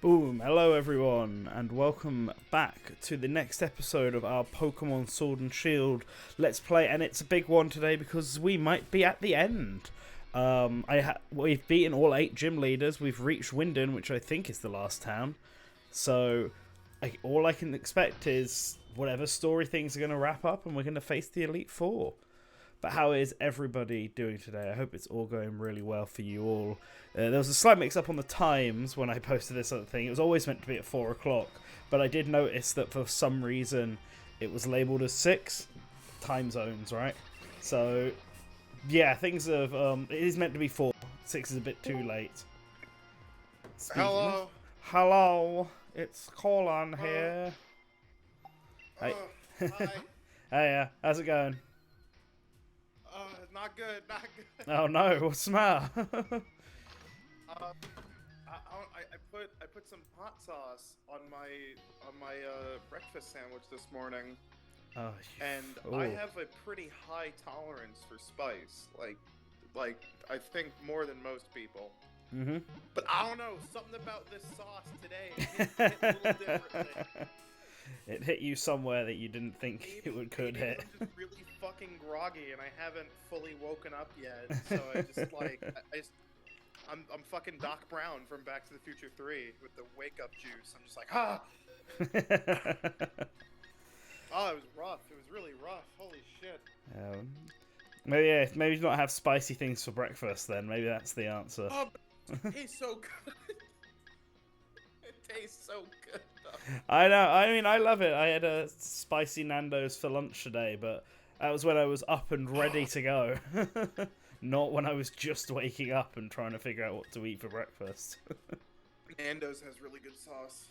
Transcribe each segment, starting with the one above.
Boom! Hello everyone, and welcome back to the next episode of our Pokemon Sword and Shield Let's Play, and it's a big one today because we might be at the end. We've beaten all 8 gym leaders, we've reached Wyndon, which I think is the last town, so all I can expect is whatever story things are going to wrap up and we're going to face the Elite Four. But how is everybody doing today? I hope it's all going really well for you all. There was a slight mix-up on the times when I posted this other thing. It was always meant to be at 4 o'clock, but I did notice that for some reason it was labelled as 6 time zones, right? So, yeah, things have... it is meant to be 4. 6 is a bit too late. Hello. Hello. It's Colin here. Hey. Hi. Hey, how's it going? Not good, not good. Oh no, what's the matter? I put some hot sauce on my breakfast sandwich this morning, and I have a pretty high tolerance for spice. Like I think more than most people. Mm-hmm. But I don't know, something about this sauce today hit a little differently. It hit you somewhere that you didn't think it could hit. I'm just really fucking groggy and I haven't fully woken up yet, so I'm fucking Doc Brown from Back to the Future 3 with the wake up juice. I'm just like, ah! Oh, it was rough. It was really rough. Holy shit. Maybe not have spicy things for breakfast then. Maybe that's the answer. Oh, but it tastes so good. It tastes so good. I know. I mean, I love it. I had a spicy Nando's for lunch today, but that was when I was up and ready to go. Not when I was just waking up and trying to figure out what to eat for breakfast. Nando's has really good sauce.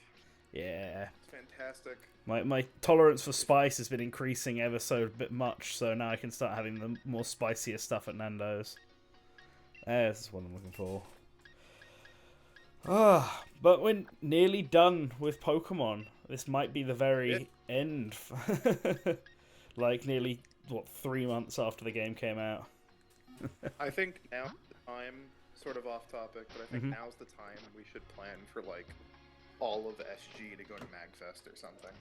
Yeah. It's fantastic. My tolerance for spice has been increasing ever so bit much, so now I can start having the more spicier stuff at Nando's. This is what I'm looking for. But we're nearly done with Pokemon. This might be the very end. Like nearly, 3 months after the game came out. I think now's the time, sort of off topic, but I think now's the time we should plan for, like, all of SG to go to MagFest or something.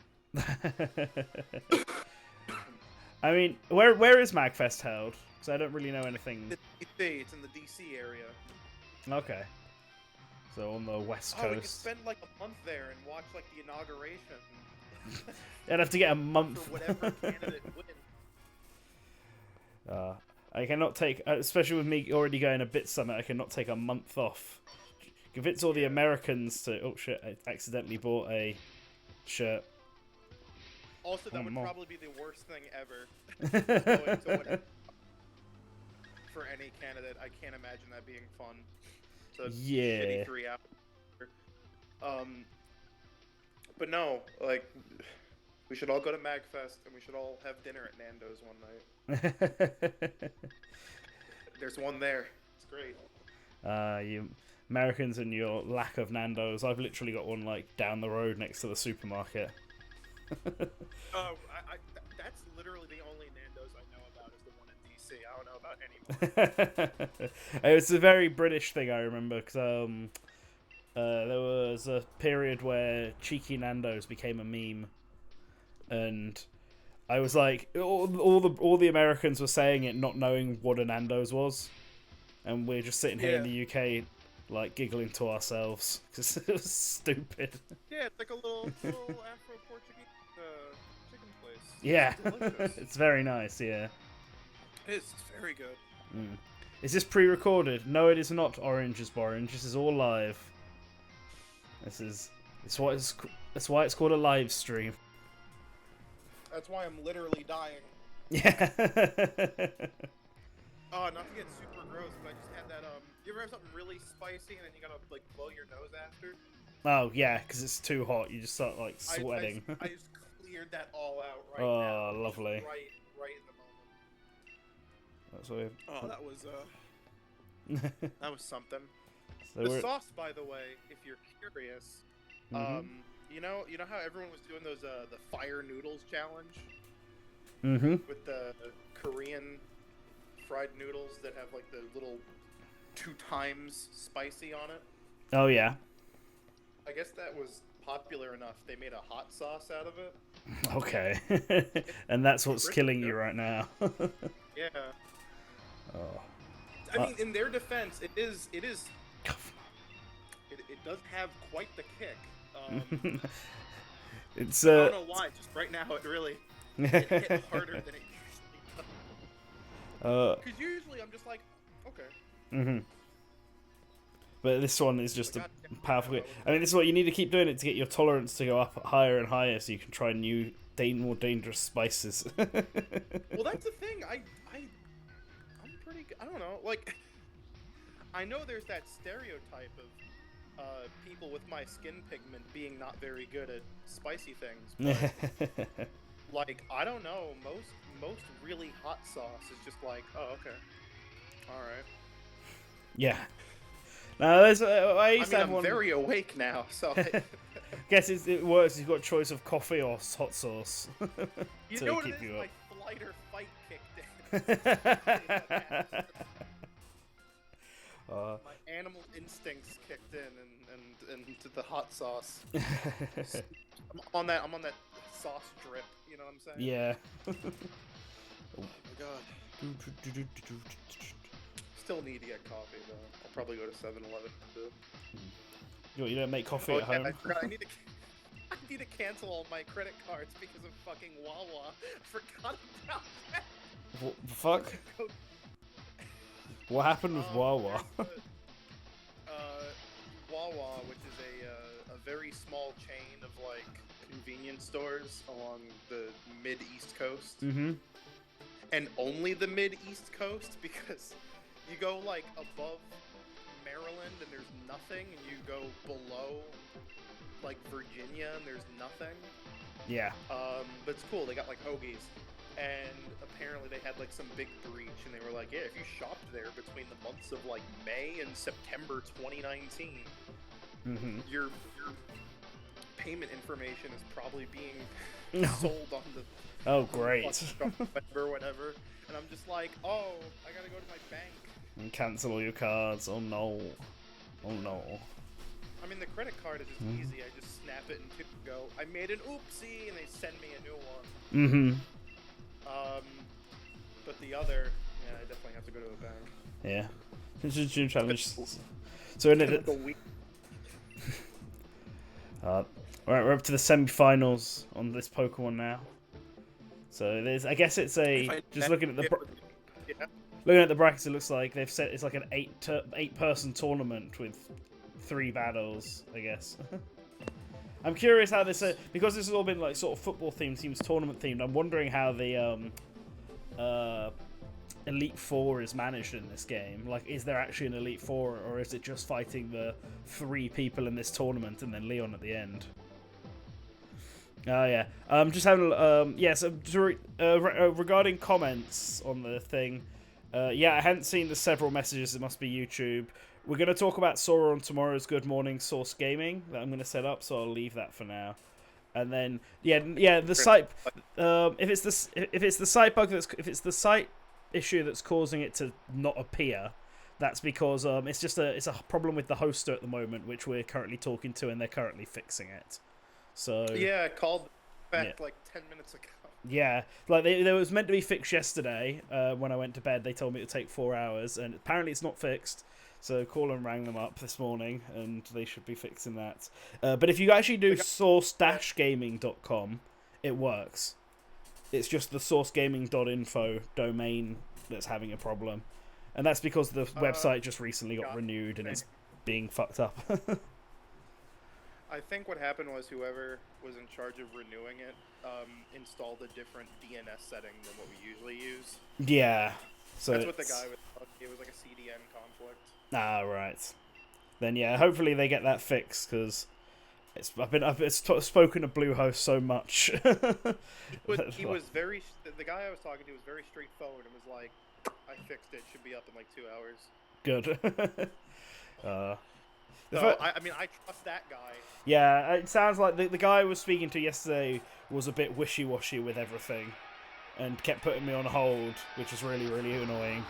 I mean, where is MagFest held? Because I don't really know anything. It's in the DC area. Okay. So on the west coast. We could spend like a month there and watch like the inauguration. I'd have to get a month. For whatever candidate wins. I cannot take, especially with me already going a Bit Summit, I cannot take a month off. Convince all the Americans to... Oh shit, I accidentally bought a shirt. Also, that would probably be the worst thing ever. For any candidate, I can't imagine that being fun. It's a shitty 3 hours. But no, like, we should all go to MagFest and we should all have dinner at Nando's one night. There's one there. It's great. You Americans and your lack of Nando's. I've literally got one like down the road next to the supermarket. That's literally the only Nando's I know about is the one in DC. I don't know about any more. It's a very British thing, I remember, because there was a period where cheeky Nando's became a meme, and I was like, all the Americans were saying it, not knowing what a Nando's was, and we're just sitting here in the UK, like giggling to ourselves because it was stupid. Yeah, it's like a little Afro-Portuguese chicken place. Yeah, it's it's very nice. Yeah, it's very good. Is this pre-recorded? No, it is not. Orange is Borange. This is all live. That's why it's called a live stream. That's why I'm literally dying. Yeah. Oh, not to get super gross, but I just had that, you ever have something really spicy and then you gotta, like, blow your nose after? Oh, yeah, because it's too hot. You just start, like, sweating. I just cleared that all out right now. Oh, lovely. Right in the moment. That's weird. Oh, that was something. So the sauce, by the way, if you're curious, you know how everyone was doing those, the fire noodles challenge? With the Korean fried noodles that have like the little 2 times spicy on it. Oh yeah. I guess that was popular enough. They made a hot sauce out of it. Okay. And that's what's killing you right now. Yeah. Oh. I mean, in their defense, it does have quite the kick. It's I don't know why. Just right now, it hit harder than it usually does. Because usually I'm just like, okay. But this one is just a powerful. I mean, this is what you need to keep doing it to get your tolerance to go up higher and higher, so you can try new, more dangerous spices. Well, that's the thing. I'm pretty. I don't know. Like, I know there's that stereotype of people with my skin pigment being not very good at spicy things. But, like, I don't know. Most really hot sauce is just like, oh, okay, all right. Yeah. No, there's. I used to have I'm one. Very awake now, so. I guess it works. You've got a choice of coffee or hot sauce. You know what it is? My flight or fight kicked in. My animal instincts kicked in, and to the hot sauce. I'm on that sauce drip. You know what I'm saying? Yeah. Oh my god. Still need to get coffee though. I'll probably go to 7-Eleven and do. You don't make coffee at home? I need to cancel all my credit cards because of fucking Wawa. I forgot about that. What the fuck? What happened with Wawa? Wawa, which is a very small chain of like convenience stores along the mid-East Coast. Mm-hmm. And only the mid-East Coast, because you go like above Maryland and there's nothing, and you go below like Virginia and there's nothing. Yeah. But it's cool. They got like hoagies, and apparently they had like some big breach, and they were like, yeah, if you shopped there between the months of like May and September 2019, your payment information is probably being sold on the great or whatever. And I'm just like, oh, I gotta go to my bank and cancel all your cards. Oh no. I mean, the credit card is just easy. I just snap it and go, I made an oopsie, and they send me a new one. But the other, yeah, I definitely have to go to a bank. Yeah. This is June challenge. So in it. Alright, we're up to the semi-finals on this Pokemon now. So there's, I guess it's just looking at the brackets, it looks like they've set it's like an 8-person tournament with 3 battles, I guess. I'm curious how this because this has all been like sort of football themed, seems tournament themed. I'm wondering how the Elite Four is managed in this game. Like, is there actually an Elite Four, or is it just fighting the 3 people in this tournament and then Leon at the end? Oh yeah. Just having So regarding comments on the thing, I hadn't seen the several messages. It must be YouTube. We're going to talk about Sora on tomorrow's Good Morning Source Gaming that I'm going to set up, so I'll leave that for now. And then the site. If it's the site bug if it's the site issue that's causing it to not appear, that's because it's a problem with the hoster at the moment, which we're currently talking to, and they're currently fixing it. So yeah, I called back like 10 minutes ago. Yeah, like they was meant to be fixed yesterday. When I went to bed, they told me it would take 4 hours, and apparently it's not fixed. So Colin rang them up this morning, and they should be fixing that. But if you actually do source-gaming.com, it works. It's just the sourcegaming.info domain that's having a problem, and that's because the website just recently got renewed and it's being fucked up. I think what happened was whoever was in charge of renewing it installed a different DNS setting than what we usually use. Yeah. So that's what the guy was. It was like a CDN conflict. Ah, right. Then yeah, hopefully they get that fixed, because I've spoken to Bluehost so much. he was very. The guy I was talking to was very straightforward and was like, "I fixed it. Should be up in like 2 hours." Good. So, I mean, I trust that guy. Yeah, it sounds like the guy I was speaking to yesterday was a bit wishy-washy with everything, and kept putting me on hold, which is really, really annoying.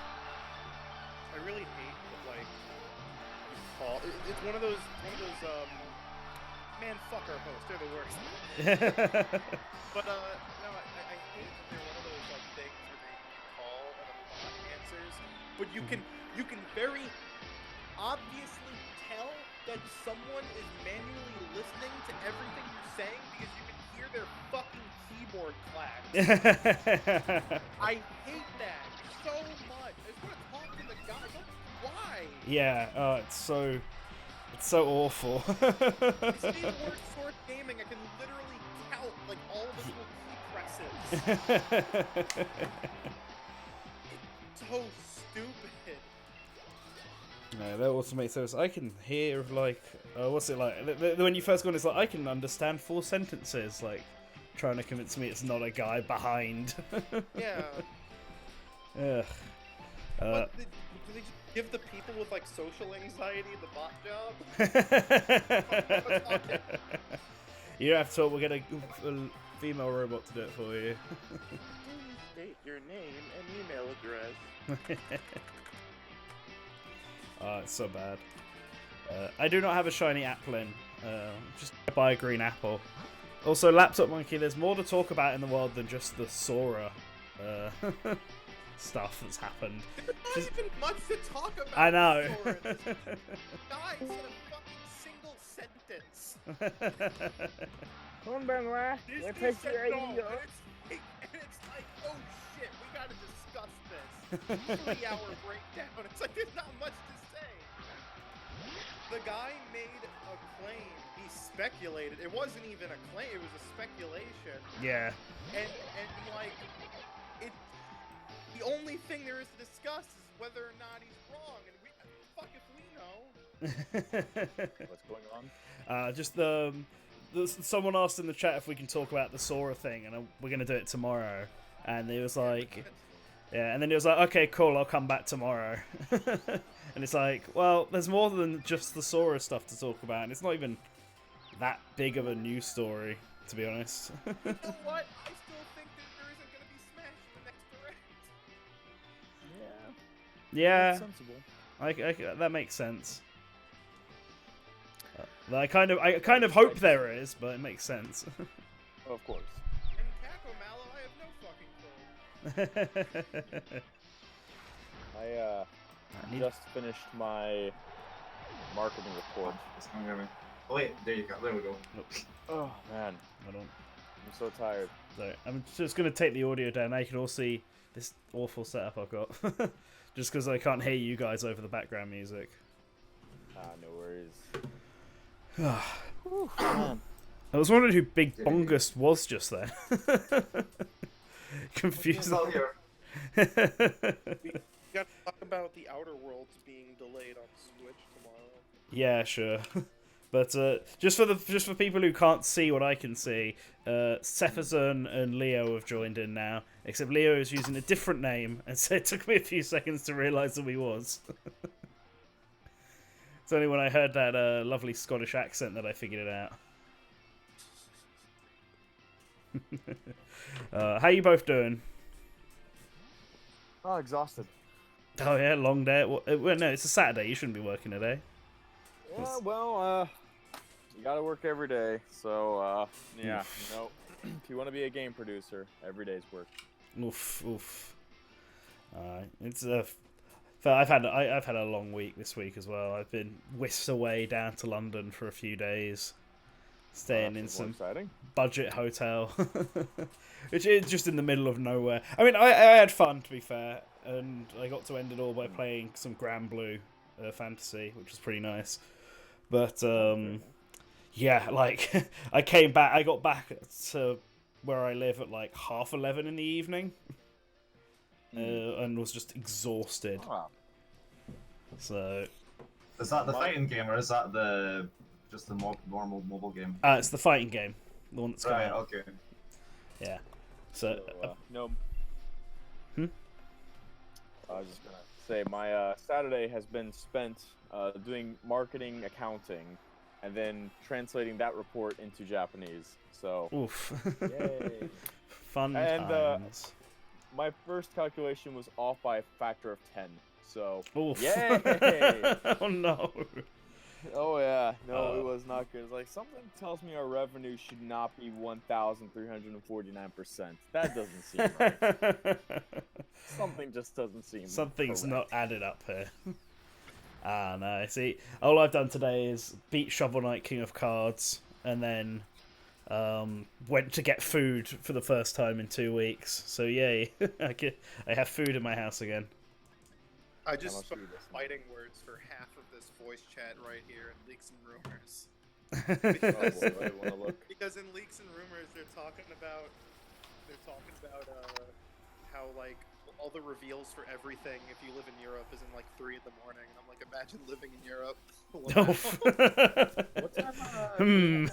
I really hate that, like, you call. It's one of those Man, fuck our hosts. They're the worst. But, no, I hate that they're one of those, like, things where you call and a bot answers, but you can very obviously tell that someone is manually listening to everything you're saying because you can hear their fucking keyboard clack. I hate that so much. I just want to talk to the guy. Why? Yeah, it's so awful. It's the word Sword Gaming. I can literally count like all of his little key presses. It's so stupid. No, that also makes sense. I can hear like, what's it like? When you first go on, it's like I can understand full sentences. Like, trying to convince me it's not a guy behind. Yeah. Ugh. But do they just give the people with like social anxiety the bot job? You don't have to talk. We'll get a female robot to do it for you. Please state your name and email address. Oh, it's so bad. I do not have a shiny Applin. Just buy a green apple. Also, Laptop Monkey, there's more to talk about in the world than just the Sora stuff that's happened. There's not even much to talk about. I know. Sora. Guy said a fucking single sentence. Come on, Benoit. Disney Let's said take your no, idea. and it's like, oh shit, we gotta discuss this. 3-hour breakdown. It's like there's not much to say. The guy made a claim. He speculated. It wasn't even a claim. It was a speculation. Yeah. And like, the only thing there is to discuss is whether or not he's wrong. And fuck if we know. What's going on? Just someone asked in the chat if we can talk about the Sora thing, and we're gonna do it tomorrow. And he was like, yeah, and then he was like, okay, cool, I'll come back tomorrow. And it's like, well, there's more than just the Sora stuff to talk about, and it's not even that big of a news story, to be honest. You know what? I still think that there isn't going to be Smash in the next direct. Yeah. That's sensible. That makes sense. I kind of hope there is, but it makes sense. Of course. And Kako Mallow, I have no fucking clue. I just finished my marketing report. Oh wait, there you go. There we go. Oh man, I don't. I'm so tired. So I'm just gonna take the audio down. Now you can all see this awful setup I've got, just because I can't hear you guys over the background music. No worries. Whew, I was wondering who Big Bongust was just then. Confused. We got to talk about the Outer Worlds being delayed on Switch tomorrow. Yeah, sure. But just for people who can't see what I can see, Cephazon and Leo have joined in now. Except Leo is using a different name, and so it took me a few seconds to realise who he was. It's only when I heard that lovely Scottish accent that I figured it out. How you both doing? Oh, exhausted. Oh yeah, long day. Well, no, it's a Saturday. You shouldn't be working today. Yeah, well, you gotta work every day. So, yeah, you know, if you want to be a game producer, every day's work. Oof, oof. It's I've had a long week this week as well. I've been whisked away down to London for a few days, staying in some budget hotel, which is just in the middle of nowhere. I mean, I had fun, to be fair, and I got to end it all by playing some Grand Blue Fantasy, which was pretty nice. But yeah, like I got back to where I live at like 11:30 in the evening. And was just exhausted. Oh. So, is that the fighting game, or is that just the normal mobile game? It's the fighting game, the one that's coming out. Okay. Yeah. So, no. Hmm? I was just gonna say my Saturday has been spent doing marketing accounting, and then translating that report into Japanese. So. Oof. Yay. Fun times. My first calculation was off by a factor of 10, so oof. Yay! Oh no! Oh yeah, no, it was not good. It's like something tells me our revenue should not be 1,349%. That doesn't seem right. Something just doesn't seem. Something's correct. not added up here. Ah, no. See, all I've done today is beat Shovel Knight King of Cards, and then went to get food for the first time in 2 weeks. So yay, I have food in my house again. I just spoke fighting words for half of this voice chat right here in Leaks and Rumors. Because in Leaks and Rumors they're talking about how like all the reveals for everything if you live in Europe is in like 3 in the morning, and I'm like, imagine living in Europe. What time?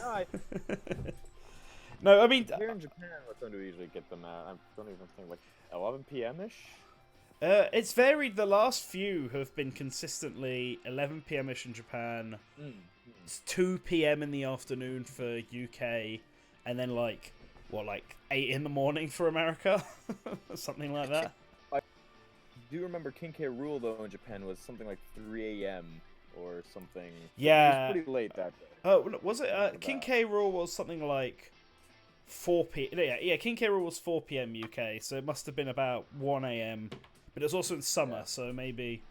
No, I mean here in Japan, what time do we usually get them at? I don't even think, like 11 p.m. ish. It's varied. The last few have been consistently 11 p.m. ish in Japan. It's 2 p.m. in the afternoon for UK, and then like 8 in the morning for America, something like that. I do remember King K. Rool though in Japan was something like 3 a.m. or something. Yeah, it was pretty late that day. Oh, was it? King K. Rool was something like 4 p.m. Yeah, King K. Rool was 4 p.m. UK, so it must have been about 1 a.m. But it was also in summer, so maybe.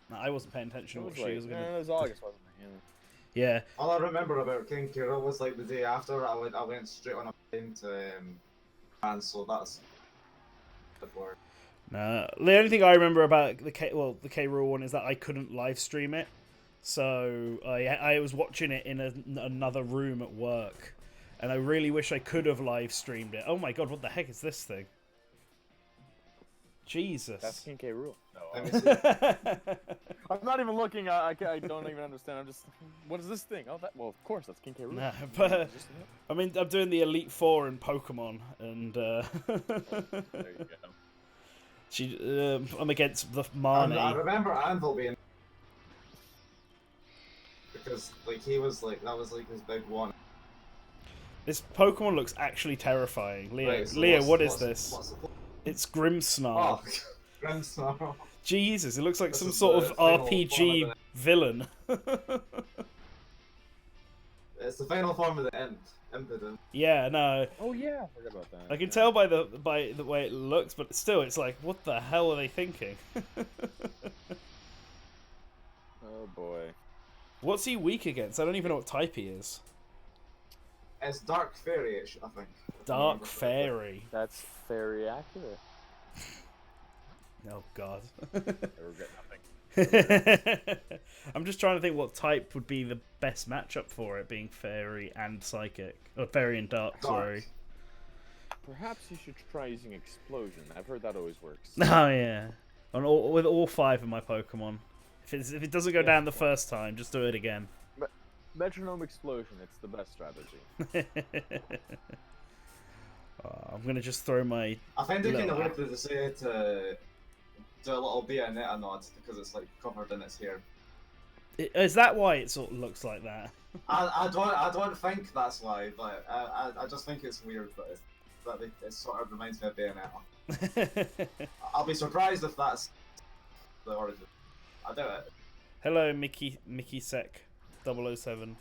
No, I wasn't paying attention to what she was going to. It was August, wasn't it? Yeah. All I remember about King K. Rool was like the day after I went straight on a plane to France, so that's before. No, the only thing I remember about the K Rool one is that I couldn't live stream it, so I was watching it in another room at work, and I really wish I could have live streamed it. Oh my god, what the heck is this thing? Jesus. That's King K. Rool. No, I'm not even looking. I don't even understand. I'm just. What is this thing? Oh, well, of course, that's King K. Rool. Nah, but I mean, I'm doing the Elite Four in Pokemon, and there you go. I'm against the Marnie. I remember Anvil being because like he was like that was like his big one. This Pokemon looks actually terrifying, Leo. Right, so Leo, what is this? What's It's Grimmsnarl. Oh, Grimmsnarl. Jesus, it looks like This some is sort the of final RPG form villain. It's the final form of the Impidimp. Yeah, no. Oh yeah, I forgot about that. I can tell by the way it looks, but still, it's like, what the hell are they thinking? Oh boy. What's he weak against? I don't even know what type he is. It's Dark Fairy-ish, I think. Dark Fairy. That's very accurate. Oh god. I regret nothing. I'm just trying to think what type would be the best matchup for it, being Fairy and Psychic. Or Fairy and Dark, sorry. Perhaps you should try using Explosion. I've heard that always works. Oh yeah. With all 5 of my Pokemon. If it doesn't go down the first time, just do it again. Metronome Explosion, it's the best strategy. I'm gonna just throw my. I find it kind of weird to say to do a little Bayonetta nod because it's like covered in its hair. Is that why it sort of looks like that? I don't think that's why, but I just think it's weird that it sort of reminds me of Bayonetta. I'll be surprised if that's the origin. I doubt it. Hello, Mickey Sec 007.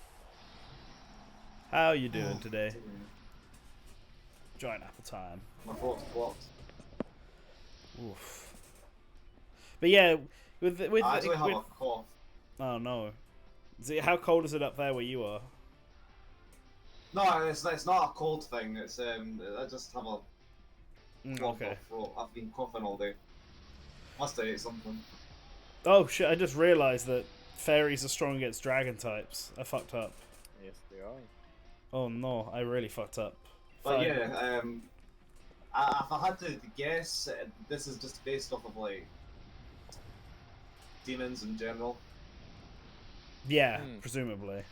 How you doing today? Giant apple time. My throat's blocked. Oof. But yeah, I actually have a cough. Oh no. How cold is it up there where you are? No, it's not a cold thing. It's I just have a okay. throat. I've been coughing all day. Must have ate something. Oh shit! I just realised that fairies are strong against dragon types. I fucked up. Yes, they are. Oh no, I really fucked up. But Fine. yeah, if I had to guess, this is just based off of like demons in general. Yeah, presumably.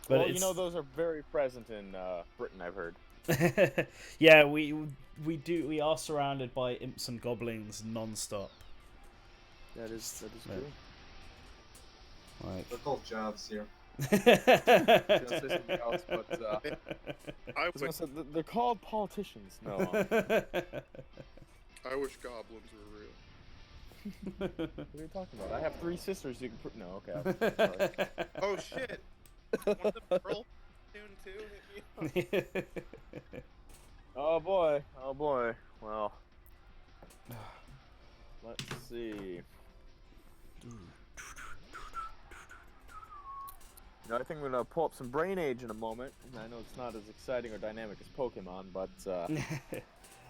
But well, you know, those are very present in Britain, I've heard. Yeah, we are surrounded by imps and goblins non-stop. That is true. Like... They're called jobs here. Else, but, they're called politicians. No. I wish goblins were real. What are you talking about? I have 3 sisters you can put. No, okay. Sorry. Oh shit! One of the girl soon too hit me up. Oh boy. Well, let's see. I think I'm gonna pull up some Brain Age in a moment. I know it's not as exciting or dynamic as Pokemon, but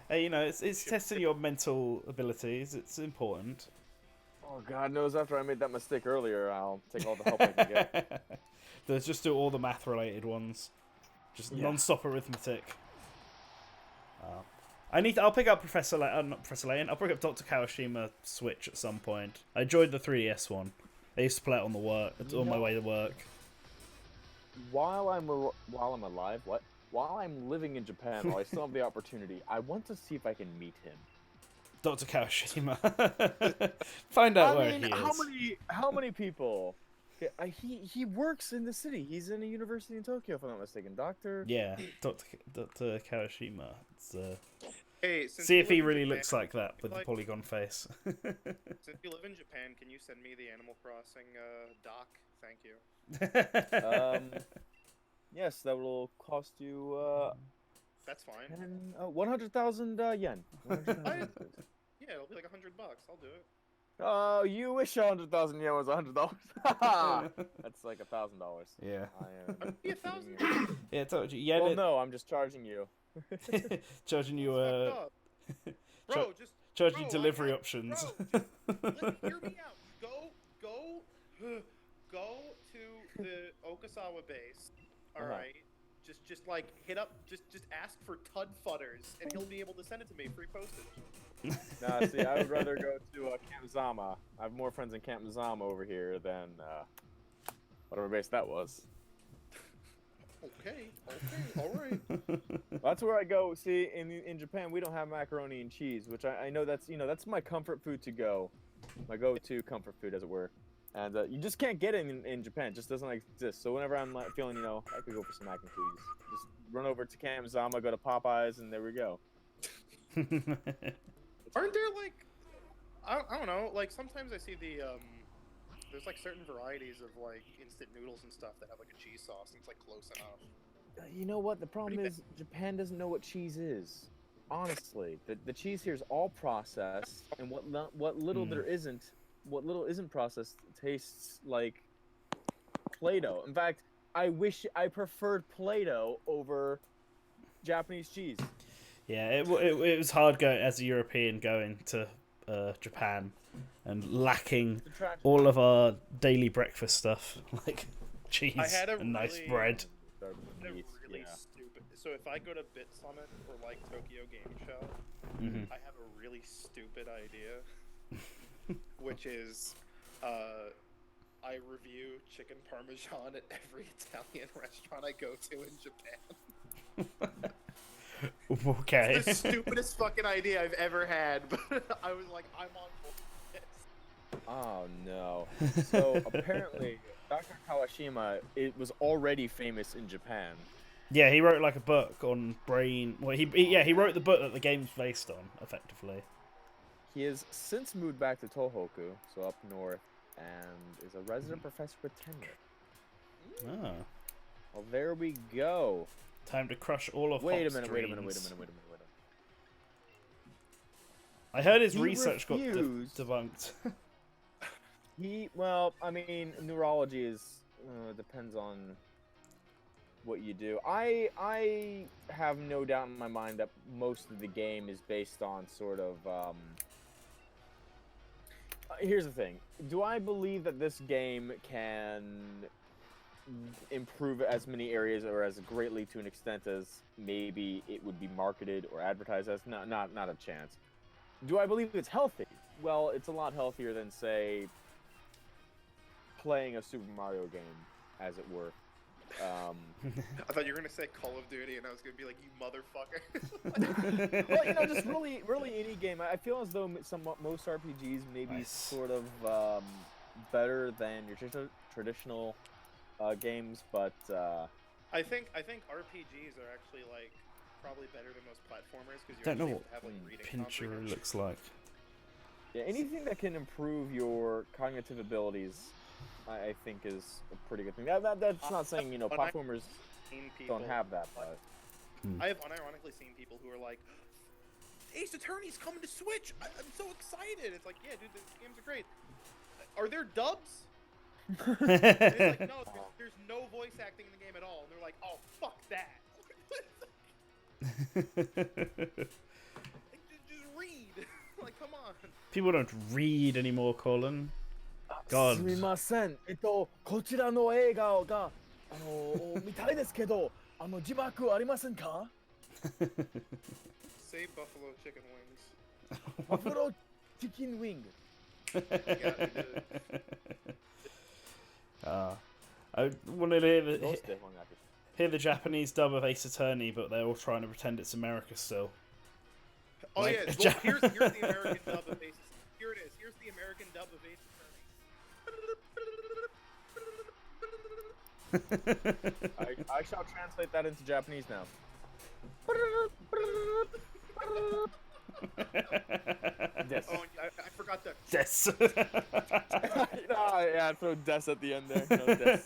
hey, it's testing your mental abilities. It's important. Oh, God knows after I made that mistake earlier, I'll take all the help I can get. Let's just do all the math-related ones. Just non-stop arithmetic. I'll pick up Professor not Professor Layton. I'll pick up Dr. Kawashima Switch at some point. I enjoyed the 3DS one. I used to play it on my way to work. While I'm alive, while I'm living in Japan, while I still have the opportunity, I want to see if I can meet him. Dr. Kawashima. Find out where he is. How many people? He works in the city. He's in a university in Tokyo, if I'm not mistaken. Yeah, Dr. Kawashima. Hey, see if he really looks like that with the polygon face. Since you live in Japan, can you send me the Animal Crossing doc? Thank you. Yes, that will cost you. That's fine. 100,000 yen. 100,000. Yeah, it'll be like $100. I'll do it. Oh, you wish 100,000 yen was $100. That's like $1,000. Yeah. That'd be $1,000. Yeah, I told you. Yeah. Well, no, I'm just charging you. Charging you Bro, charging delivery options. Bro, hear me out. Go to the Okasawa base. All right. Just like hit up. Just ask for Tud Fudders, and he'll be able to send it to me free postage. Nah, see, I would rather go to Camp Zama. I have more friends in Camp Zama over here than whatever base that was. Okay, all right. That's where I go. See, in Japan, we don't have macaroni and cheese, which I know that's my comfort food to go, my go-to comfort food, as it were. And you just can't get it in Japan. It just doesn't exist. So whenever I'm like, feeling, I could go for some mac and cheese. Just run over to Camp Zama, go to Popeyes, and there we go. Aren't there like, I don't know, like sometimes I see there's like certain varieties of like instant noodles and stuff that have like a cheese sauce and it's like close enough. You know what? The problem is Japan doesn't know what cheese is. Honestly, the cheese here is all processed, and what little isn't processed tastes like Play-Doh. In fact, I wish I preferred Play-Doh over Japanese cheese. Yeah, it was hard as a European going to Japan and lacking all of our daily breakfast stuff like cheese and nice bread. Really stupid. So if I go to Bit Summit or like Tokyo Game Show, I have a really stupid idea, which is I review chicken parmesan at every Italian restaurant I go to in Japan. Okay. It's the stupidest fucking idea I've ever had, but I was like, I'm on board with this. Oh no. So apparently Dr. Kawashima, it was already famous in Japan. Yeah, he wrote like a book on brain. Well, he wrote the book that the game's based on, effectively. He has since moved back to Tohoku, so up north, and is a resident professor with tenure. Ah. Well, there we go. Time to crush all of Wait a Hop's minute. dreams. I heard his research got debunked. Well, I mean, neurology is depends on what you do. I have no doubt in my mind that most of the game is based on sort of. Here's the thing: do I believe that this game can improve as many areas or as greatly to an extent as maybe it would be marketed or advertised as? Not a chance. Do I believe it's healthy? Well, it's a lot healthier than, say, playing a Super Mario game, as it were. I thought you were gonna say Call of Duty, and I was gonna be like, "You motherfucker!" Well, just really any game. I feel as though most RPGs may be sort of better than your traditional games, but I think RPGs are actually like probably better than most platformers because you don't know actually what have like reading Pincher comprehension. looks like. Yeah, anything that can improve your cognitive abilities, I think is a pretty good thing. That's not saying, you know, platformers don't have that, but... I have unironically seen people who are like, Ace Attorney's coming to Switch! I'm so excited! It's like, yeah, dude, the games are great. Are there dubs? And it's like, no, there's no voice acting in the game at all. And they're like, oh, fuck that. Like, just read. Like, come on. People don't read anymore, Colin. God. すみません。こちらの映画が、見たいですけど、字幕ありませんか? Say buffalo chicken wings. Buffalo chicken wing. I wanted to hear the Japanese dub of Ace Attorney, but they're all trying to pretend it's America still. Oh like, yeah, well, here's the American dub of Ace. Here it is. Here's the American dub of Ace Attorney. I shall translate that into Japanese now. Des. Oh, I forgot that. Des. Yeah, throw des at the end there. No, des.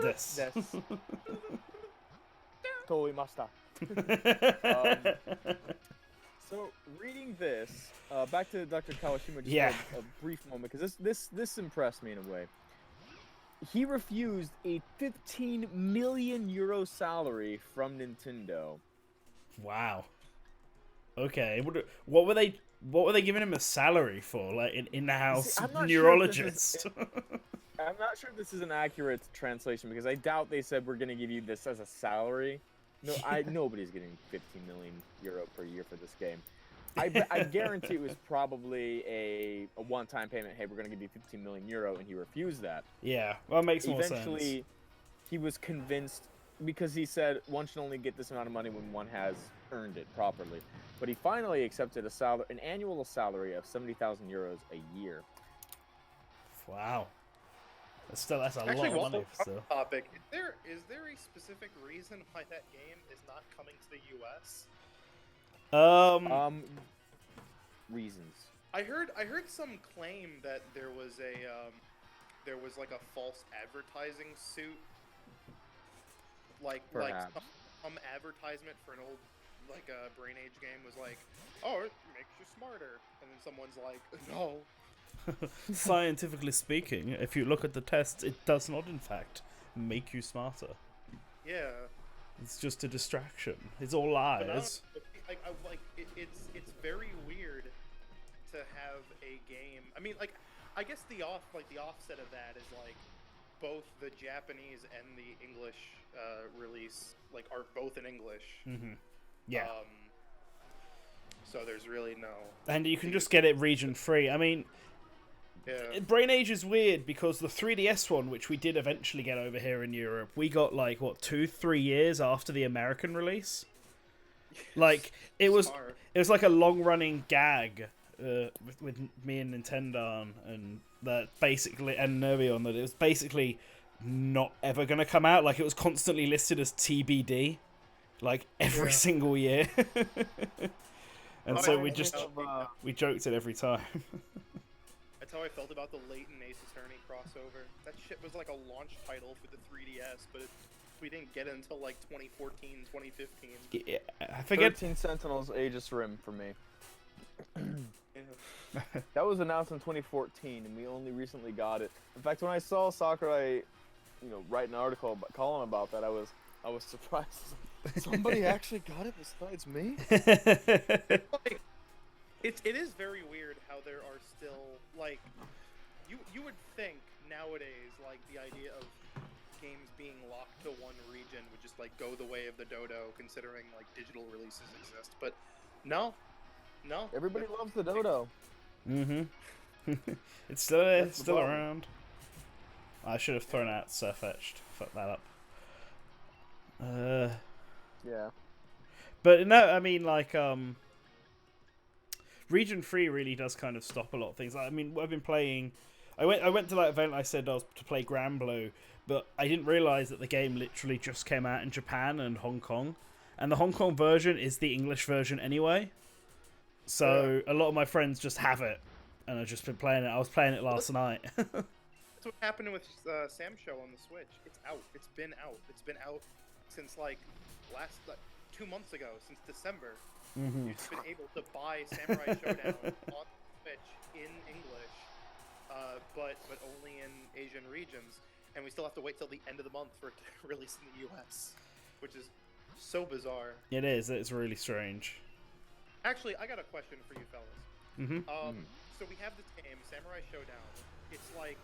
Des. Des. Toimashita. So, reading this, back to Dr. Kawashima just for a brief moment, because this impressed me in a way. He refused a 15 million euro salary from Nintendo. Wow. Okay. What were they giving him a salary for? Like an in-house neurologist? I'm not sure if this is an accurate translation, because I doubt they said we're going to give you this as a salary. No, nobody's getting 15 million euro per year for this game. I guarantee it was probably a one-time payment. Hey, we're going to give you 15 million euro, and he refused that. Yeah, well, it makes more sense. Eventually, he was convinced, because he said one should only get this amount of money when one has earned it properly. But he finally accepted an annual salary of 70,000 euros a year. Wow. That's a lot of money. Still. Topic. Is there a specific reason why that game is not coming to the U.S.? Reasons. I heard some claim that there was like a false advertising suit, like some advertisement for an old Brain Age game was like, oh, it makes you smarter, and then someone's like, no. Scientifically speaking, if you look at the tests, it does not, in fact, make you smarter. Yeah. It's just a distraction. It's all lies. It's very weird to have a game. I mean, I guess the offset of that is like both the Japanese and the English release are both in English. Mm-hmm. Yeah. So there's really no. And you can just get it region free. I mean. Yeah. Brain Age is weird because the 3DS one, which we did eventually get over here in Europe, we got 2-3 years after the American release. It was like a long running gag with me and Nintendo and that basically and Nervion that it was basically not ever gonna come out. It was constantly listed as TBD, every single year. And so we joked it every time. That's how I felt about the Leighton Ace Attorney crossover. That shit was like a launch title for the 3DS, but we didn't get it until 2014, 2015. Yeah, I forget. 13 Sentinels Aegis Rim for me. That was announced in 2014, and we only recently got it. In fact, when I saw Sakurai, write an article column about that, I was surprised. Somebody actually got it besides me. It is very weird how there are still you would think nowadays the idea of games being locked to one region would just go the way of the dodo, considering digital releases exist, but no. Everybody loves the dodo. Mm-hmm. It's still around. I should have thrown out Surfetched. Fuck that up. Yeah. But no, I mean Region 3 really does kind of stop a lot of things. I mean, I've been playing. I went to that event. I said I was to play Granblue, but I didn't realize that the game literally just came out in Japan and Hong Kong, and the Hong Kong version is the English version anyway. So a lot of my friends just have it and I've just been playing it. I was playing it last night. That's what happened with Sam Show on the Switch. It's out. It's been out. It's been out since like 2 months ago, since December. You've been able to buy Samurai Showdown on Switch in English, but only in Asian regions, and we still have to wait till the end of the month for it to release in the US, which is so bizarre. It is. It's really strange. Actually, I got a question for you fellas. So we have this game, Samurai Showdown. It's like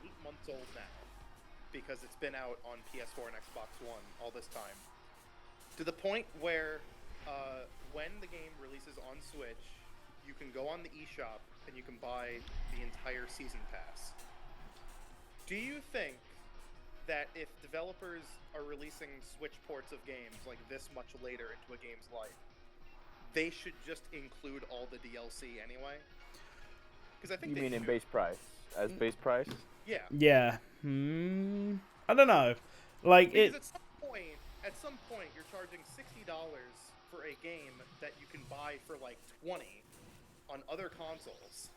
8 months old now, because it's been out on PS4 and Xbox One all this time. To the point where, when the game releases on Switch, you can go on the eShop and you can buy the entire season pass. Do you think that if developers are releasing Switch ports of games like this much later into a game's life, they should just include all the DLC anyway? Because I think you mean in base price, as base price? Yeah. Yeah. I don't know. Like because at some point, you're charging $60 for a game that you can buy for like $20 on other consoles,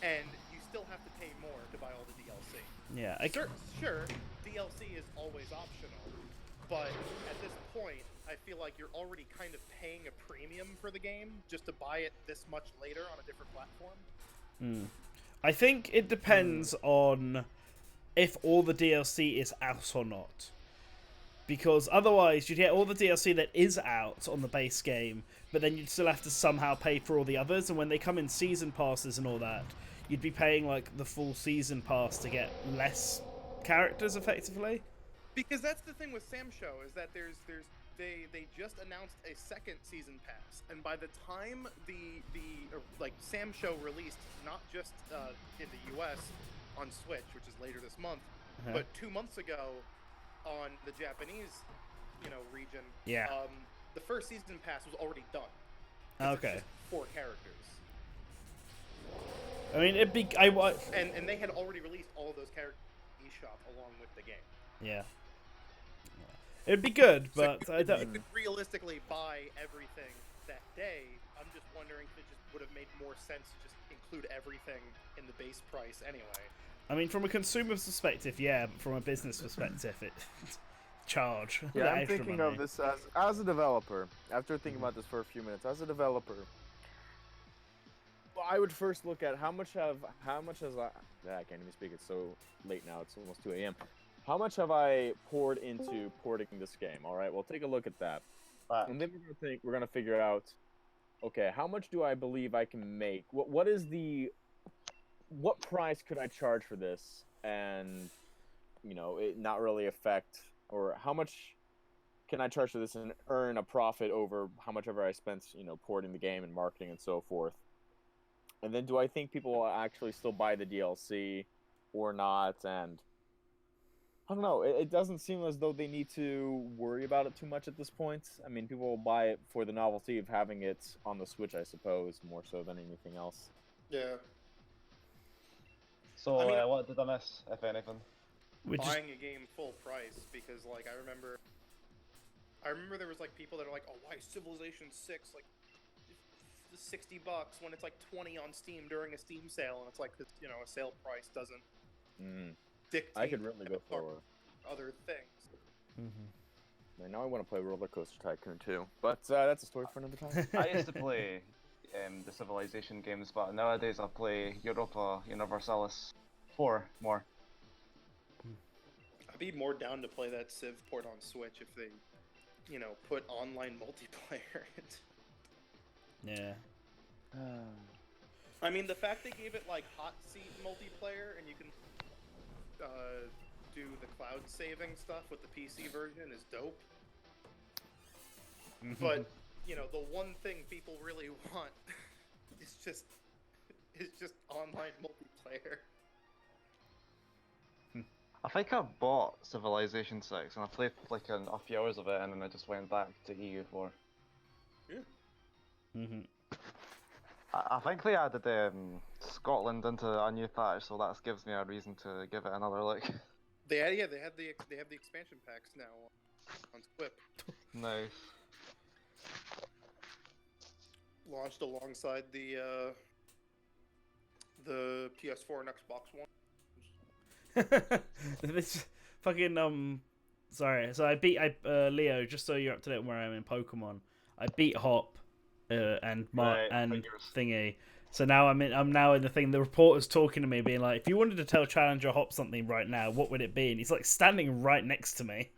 and you still have to pay more to buy all the DLC. Yeah. Sure, DLC is always optional, but at this point, I feel like you're already kind of paying a premium for the game just to buy it this much later on a different platform. I think it depends on if all the DLC is out or not. Because otherwise, you'd get all the DLC that is out on the base game, but then you'd still have to somehow pay for all the others, and when they come in season passes and all that, you'd be paying like the full season pass to get less characters, effectively. Because that's the thing with Sam Show, is that they just announced a second season pass, and by the time the Sam Show released, not just in the US on Switch, which is later this month, but 2 months ago on the Japanese, region. Yeah. The first season pass was already done. Okay. 4 characters. I mean, it'd be and they had already released all of those characters in the eShop along with the game. Yeah. It'd be good, but so I don't. You could realistically buy everything that day. I'm just wondering if it just would have made more sense to just include everything in the base price anyway. I mean, from a consumer perspective, yeah, but from a business perspective, it charge. Yeah, I'm thinking of this as a developer. After thinking about this for a few minutes, as a developer, I would first look at how much has I can't even speak. It's so late now. It's almost 2 a.m. How much have I poured into porting this game? All right, well, take a look at that, and then we're gonna figure out, okay, how much do I believe I can make? What price could I charge for this, and it not really affect, or how much can I charge for this and earn a profit over how much ever I spent, porting the game and marketing and so forth. And then do I think people will actually still buy the DLC or not? And I don't know. It doesn't seem as though they need to worry about it too much at this point. I mean, people will buy it for the novelty of having it on the Switch, I suppose, more so than anything else. Yeah. So, what did I miss, if anything? Buying a game full price, because, I remember there was, people that are like, oh, why Civilization 6, $60 when it's, 20 on Steam during a Steam sale, and it's a sale price doesn't dictate I could really go for other things. Man, now I want to play Roller Coaster Tycoon too, but that's a story for another time. I used to play the Civilization games, but nowadays I play Europa Universalis 4 more. I'd be more down to play that Civ port on Switch if they, put online multiplayer in it. Yeah. I mean, the fact they gave it hot seat multiplayer and you can do the cloud saving stuff with the PC version is dope. But the one thing people really want is just online multiplayer. I think I bought Civilization 6 and I played a few hours of it and then I just went back to EU4. Yeah. I think they added Scotland into a new patch, so that gives me a reason to give it another look. They have the expansion packs now on Squip. Nice. Launched alongside the The PS4 and Xbox One. This fucking Sorry, so I beat Leo. Just so you're up to date on where I am in Pokemon, I beat Hop, and Thingy. So now I'm now in the thing. The reporter's talking to me, being like, "If you wanted to tell Challenger Hop something right now, what would it be?" And he's like standing right next to me.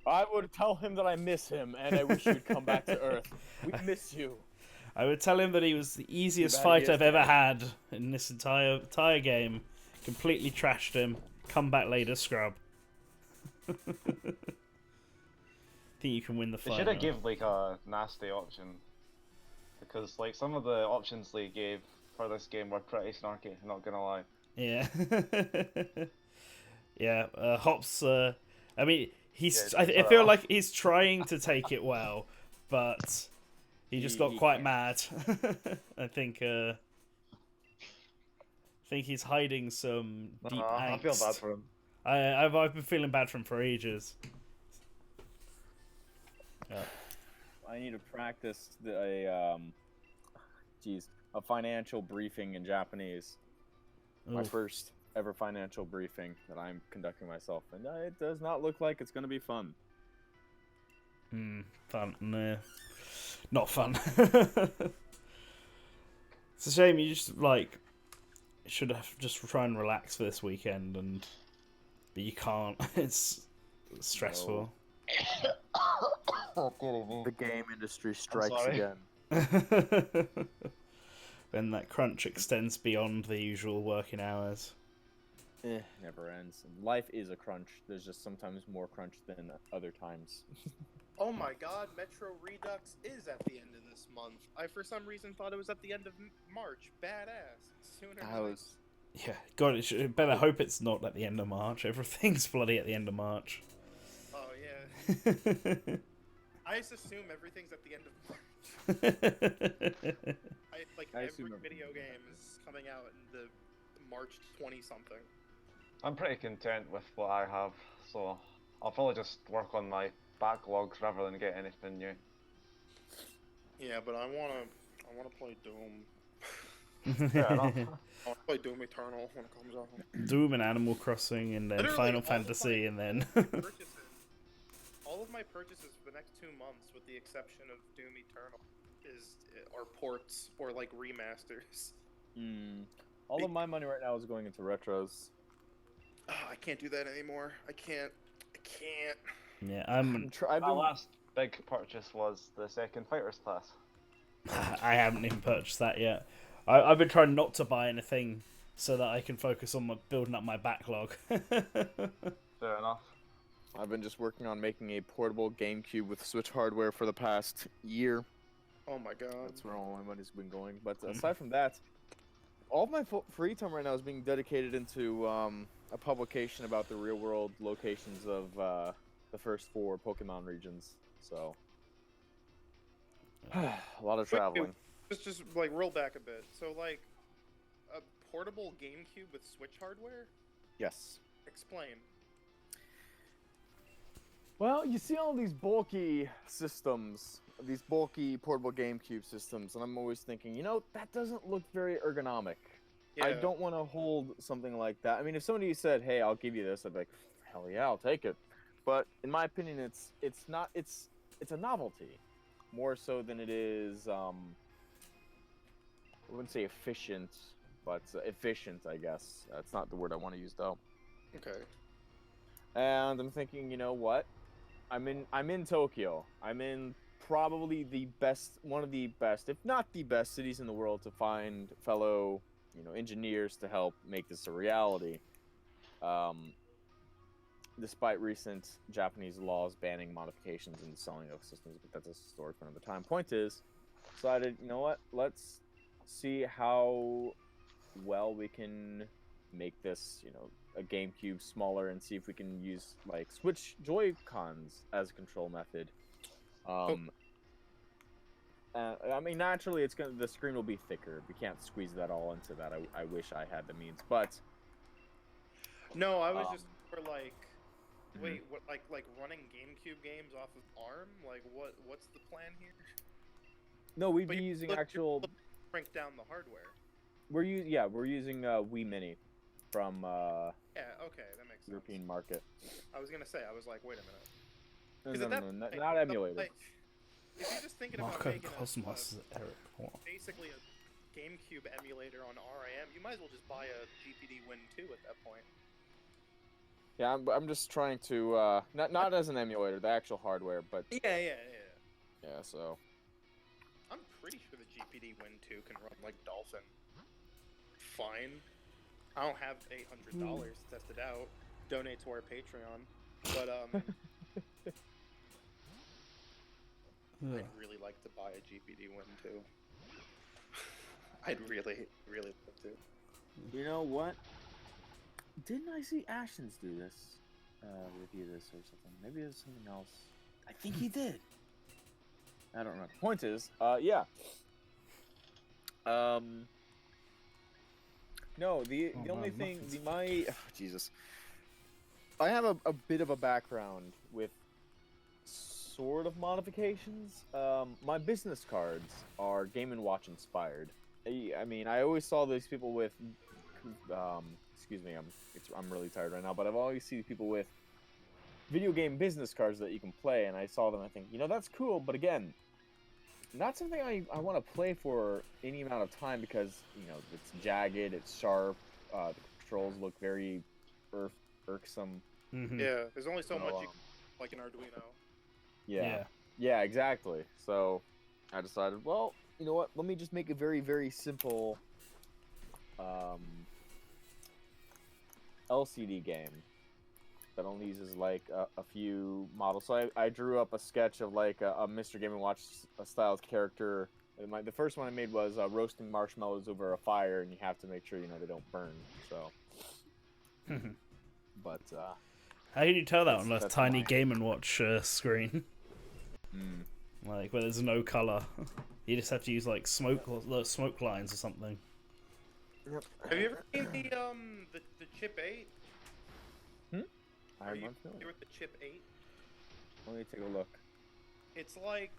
I would tell him that I miss him and I wish you'd come back to Earth. We miss you. I would tell him that he was the easiest fight I've ever had in this entire game. Completely trashed him. Come back later, scrub. Think you can win the fight. They should have give like a nasty option, because like some of the options they gave for this game were pretty snarky. Not gonna lie. Yeah. Yeah. Hops. I mean, he's. I feel like he's trying to take it well, but he just got quite mad. I think he's hiding some deep angst. I feel bad for him. I've been feeling bad for him for ages. Yeah. I need to practice a financial briefing in Japanese. My first ever financial briefing that I'm conducting myself, and it does not look like it's going to be fun. Fun? Nah. Not fun. It's a shame you just should have just try and relax for this weekend, but you can't. It's stressful. The game industry strikes again. When that crunch extends beyond the usual working hours. Never ends. Life is a crunch. There's just sometimes more crunch than other times. Oh my god, Metro Redux is at the end of this month. I for some reason thought it was at the end of March. Badass. Sooner Yeah, God, better hope it's not at the end of March. Everything's bloody at the end of March. Oh yeah. I just assume everything's at the end of March. Every video game is coming out in the March 20-something. I'm pretty content with what I have, so I'll probably just work on my backlogs rather than get anything new. Yeah, but I wanna play Doom. Fair enough. I wanna play Doom Eternal when it comes out. Doom and Animal Crossing, and then Final Fantasy, and then. All of my purchases for the next 2 months, with the exception of Doom Eternal, are ports or like remasters. All of my money right now is going into retros. I can't do that anymore. I can't. Yeah, my last big purchase was the second Fighters class. I haven't even purchased that yet. I've been trying not to buy anything so that I can focus on building up my backlog. Fair enough. I've been just working on making a portable GameCube with Switch hardware for the past year. Oh my god. That's where all my money's been going. But aside from that, all of my free time right now is being dedicated into a publication about the real-world locations of the first 4 Pokemon regions. So, a lot of traveling. Just like roll back a bit. So like, a portable GameCube with Switch hardware? Yes. Explain. Well, you see all these bulky systems, these bulky portable GameCube systems, and I'm always thinking, that doesn't look very ergonomic. Yeah. I don't want to hold something like that. I mean, if somebody said, "Hey, I'll give you this," I'd be like, "Hell yeah, I'll take it." But in my opinion, it's a novelty, more so than it is. I wouldn't say efficient, but efficient, I guess. That's not the word I want to use though. Okay. And I'm thinking, you know what? I'm in Tokyo. I'm in probably one of the best, if not the best cities in the world to find fellow, engineers to help make this a reality. Despite recent Japanese laws banning modifications and selling of systems, but that's a story for another time. Point is, decided, you know what? Let's see how well we can make this, a GameCube smaller, and see if we can use like Switch Joy-Cons as a control method. I mean, naturally, the screen will be thicker. We can't squeeze that all into that. I wish I had the means, but no, I was just for like, wait, what? Like running GameCube games off of ARM? Like, what's the plan here? No, we'd be using actual crank down the hardware. We're using Wii Mini from Yeah, okay, that makes sense. European market. I was gonna say, I was like, wait a minute. No, not emulated. Like, if you're just thinking about Marco making Cosmos Eric. What? basically a GameCube emulator on RAM, you might as well just buy a GPD Win 2 at that point. Yeah, I'm just trying to not as an emulator, the actual hardware, but Yeah. So I'm pretty sure the GPD Win 2 can run like Dolphin. Fine. I don't have $800 to test it out. Donate to our Patreon. But I'd really like to buy a GPD Win 2. I'd really like to. you know what? Didn't I see Ashton's do this? Review this or something? Maybe it was something else. I think he did. I don't remember. Point is, yeah. No, the only thing, Jesus. I have a bit of a background with sort of modifications. My business cards are Game & Watch inspired. I mean, I always saw these people with, excuse me, I'm really tired right now, but I've always seen people with video game business cards that you can play, and I saw them and I think, you know, that's cool, but again, not something I want to play for any amount of time because, you know, it's jagged, it's sharp, the controls look very irksome. Mm-hmm. Yeah, there's only so much you can, like an Arduino. Yeah, exactly. So I decided, well, you know what? Let me just make a very, very simple LCD game that only uses like a few models. So I drew up a sketch of like a Mr. Game & Watch style character. The first one I made was roasting marshmallows over a fire, and you have to make sure, you know, they don't burn. So, but how can you tell that on a tiny Game & Watch screen? Like where there's no color, you just have to use like smoke lines or something. Yep. Have you ever seen the Chip 8? Are you with the Chip 8? Let me take a look. It's like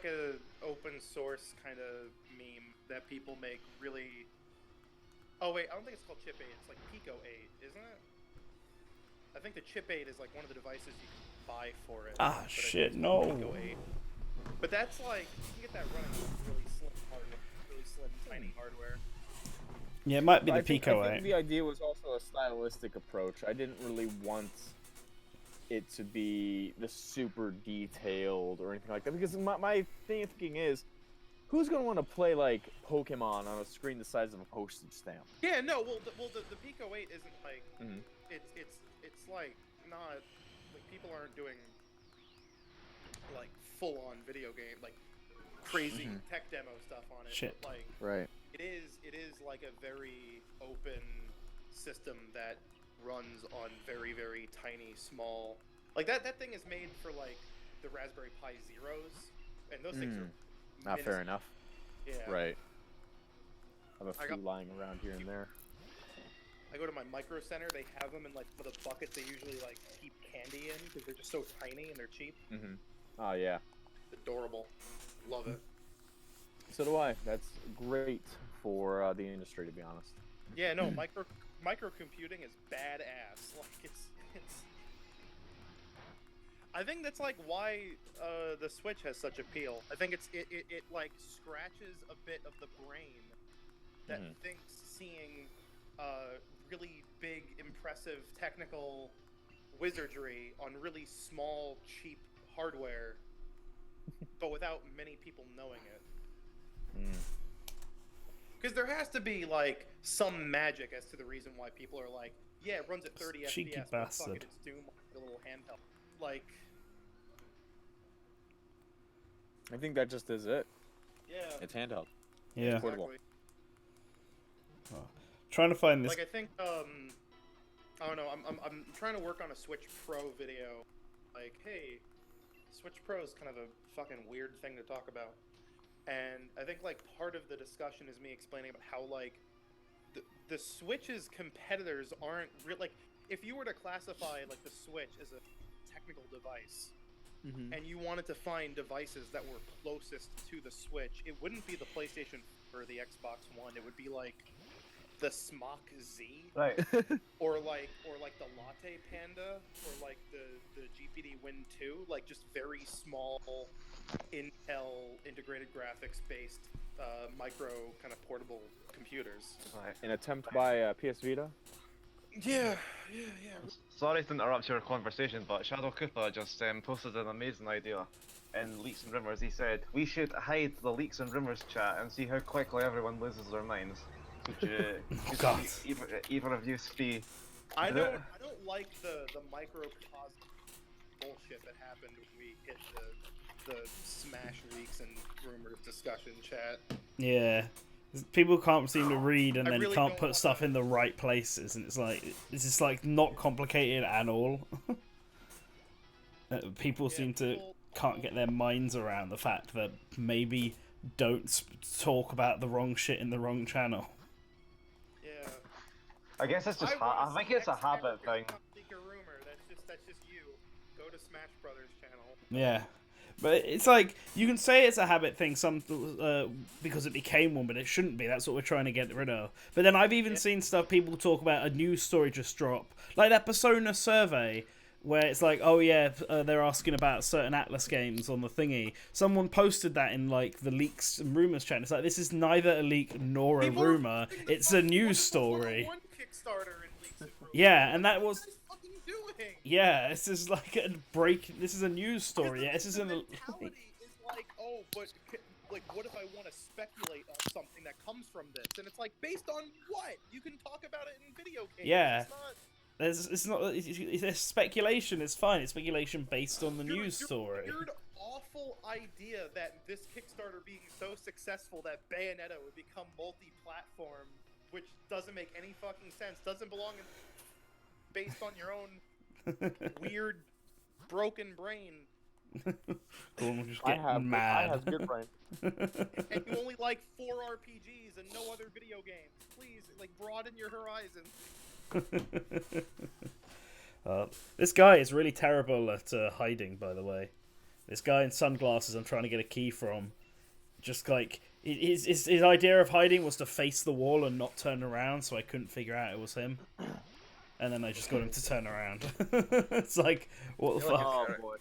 a open source kind of meme that people make really. Oh wait, I don't think it's called Chip 8. It's like Pico 8, isn't it? I think the Chip 8 is like one of the devices you can buy for it. Ah, shit, no. Pico 8. But that's like, you can get that running with really slim hardware, really slim, tiny hardware. Yeah, it might be the Pico 8. I think the idea was also a stylistic approach. I didn't really want it to be the super detailed or anything like that, because my thinking is, who's going to want to play like Pokemon on a screen the size of a postage stamp? Yeah, no, the Pico 8 isn't like, it's like not, like people aren't doing like full-on video game, like crazy tech demo stuff on it. Shit. But, like, right. It is like a very open system that runs on very, very tiny, small. Like that thing is made for like the Raspberry Pi Zeros, and those things are not fair enough. Yeah. Right. I have a few lying around here and there. I go to my Micro Center. They have them in like one of the buckets they usually like keep candy in because they're just so tiny and they're cheap. Oh yeah. Adorable. Love it. So do I. That's great for the industry, to be honest. Yeah, no, microcomputing is badass. Like it's. I think that's like why the Switch has such appeal. I think it like scratches a bit of the brain that thinks seeing really big, impressive technical wizardry on really small, cheap hardware, but without many people knowing it. Because there has to be like some magic as to the reason why people are like, yeah, it runs at 30 FPS, but fuck it, it's Doom, like a little handheld. Like, I think that just is it. Yeah. It's handheld. Yeah. Portable. Oh. Trying to find this. Like I think I don't know. I'm trying to work on a Switch Pro video. Like, hey, Switch Pro is kind of a fucking weird thing to talk about. And I think like part of the discussion is me explaining about how like the Switch's competitors aren't real. Like if you were to classify like the Switch as a technical device, and you wanted to find devices that were closest to the Switch, it wouldn't be the PlayStation or the Xbox One. It would be like the Smock Z, Right. or like the Latte Panda, or like the GPD Win 2, like just very small Intel integrated graphics based micro kind of portable computers. Right. An attempt by PS Vita. Yeah. Sorry to interrupt your conversation, but Shadow Cooper just posted an amazing idea in Leaks and Rumors. He said, we should hide the Leaks and Rumors chat and see how quickly everyone loses their minds. Could you, either of you see? I don't like the microcosm bullshit that happened when we hit the Smash Leaks and Rumors discussion chat. Yeah. People can't seem to read and then really can't don't put wanna- stuff in the right places, and it's just like not complicated at all. People seem to can't get their minds around the fact that maybe don't talk about the wrong shit in the wrong channel. Yeah. I guess it's just. I think it's a habit thing. Leak a rumor. That's just you. Go to Smash Brothers channel. Yeah. But it's like, you can say it's a habit thing because it became one, but it shouldn't be. That's what we're trying to get rid of. But then I've even seen stuff people talk about a news story just drop. Like that Persona survey, where it's like, oh yeah, they're asking about certain Atlas games on the thingy. Someone posted that in like the Leaks and Rumors chat. It's like, this is neither a leak nor a rumor. It's a news story. One Kickstarter in Leaks and Rumors. Yeah, and that was... What is fucking doing? Yeah, this is like a break. This is a news story. Yeah, this isn't a... mentality is like, oh, but like, what if I want to speculate on something that comes from this? And it's like, based on what? You can talk about it in video games. Yeah. It's not. It's speculation. It's fine. It's speculation based on the news story. Weird, awful idea that this Kickstarter being so successful that Bayonetta would become multi-platform, which doesn't make any fucking sense. Doesn't belong in. Based on your own weird, broken brain. Cool, just getting mad. I have good brain. And you only like 4 RPGs and no other video games. Please, like, broaden your horizons. This guy is really terrible at hiding, by the way. This guy in sunglasses I'm trying to get a key from. Just like, his idea of hiding was to face the wall and not turn around, so I couldn't figure out it was him. And then I just got him to turn around. It's like, what the fuck? Oh boy.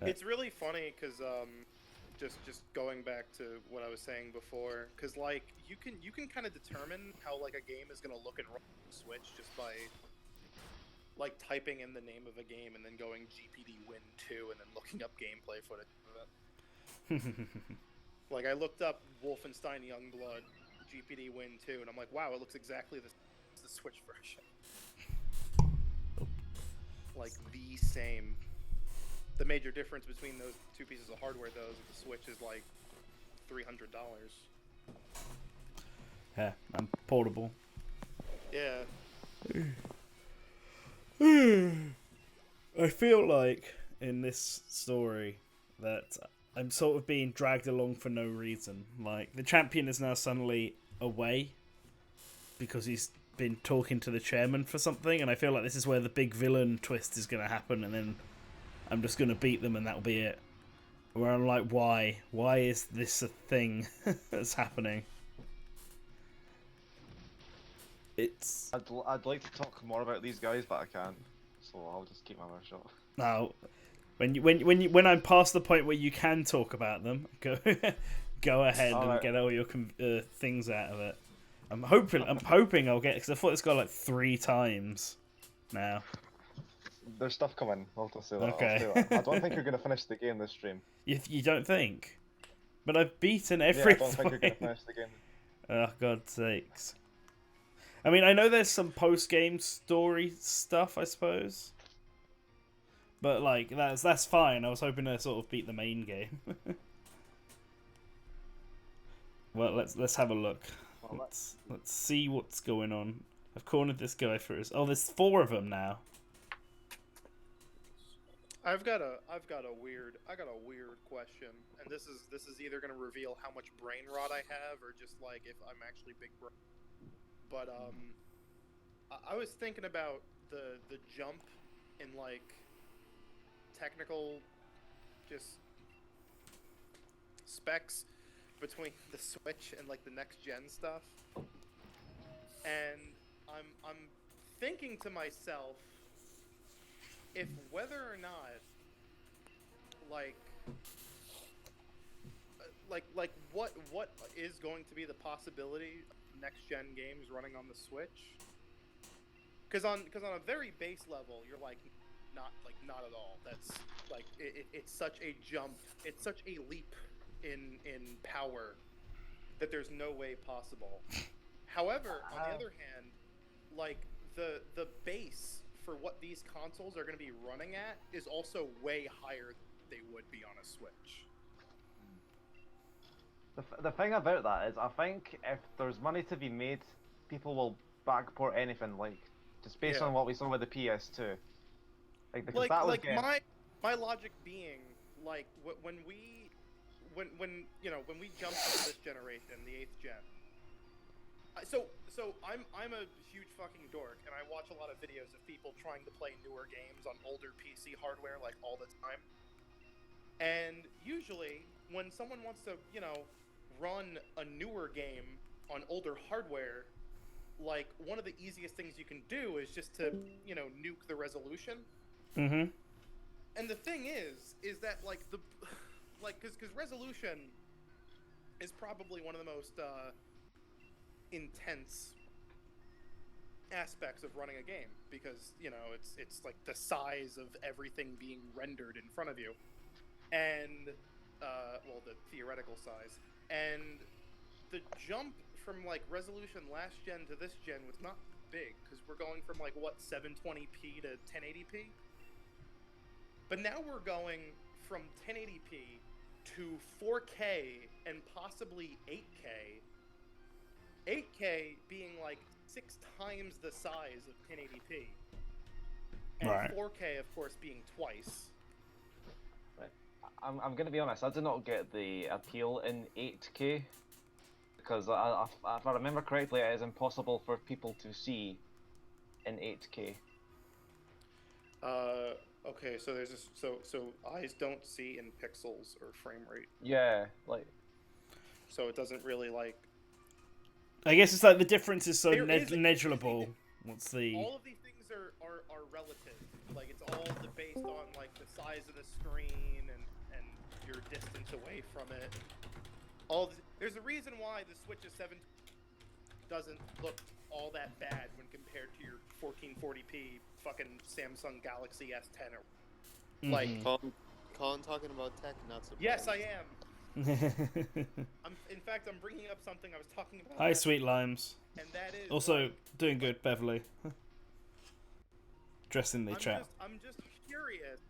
It's really funny because just going back to what I was saying before, because like you can kind of determine how like a game is gonna look and run on the Switch just by like typing in the name of a game and then going GPD Win 2 and then looking up gameplay footage of it. Like I looked up Wolfenstein Youngblood GPD Win 2 and I'm like, wow, it looks exactly the Switch version. Like the same. The major difference between those two pieces of hardware, though, is that the Switch is like $300. Yeah, and portable. Yeah. I feel like in this story that I'm sort of being dragged along for no reason. Like, the champion is now suddenly away because he's been talking to the chairman for something, and I feel like this is where the big villain twist is going to happen, and then I'm just going to beat them and that'll be it. Where I'm like, why? Why is this a thing that's happening? It's... I'd like to talk more about these guys, but I can't. So I'll just keep my mouth shut. No, when I'm past the point where you can talk about them, go ahead and get all your things out of it. I'm hoping I'll get, because I fought this guy like 3 times now. There's stuff coming. I'll just say that. Okay. I'll say that. I don't think you're gonna finish the game this stream. You don't think? But I've beaten every. Yeah, I don't think you're gonna finish the game. Oh, God's sakes! I mean, I know there's some post-game story stuff, I suppose. But like, that's fine. I was hoping to sort of beat the main game. Well, let's have a look. Let's see what's going on. I've cornered this guy for his. Oh, there's 4 of them now. I've got a weird question, and this is either gonna reveal how much brain rot I have or just like if I'm actually big brain. But I was thinking about the jump in like technical just specs between the Switch and like the next gen stuff, and I'm thinking to myself if whether or not what is going to be the possibility of next gen games running on the Switch, because on a very base level you're like not at all. That's like it's such a jump, it's such a leap in power that there's no way possible. However, on the other hand, like the base for what these consoles are going to be running at is also way higher than they would be on a Switch. The thing about that is, I think if there's money to be made, people will backport anything, like just based on what we saw with the PS2. Like, because that was my logic being like when we jumped into this generation, the 8th gen. So I'm a huge fucking dork, and I watch a lot of videos of people trying to play newer games on older PC hardware like all the time. And usually, when someone wants to, run a newer game on older hardware, like one of the easiest things you can do is just to, nuke the resolution. Mm-hmm. And the thing is that because resolution is probably one of the most intense aspects of running a game, because it's like the size of everything being rendered in front of you, and the theoretical size, and the jump from like resolution last gen to this gen was not big, because we're going from like 720p to 1080p, but now we're going from 1080p to 4K and possibly 8K. 8K being like 6 times the size of 1080p, and 4K of course being twice. I'm gonna be honest, I did not get the appeal in 8K, because if I remember correctly, it is impossible for people to see in 8K. Okay, so there's this, so eyes don't see in pixels or frame rate. Yeah, like. So it doesn't really like. I guess it's like the difference is so negligible. What's the? All of these things are relative. Like it's all based on like the size of the screen and your distance away from it. There's a reason why the Switch's 7 doesn't look all that bad when compared to your 1440p fucking Samsung Galaxy S10 or like. Colin talking about tech, not surprised. Yes, I am. In fact, I'm bringing up something I was talking about. Hi, Sweet Limes. And that is also doing good, Beverly. Dressing the chat. I'm just curious.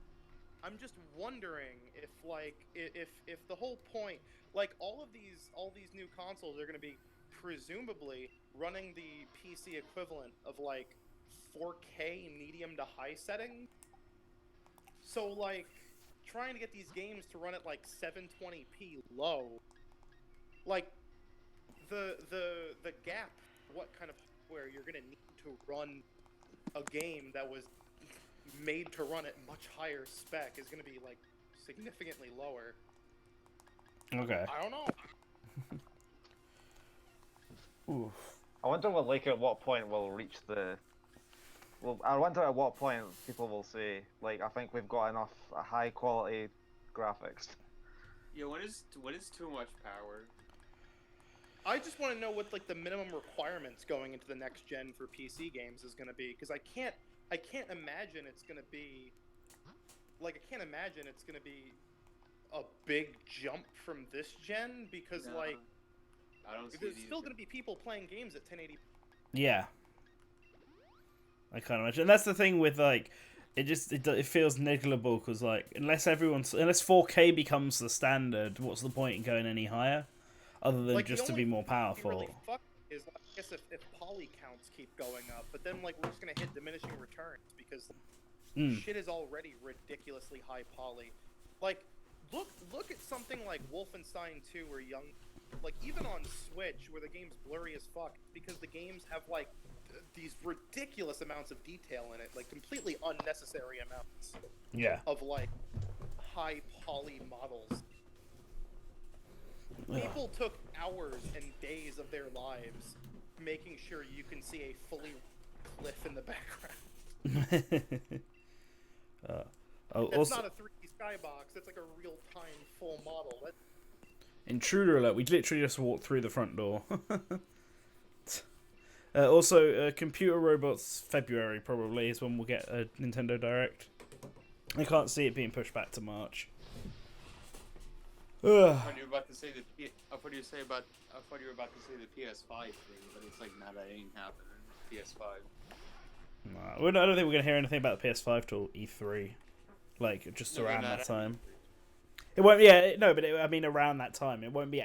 I'm just wondering if the whole point, like all these new consoles are going to be presumably running the PC equivalent of like 4K medium to high setting. So like trying to get these games to run at like 720p low, like the gap, what kind of hardware you're going to need to run a game that was made to run at much higher spec is going to be like significantly lower. Okay. I don't know. Oof. I wonder at what point we'll reach the. Well, I wonder at what point people will say, like, I think we've got enough high quality graphics. Yeah, what is too much power? I just want to know what like the minimum requirements going into the next gen for PC games is going to be, because I can't imagine it's going to be a big jump from this gen, because like I don't see there's still going to be people playing games at 1080p. Yeah. I can't imagine. And that's the thing with like, it feels negligible, because like unless 4K becomes the standard, what's the point in going any higher, other than like, just to be more powerful? Really is I guess if poly counts keep going up, but then like we're just gonna hit diminishing returns, because shit is already ridiculously high poly. Like look at something like Wolfenstein 2 or like even on Switch where the game's blurry as fuck, because the games have like these ridiculous amounts of detail in it, like completely unnecessary amounts. Yeah. Of like high poly models. People took hours and days of their lives making sure you can see a fully cliff in the background. It's also, not a 3D skybox. It's like a real-time full model. Intruder alert! We literally just walked through the front door. Computer Robots February probably is when we'll get a Nintendo Direct. I can't see it being pushed back to March. I thought you were about to say the PS5 thing, but it's like, nah, that ain't happening. PS5. Nah, I don't think we're gonna hear anything about the PS5 till E3, like just around that time. It won't. Yeah, no, but I mean around that time. It won't be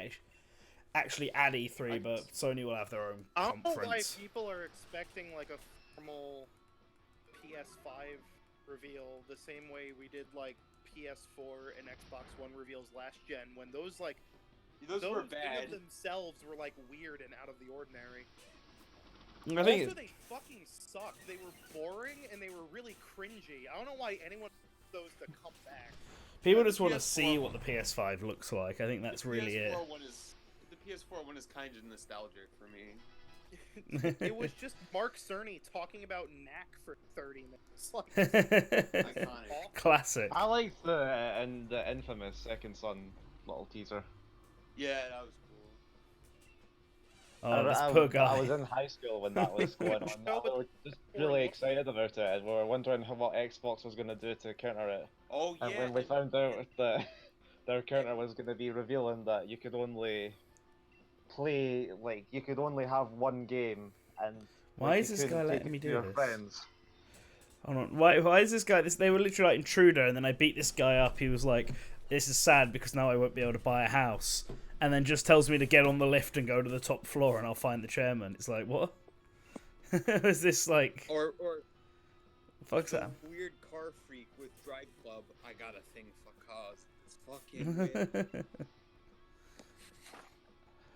actually at E3, but Sony will have their own conference. I don't know why people are expecting like a formal PS5 reveal the same way we did like PS4 and Xbox One reveals last gen, when those were bad. Themselves were like weird and out of the ordinary. Also, they fucking sucked. They were boring and they were really cringy. I don't know why anyone wants those to come back. People just want to see what the PS5 looks like. I think that's really it. The PS4 one is kind of nostalgic for me. It was just Mark Cerny talking about Knack for 30 minutes. Like, iconic. Classic. I liked the infamous Second Son little teaser. Yeah, that was cool. Oh, this poor guy. I was in high school when that was going on. I was just really excited about it, and we were wondering what Xbox was going to do to counter it. Oh, yeah. And when we found out that their counter was going to be revealing that you could only play, like, you could only have one game, and why is this guy letting me do your this? Friends. Hold on. Why is this guy? They were literally like Intruder, and then I beat this guy up. He was like, "This is sad because now I won't be able to buy a house," and then just tells me to get on the lift and go to the top floor, and I'll find the chairman. It's like, what? Is this like? Or fuck's that? Weird car freak with Drive Club. I got a thing for cars. It's fucking weird.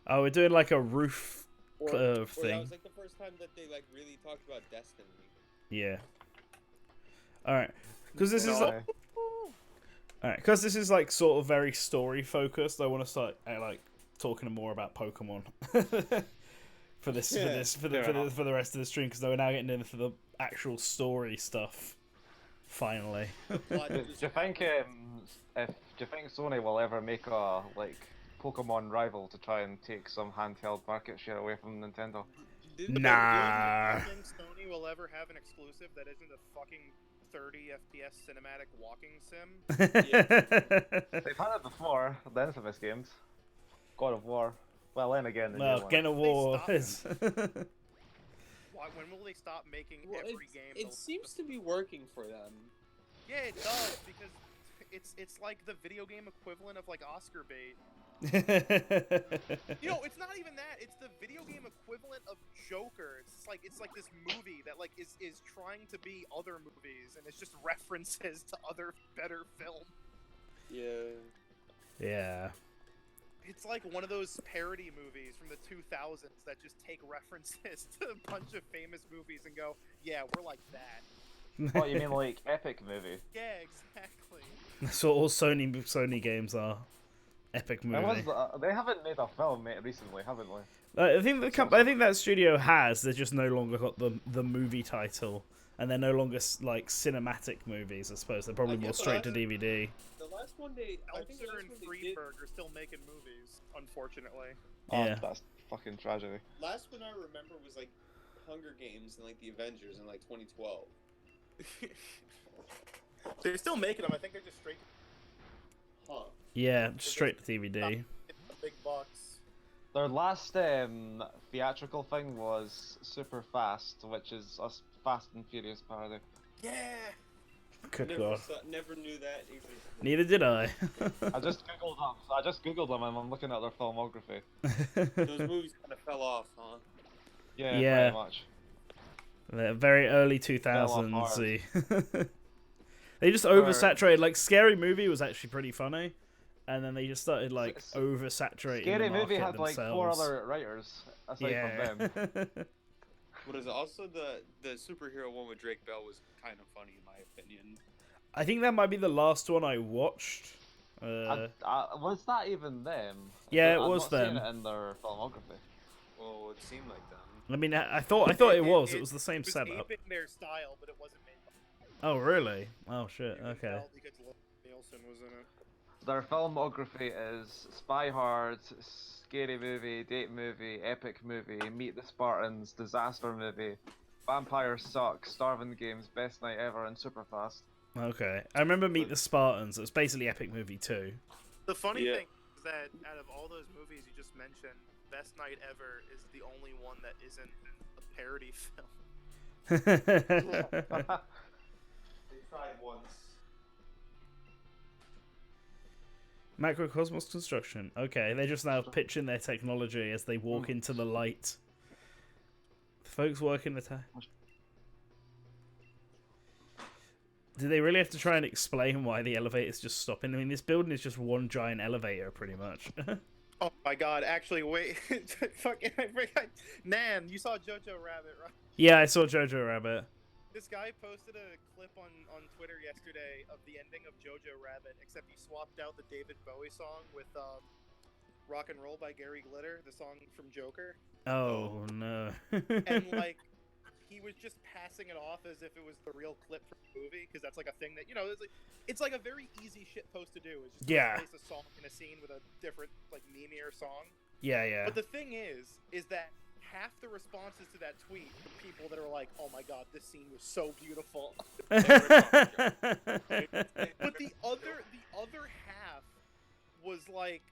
Oh, we're doing like a roof thing. That was like the first time that they like really talked about Destiny. Yeah. All right, because this is like. Alright, because this is like sort of very story focused, I want to start like talking more about Pokemon for the rest of the stream, because we're now getting into the actual story stuff. Finally. Do you think Sony will ever make a like Pokemon rival to try and take some handheld market share away from Nintendo? Nah. Do you think Sony will ever have an exclusive that isn't a fucking 30 FPS cinematic walking sim? They've had it before, the infamous games. God of War. Well, then again, God of War is... When will they stop making every game? It seems to be working for them. Yeah, it does, because it's like the video game equivalent of like Oscar bait. You know, it's not even that. It's the video game equivalent of Joker. It's like this movie that like is trying to be other movies, and it's just references to other better film. Yeah. Yeah. It's like one of those parody movies from the 2000s that just take references to a bunch of famous movies and go, yeah, we're like that. Oh, you mean like epic movie? Yeah, exactly. That's what all Sony games are. Epic movie. They haven't made a film recently, haven't they? I think that studio has. They've just no longer got the movie title, and they're no longer like cinematic movies. I suppose they're probably more straight to DVD. The last one I think Elser and Friedberg are still making movies, unfortunately. Yeah. Oh, that's fucking tragedy. Last one I remember was like Hunger Games and like the Avengers in like 2012. They're still making them. I think they're just straight. Huh. Yeah, straight to DVD. Big bucks. Their last theatrical thing was Super Fast, which is a Fast and Furious parody. Yeah. Good God. Never knew that existed. Neither did I. I just googled them and I'm looking at their filmography. Those movies kind of fell off, huh? Yeah, Yeah. pretty much. They're very early 2000s. They just oversaturated. Like Scary Movie was actually pretty funny, and then they just started like oversaturating. Scary the market Movie had like themselves. 4 other writers aside from them. What is it? Also the superhero one with Drake Bell was kind of funny in my opinion. I think that might be the last one I watched. Was that even them? Yeah, it I'm was not them. seeing it in their filmography. Well, it seemed like them. I mean, I thought it was. It was the same It was setup. aping their style, but it wasn't made by Oh, really? Oh, shit. you can Okay. tell because Nielsen was in it. Their filmography is Spy Hard, Scary Movie, Date Movie, Epic Movie, Meet the Spartans, Disaster Movie, Vampires Suck, Starving Games, Best Night Ever, and Superfast. Okay. I remember Meet the Spartans. It was basically Epic Movie 2. The funny thing is that out of all those movies you just mentioned, Best Night Ever is the only one that isn't a parody film. They tried once. Macrocosmos Construction. Okay, they're just now pitching their technology as they walk into the light. The folks working the Do they really have to try and explain why the elevator's just stopping? I mean, this building is just one giant elevator, pretty much. Oh my god, actually, wait. Fucking, I forgot. Nan, you saw Jojo Rabbit, right? Yeah, I saw Jojo Rabbit. This guy posted a clip on Twitter yesterday of the ending of Jojo Rabbit, except he swapped out the David Bowie song with Rock and Roll by Gary Glitter, the song from Joker. Oh, no. And, like, he was just passing it off as if it was the real clip from the movie, because that's, like, a thing that, you know, it's like a very easy shit post to do. It's just replace a song in a scene with a different, like, meme-ier song. Yeah, yeah. But the thing is that half the responses to that tweet were people that are like, "Oh my god, this scene was so beautiful." But the other half was like,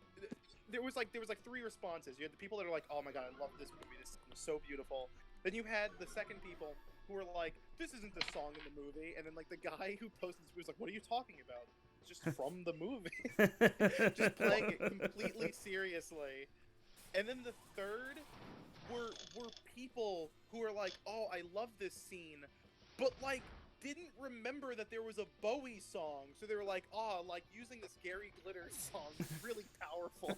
there was like 3 responses. You had the people that are like, "Oh my god, I love this movie. This scene was so beautiful." Then you had the second people who were like, "This isn't the song in the movie." And then like the guy who posted this was like, "What are you talking about? It's just from the movie." Just playing it completely seriously. And then the third were people who are like, "Oh, I love this scene," but like didn't remember that there was a Bowie song, so they were like, "Oh, like using this Gary Glitter song is really powerful."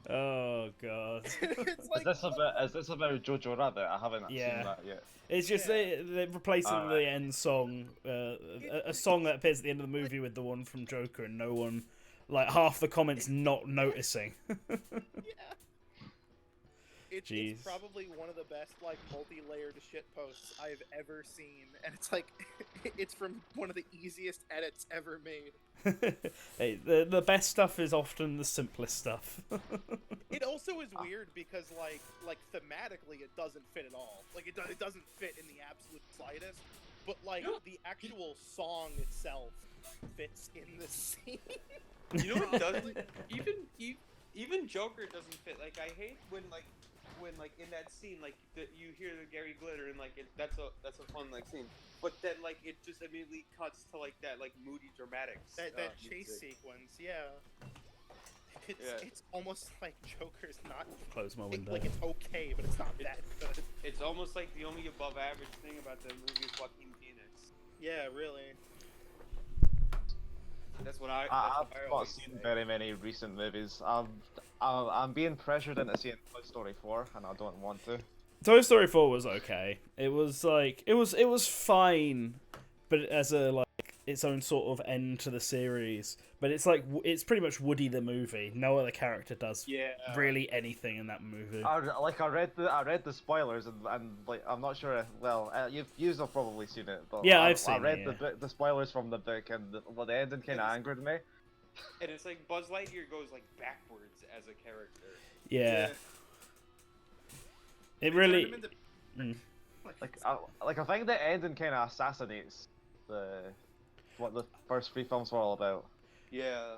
Oh god. It's like, is this about Jojo Rabbit? I haven't seen that yet. It's just they're replacing the end song, a song that appears at the end of the movie with the one from Joker, and no one, like half the comments not noticing. Yeah. It's probably one of the best like multi-layered shit posts I've ever seen, and it's like it's from one of the easiest edits ever made. Hey, the best stuff is often the simplest stuff. It also is weird because like thematically it doesn't fit at all. Like it doesn't fit in the absolute slightest. But like the actual song itself fits in the scene. You know what doesn't? Even Joker doesn't fit. Like I hate when in that scene like you hear the Gary Glitter and like that's a fun like scene, but then like it just immediately cuts to like that like moody dramatics. That chase sequence, yeah. It's almost like Joker's not. Close my window. Like it's okay, but it's not that good. It's almost like the only above average thing about the movie is Joaquin Phoenix. Yeah, really. That's what I've not seen very many recent movies. I'm being pressured into seeing Toy Story 4, and I don't want to. Toy Story 4 was okay. It was like it was fine, but as a like its own sort of end to the series. But it's like it's pretty much Woody the movie. No other character does really anything in that movie. I read the spoilers and like I'm not sure. Well, you've probably seen it. But yeah, I've seen. I read the spoilers from the book, and the ending kind of angered me. And it's like Buzz Lightyear goes like backwards as a character. Yeah. It really. Like I think the ending kind of assassinates what the first 3 films were all about. Yeah.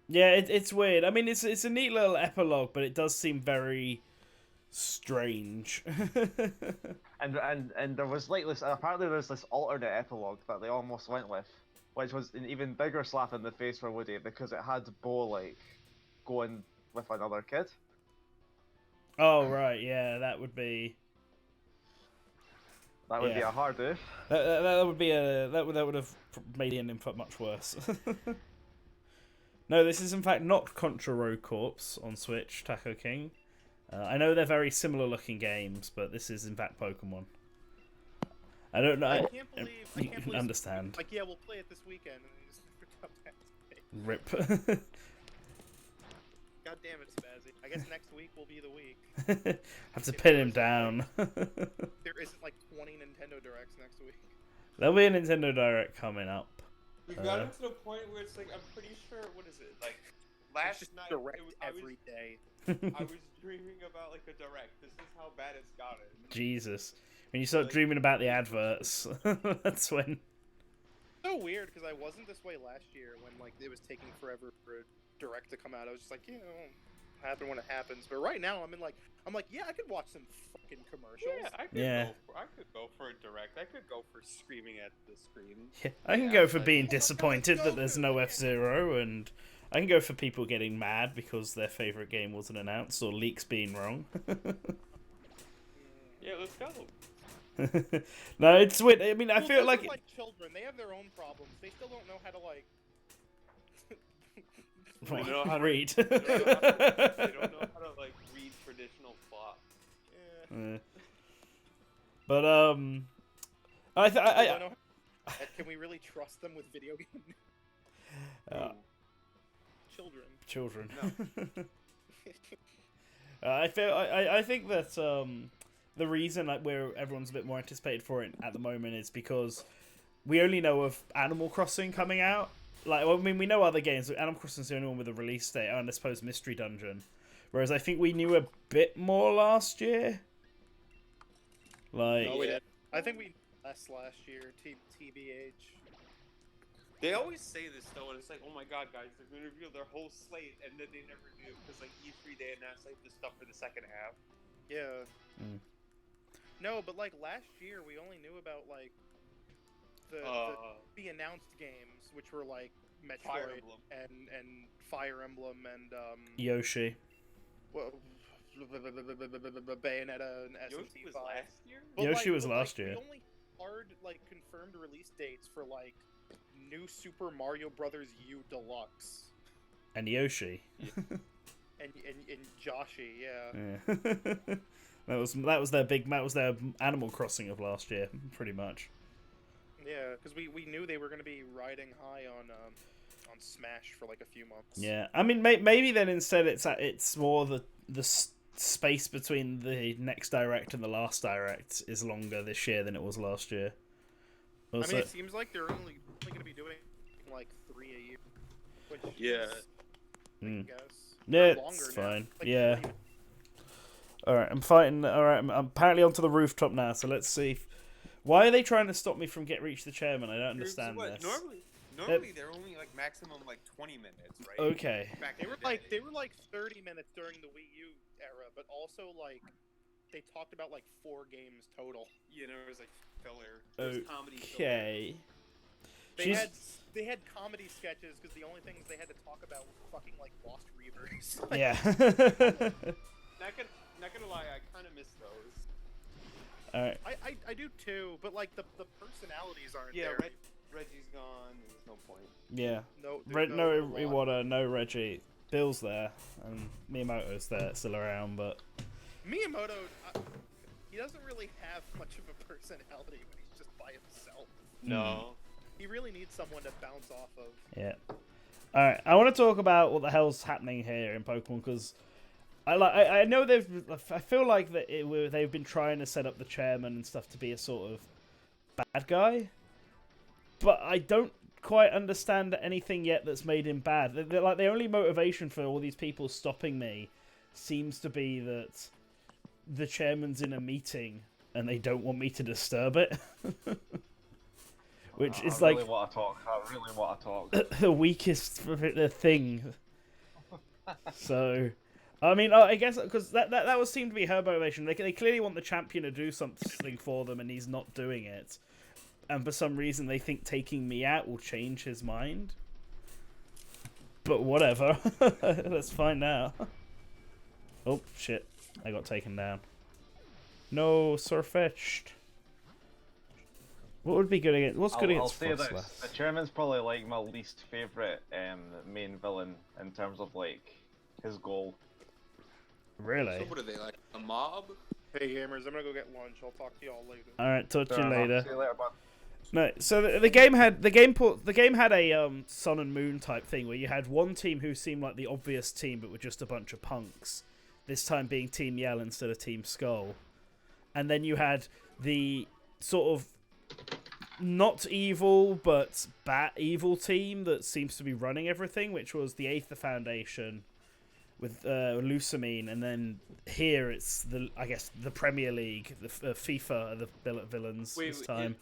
Yeah, it's weird. I mean, it's a neat little epilogue, but it does seem very strange. and there was like this. Apparently, there's this alternate epilogue that they almost went with, which was an even bigger slap in the face for Woody because it had Bo like going with another kid. Oh right, yeah, that would be. That would be a hard do. That would be that would have made the ending much worse. No, this is in fact not Contra Road Corpse on Switch, Taco King. I know they're very similar looking games, but this is in fact Pokemon. I don't know. I can't believe. You understand. Like, yeah, we'll play it this weekend, and they just never come back to me. Rip. God damn it, Spazzy. I guess next week will be the week. Have to pin him down. There isn't like 20 Nintendo Directs next week. There'll be a Nintendo Direct coming up. We've gotten to the point where it's like, I'm pretty sure, what is it? Like, last night, Direct every day. I was dreaming about like a Direct. This is how bad it's gotten. Jesus. When you start dreaming about the adverts, that's when... So weird, because I wasn't this way last year when like it was taking forever for a Direct to come out. I was just like, happen when it happens. But right now, I'm like, yeah, I could watch some fucking commercials. Yeah, I could go for a Direct. I could go for screaming at the screen. Yeah, I can go for being disappointed that there's no F-Zero, and I can go for people getting mad because their favorite game wasn't announced or leaks being wrong. Yeah, let's go. No, it's weird. I mean, I feel like children. They have their own problems. They still don't know how to like. They don't know how to read. They don't know how to like read traditional plot. Yeah. But Can we really trust them with video games? Children. No. I think that the reason where everyone's a bit more anticipated for it at the moment is because we only know of Animal Crossing coming out. Like, well, I mean, we know other games, but Animal Crossing's the only one with a release date, and I suppose Mystery Dungeon. Whereas I think we knew a bit more last year. Like, no, we did. I think we knew less last year. TBH. They always say this though, and it's like, oh my god, guys, they're gonna reveal their whole slate, and then they never do because like E3 they announced like the stuff for the second half. Yeah. No, but like last year we only knew about like the announced games, which were like Metroid and Fire Emblem and Yoshi. Well, Bayonetta and Yoshi was SMT5. last year. Yoshi was last year. We only hard like confirmed release dates for like New Super Mario Brothers U Deluxe and Yoshi. and Joshi, yeah. That was their Animal Crossing of last year, pretty much. Yeah, because we knew they were going to be riding high on Smash for like a few months. Yeah, I mean maybe then instead it's more the space between the next Direct and the last Direct is longer this year than it was last year. Also, I mean, it seems like they're only going to be doing like 3 a year, which yeah, I guess. Yeah, longer it's now. fine. Like, Yeah. Alright, I'm fighting. Alright, I'm apparently onto the rooftop now, so let's see. Why are they trying to stop me from reach the chairman? I don't understand this. Normally they're only like maximum like 20 minutes, right? Okay. They were like 30 minutes during the Wii U era, but also like they talked about like 4 games total. You know, it was like filler. There was comedy Okay. Filler. They had comedy sketches because the only things they had to talk about were fucking like Lost Reavers. Yeah. Not gonna lie, I kind of miss those. Alright. I do too, but like the personalities aren't there. there. Reggie's gone. There's no point. Yeah. No Iwata, no Reggie. Bill's there, and Miyamoto's there, still around, but Miyamoto, he doesn't really have much of a personality when he's just by himself. No. He really needs someone to bounce off of. Yeah. Alright, I want to talk about what the hell's happening here in Pokemon, because I know I feel like that they've been trying to set up the chairman and stuff to be a sort of bad guy, but I don't quite understand anything yet that's made him bad. They're like, the only motivation for all these people stopping me seems to be that the chairman's in a meeting and they don't want me to disturb it. Which is like... I really want to talk. The weakest thing. So, I mean, I guess, because that would seem to be her motivation. They clearly want the champion to do something for them, and he's not doing it. And for some reason, they think taking me out will change his mind. But whatever. Let's find out. Oh, shit. I got taken down. No, Surfetched. What would be good against? What's good against Frostless? I'll say this. The chairman's probably like my least favourite main villain in terms of like his goal. Really? So what are they, like, a mob? Hey gamers, I'm gonna go get lunch. I'll talk to y'all later. All right, talk to you Fair enough. later. See you later, bud. No, so the game had a Sun and Moon type thing where you had one team who seemed like the obvious team but were just a bunch of punks. This time being Team Yell instead of Team Skull, and then you had the sort of not evil but evil team that seems to be running everything, which was the Aether Foundation with Lusamine, and then here it's the Premier League, the FIFA are the villains this time.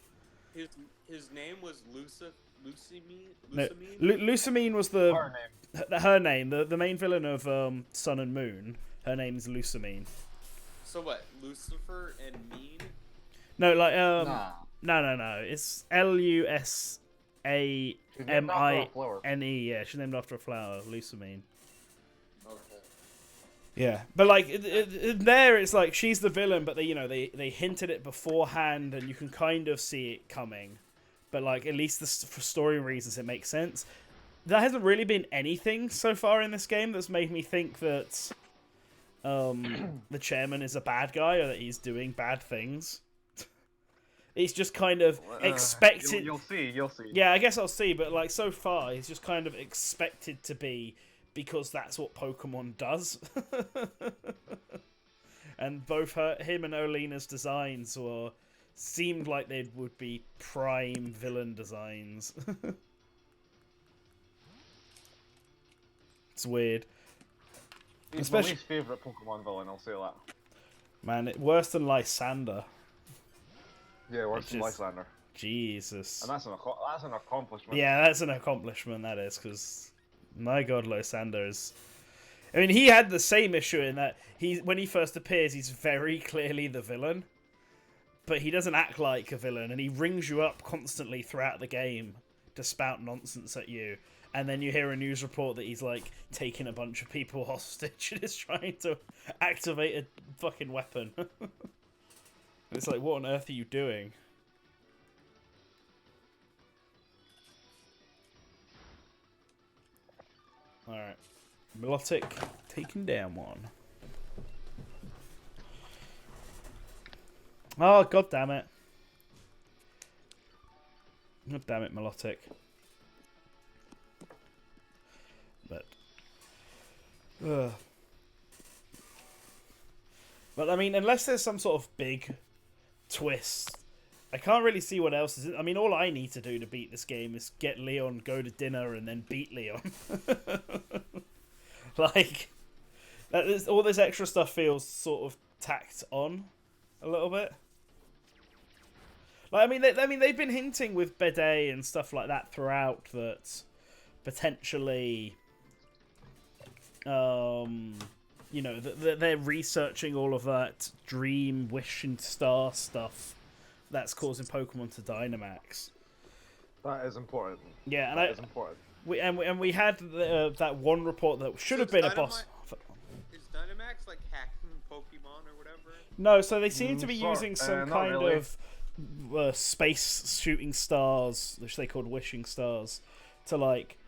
His name was Lusamine? No, Lusamine was Her name. her name. The main villain of Sun and Moon. Her name's Lusamine. So what? Lucifer and Mean? No, like Nah. no. It's Lusamine. Yeah, she's named after a flower. Lusamine. Okay. Yeah, but like there, it's like she's the villain, but they hinted it beforehand, and you can kind of see it coming. But like at least for story reasons, it makes sense. There hasn't really been anything so far in this game that's made me think that the chairman is a bad guy or that he's doing bad things. He's just kind of expected. You'll see. Yeah, I guess I'll see. But like so far, he's just kind of expected to be. Because that's what Pokemon does. And both him and Olena's designs seemed like they would be prime villain designs. It's weird. He's my least favourite Pokemon villain, I'll say that. Man, worse than Lysander. Yeah, worse than Lysander. Jesus. And that's an accomplishment. Yeah, that's an accomplishment, that is, because... My God, Lysander is... I mean, he had the same issue in that when he first appears, he's very clearly the villain. But he doesn't act like a villain, and he rings you up constantly throughout the game to spout nonsense at you. And then you hear a news report that he's, like, taking a bunch of people hostage and is trying to activate a fucking weapon. It's like, what on earth are you doing? Alright. Milotic taking down one. Oh, god damn it. God damn it, Milotic. But I mean, unless there's some sort of big twist, I can't really see what else is in. I mean, all I need to do to beat this game is get Leon, go to dinner, and then beat Leon. Like, all this extra stuff feels sort of tacked on a little bit. Like, I mean, they've been hinting with Bidet and stuff like that throughout that potentially, that they're researching all of that dream, wish, and star stuff that's causing Pokemon to Dynamax. That is important. Yeah, and that is important. We had that one report that should have been a boss. Is Dynamax like hacking Pokemon or whatever? No, so they seem to be using some kind really. of space shooting stars, which they called wishing stars, to like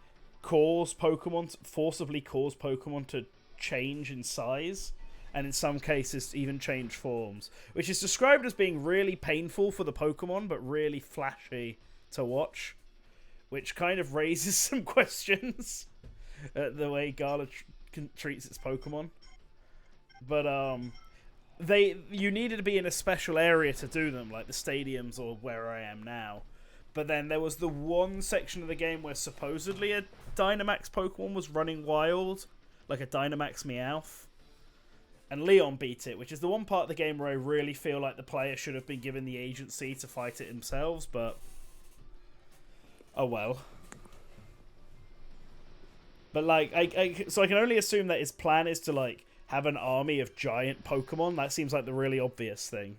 forcibly cause Pokemon to change in size. And in some cases, even change forms. Which is described as being really painful for the Pokemon, but really flashy to watch. Which kind of raises some questions at the way Gala treats its Pokemon. But, you needed to be in a special area to do them, like the stadiums or where I am now. But then there was the one section of the game where supposedly a Dynamax Pokemon was running wild, like a Dynamax Meowth. And Leon beat it, which is the one part of the game where I really feel like the player should have been given the agency to fight it themselves, but... Oh well. But, like, so I can only assume that his plan is to, like, have an army of giant Pokemon. That seems like the really obvious thing.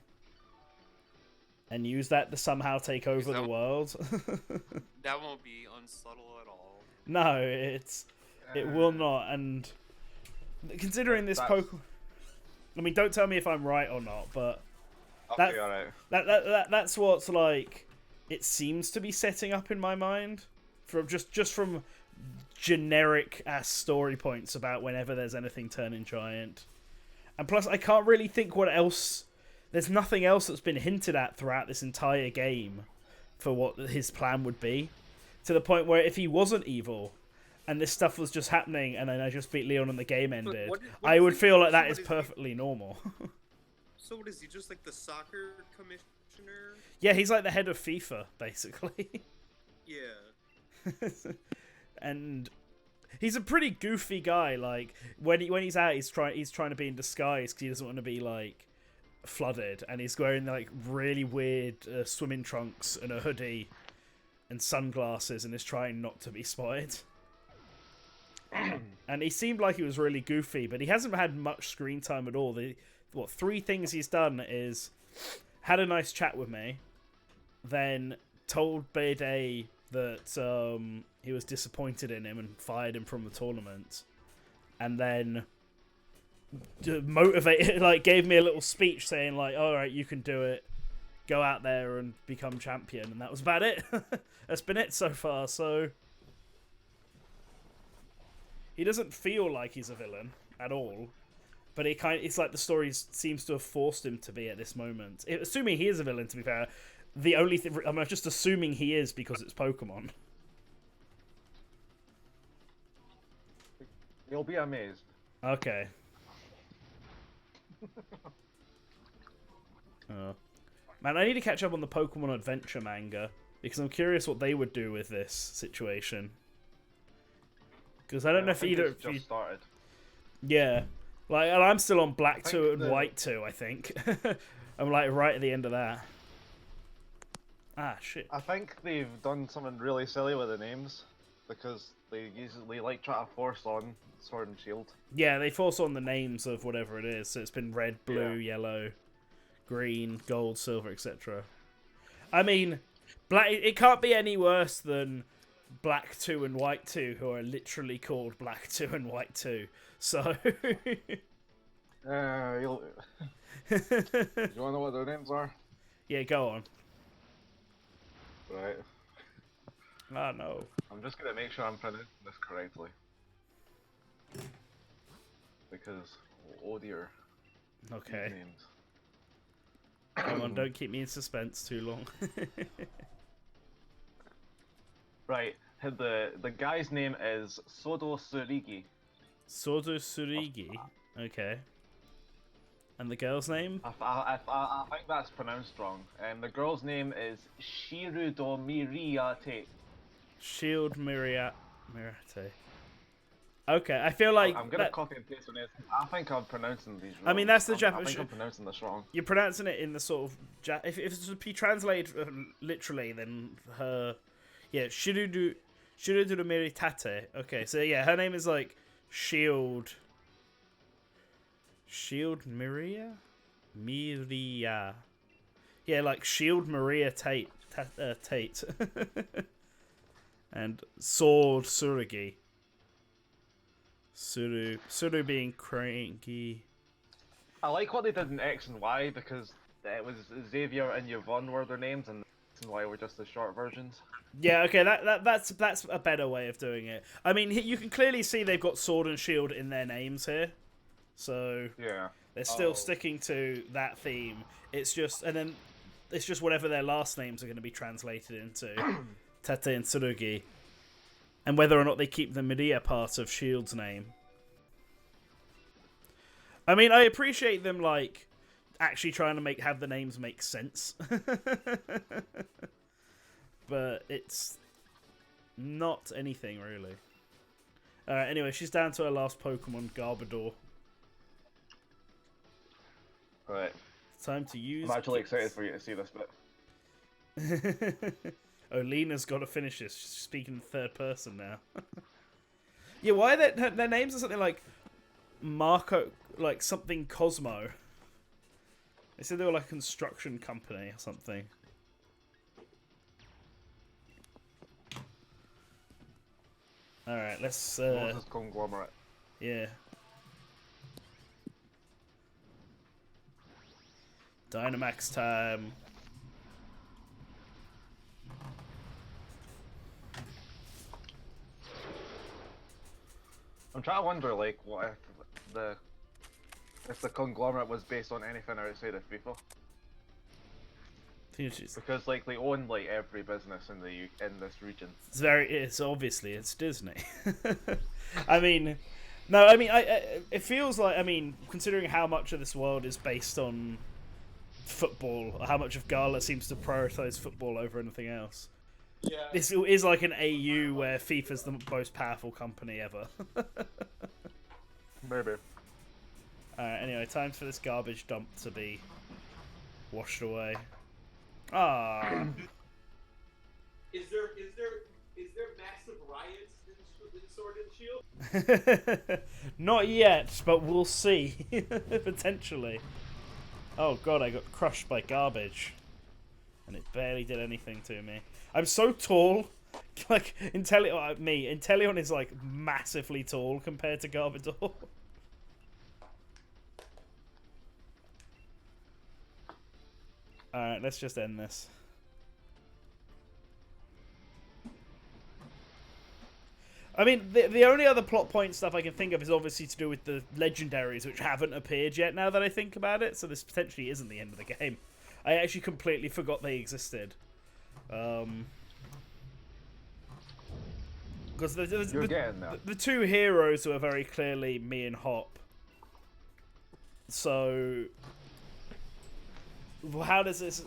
And use that to somehow take over the world. That won't be unsubtle at all. No, it will not, and... Considering this Pokemon... I mean, don't tell me if I'm right or not, but Okay, alright. That's what's like. It seems to be setting up in my mind, from just from generic ass story points about whenever there's anything turning giant, And plus, I can't really think what else. There's nothing else that's been hinted at throughout this entire game for what his plan would be. To the point where if he wasn't evil, and this stuff was just happening, and then I just beat Leon and the game ended, I would feel like that is perfectly normal. So what is he, just like the soccer commissioner? Yeah, he's like the head of FIFA, basically. Yeah. And he's a pretty goofy guy. Like when he's out, he's trying to be in disguise because he doesn't want to be like flooded, and he's wearing like really weird swimming trunks and a hoodie and sunglasses, and is trying not to be spotted. And he seemed like he was really goofy, but he hasn't had much screen time at all. Three things he's done is had a nice chat with me, then told Bede that he was disappointed in him and fired him from the tournament, and then motivated, like gave me a little speech saying like, "All right, you can do it. Go out there and become champion," and that was about it. That's been it so far. So he doesn't feel like he's a villain at all, but it's like the story seems to have forced him to be at this moment. Assuming he is a villain, to be fair, the only thing I'm just assuming he is because it's Pokemon. You'll be amazed. Okay. Man, I need to catch up on the Pokemon Adventure manga because I'm curious what they would do with this situation. Because I don't know if either of you started. Yeah, like I'm still on Black 2 and White 2. I think I'm like right at the end of that. Ah, shit. I think they've done something really silly with the names because they usually like try to force on Sword and Shield. Yeah, they force on the names of whatever it is. So it's been red, blue, yellow, green, gold, silver, etc. I mean, black. It can't be any worse than Black 2 and White 2, who are literally called Black 2 and White 2. So. You want to know what their names are? Yeah, go on. Right. Oh, no. I'm just going to make sure I'm pronouncing this correctly. Because, oh dear. Okay. Names. Come on, don't keep me in suspense too long. Right, the guy's name is Sodo Surigi. Sodo Surigi? Okay. And the girl's name? I think that's pronounced wrong. The girl's name is Shirudomiriate. Shield Mirate. Okay, I feel like I'm gonna copy and paste on this. I think I'm pronouncing these wrong. I mean, that's the I Japanese. think I'm pronouncing this wrong. You're pronouncing it in the sort of if it's to be translated literally, then her, yeah, Shirudomiritate. Okay, so yeah, her name is like Shield Miria. Yeah, like Shield Maria Tate. And Sword Surigi. Suru being cranky. I like what they did in X and Y because it was Xavier and Yvonne were their names, and X and Y were just the short versions. Yeah, okay, that's a better way of doing it. I mean, you can clearly see they've got Sword and Shield in their names here, so yeah, they're still sticking to that theme. It's just whatever their last names are going to be translated into, Tate and Tsurugi, and whether or not they keep the Miria part of Shield's name. I mean, I appreciate them like actually trying to have the names make sense. But it's not anything really. Alright, anyway, she's down to her last Pokemon, Garbodor. Right. Time to use. I'm actually excited for you to see this bit. Oh, Lena's got to finish this. She's speaking in third person now. Yeah, why are their names are something like Marco, like something Cosmo. They said they were like a construction company or something. Alright, let's Moses Conglomerate. Yeah. Dynamax time. I'm trying to wonder, like, what if the if the conglomerate was based on anything outside of FIFA. Because like they own like every business in in this region. It's obviously it's Disney. I mean, no, I mean, it feels like, I mean, considering how much of this world is based on football, or how much of Gala seems to prioritize football over anything else. Yeah. This is like an AU where FIFA's the most powerful company ever. Maybe. Alright, anyway, time for this garbage dump to be washed away. Ah. Is there massive riots in Sword and Shield? Not yet, but we'll see. Potentially. Oh god, I got crushed by garbage. And it barely did anything to me. I'm so tall. Like, Inteleon is like massively tall compared to Garbodor. Alright, let's just end this. I mean, the only other plot point stuff I can think of is obviously to do with the legendaries, which haven't appeared yet now that I think about it, so this potentially isn't the end of the game. I actually completely forgot they existed. Because the two heroes were very clearly me and Hop. So... how does this...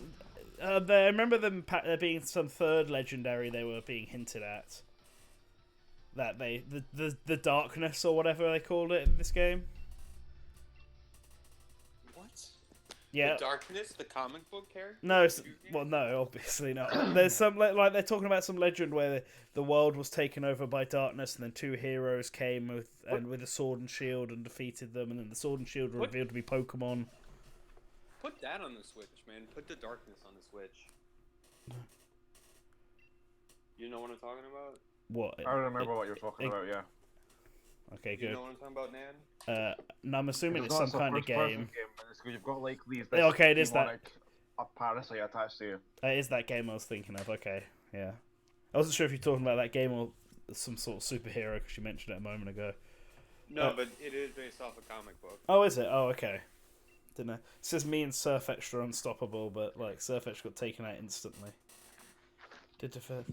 I remember them there being some third legendary they were being hinted at. That the darkness or whatever they called it in this game. What? Yeah. The darkness, the comic book character? No, well, no, obviously not. There's some like they're talking about some legend where the world was taken over by darkness, and then two heroes came with a sword and shield and defeated them, and then the sword and shield were revealed to be Pokemon. Put that on the Switch, man. Put the darkness on the Switch. You know what I'm talking about? What? I remember what you're talking about, yeah. Okay, good. You know what I'm talking about, Nan? No, I'm assuming it's some kind of game. You've got like these. Okay, it is that. A parasite attached to you. It is that game I was thinking of. Okay, yeah. I wasn't sure if you're talking about that game or some sort of superhero because you mentioned it a moment ago. No, but it is based off a comic book. Oh, is it? Oh, okay. Didn't know. It says me and Surfetched are unstoppable, but like Surfetched got taken out instantly. Did the fifth.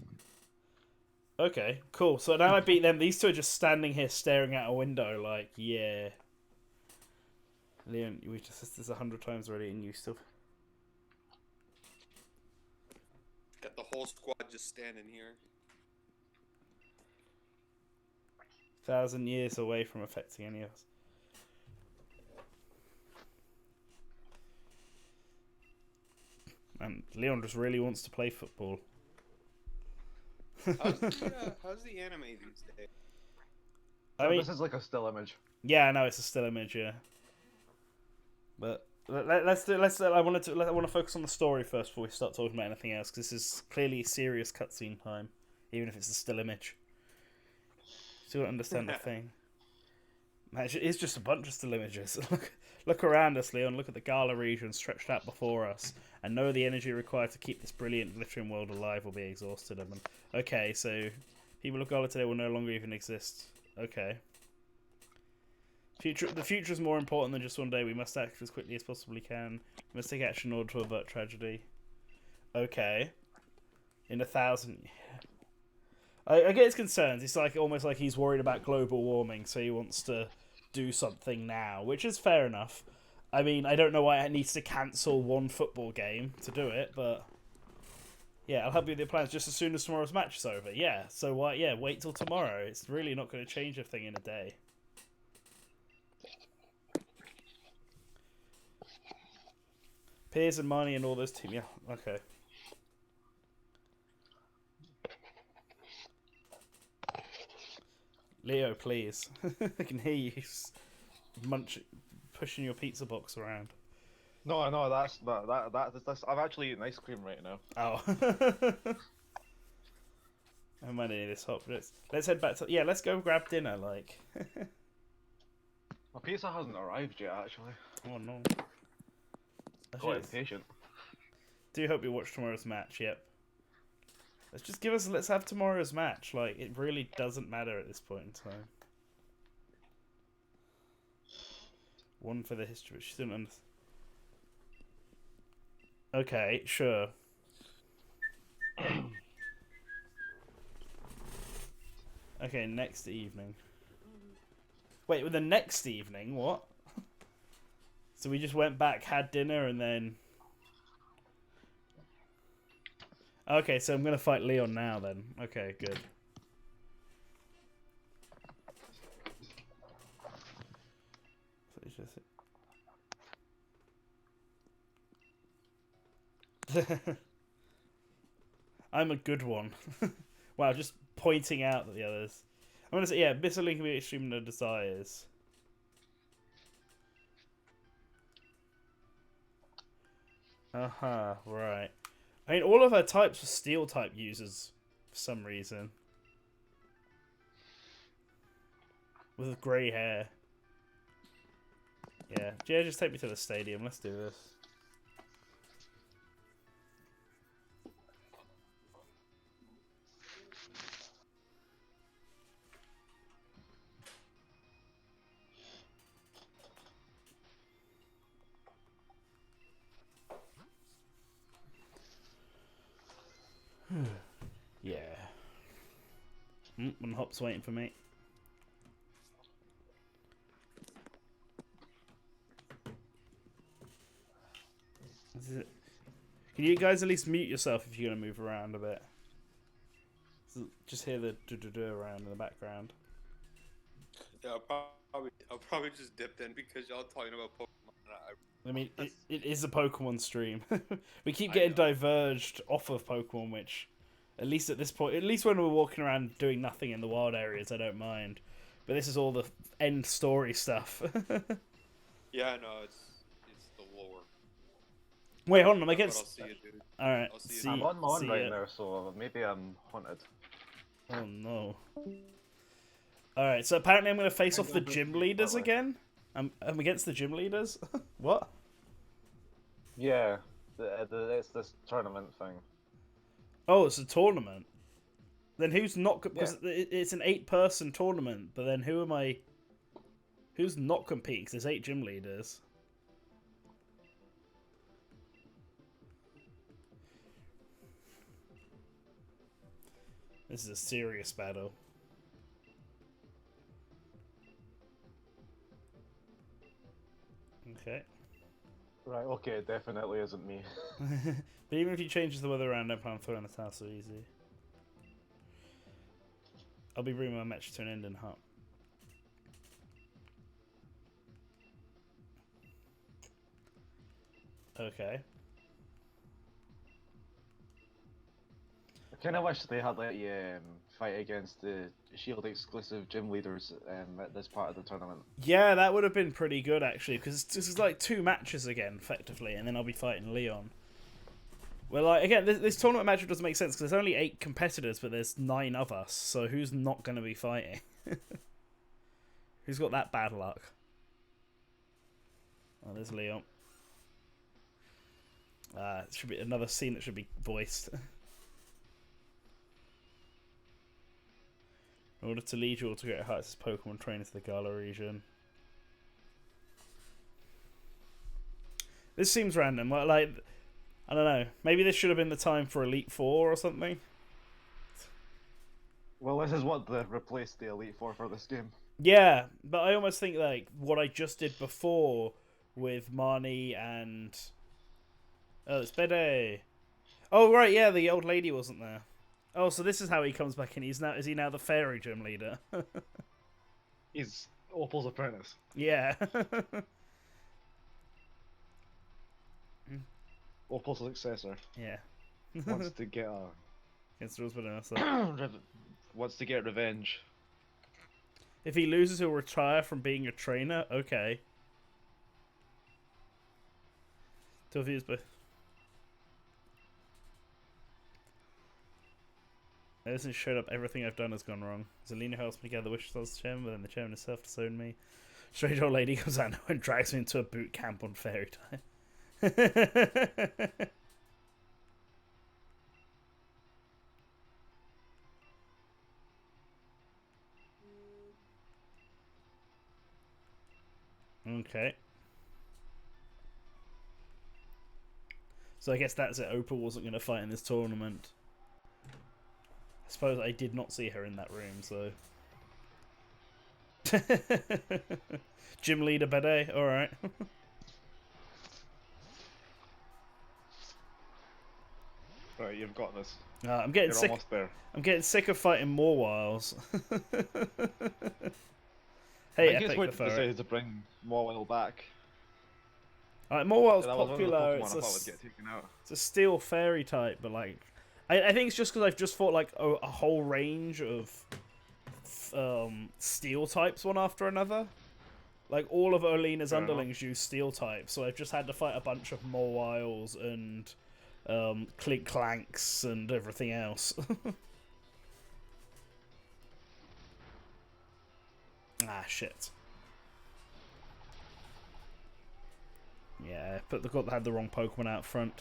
Okay, cool. So now I beat them. These two are just standing here staring out a window like, yeah. Leon, we just said this 100 times already and you still... Got the whole squad just standing here. 1,000 years away from affecting any of us. And Leon just really wants to play football. How's the anime these days? I mean, this is like a still image. Yeah, I know it's a still image, yeah. But let's do. I want to focus on the story first before we start talking about anything else, because this is clearly serious cutscene time, even if it's a still image. So you don't understand the thing. Man, it's just a bunch of still images. Look around us, Leon. Look at the Gala region stretched out before us, and know the energy required to keep this brilliant, glittering world alive will be exhausted. Okay, so people of Gala today will no longer even exist. Okay. The future is more important than just one day. We must act as quickly as possibly can. We must take action in order to avert tragedy. Okay. In 1,000... I get his concerns. It's like almost like he's worried about global warming, so he wants to do something now, which is fair enough. I mean, I don't know why it needs to cancel one football game to do it, but yeah, I'll help you with your plans just as soon as tomorrow's match is over. Yeah, so why? Yeah, wait till tomorrow. It's really not going to change a thing in a day. Piers and Marnie and all those teams. Yeah, okay. Leo, please. I can hear you pushing your pizza box around. No, that's I'm actually eating ice cream right now. Oh. I might need this hot. Let's head back to... Yeah, let's go grab dinner, like. My pizza hasn't arrived yet, actually. Oh, no. Quite impatient. Do hope you watch tomorrow's match, yep. Let's have tomorrow's match. Like, it really doesn't matter at this point in time. One for the history. She didn't understand. Okay, sure. Okay, next evening. Wait, with the next evening, what? So we just went back, had dinner, and then... Okay, so I'm gonna fight Leon now then. Okay, good. I'm a good one. Wow, just pointing out that the others... I'm gonna say, yeah, Bissalink can be extreme no desires. Right. I mean, all of her types were steel type users for some reason. With grey hair. Yeah, just take me to the stadium. Let's do this. Yeah. One hop's waiting for me. Can you guys at least mute yourself if you're going to move around a bit? So just hear the do-do-do around in the background. Yeah, I'll probably just dip in because y'all talking about Pokemon. I mean, it is a Pokemon stream. We keep getting diverged off of Pokemon, which, at least at this point, at least when we're walking around doing nothing in the wild areas, I don't mind. But this is all the end story stuff. Yeah, no, it's the lore. Wait, hold on, I'm against... I'll see you, dude. Alright, I'm on my own right now, so maybe I'm haunted. Oh no. Alright, so apparently I'm going to face off the gym leaders again? I'm against the gym leaders? What? Yeah, it's this tournament thing. Oh, it's a tournament? Then who's not... Because it's an 8-person tournament, but then who am I... Who's not competing? Because there's 8 gym leaders. This is a serious battle. Okay. Right, okay, it definitely isn't me. But even if he changes the weather around, don't plan on throwing the towel so easy. I'll be bringing my match to an end in Hut. Okay. I kind of wish they had let you fight against the Shield exclusive gym leaders at this part of the tournament. Yeah, that would have been pretty good actually, because this is like 2 matches again, effectively, and then I'll be fighting Leon. Well, like again, this tournament matchup doesn't make sense because there's only 8 competitors, but there's 9 of us. So who's not going to be fighting? Who's got that bad luck? Oh, there's Leon. It should be another scene that should be voiced. In order to lead you all to Great Heights as Pokemon trainer to the Gala region. This seems random. Like, I don't know. Maybe this should have been the time for Elite Four or something. Well, this is what they replaced the Elite Four for this game. Yeah, but I almost think like what I just did before with Marnie and... Oh, it's Bede. Oh, right, yeah, the old lady wasn't there. Oh, so this is how he comes back in. Is he now the fairy gym leader? He's Opal's apprentice. Yeah. Opal's successor. Yeah. Wants to get Against the rules, but also. wants to get revenge. If he loses, he'll retire from being a trainer? Okay. Tough views, but... Ever since showed up, everything I've done has gone wrong. Zelina helps me gather wishes as the chairman, but then the chairman himself disowned me. Strange old lady comes out and drags me into a boot camp on fairy time. Okay. So I guess that's it. Opal wasn't going to fight in this tournament. I suppose I did not see her in that room, so... Gym leader Bede, alright. Right, you've got this. I'm getting You're sick. almost there. I'm getting sick of fighting more Wiles. I Hey, think it's Epic going the to Ferret. decide to bring Mawile back. Alright, Morwell's That was one of the popular. Pokemon I thought would get taken out. It's a steel fairy type, but like, I think it's just because I've just fought like a whole range of steel types one after another. Like all of Olena's underlings use steel types, so I've just had to fight a bunch of Morwiles and Clink Clanks and everything else. Ah, shit. Yeah, but they had the wrong Pokemon out front.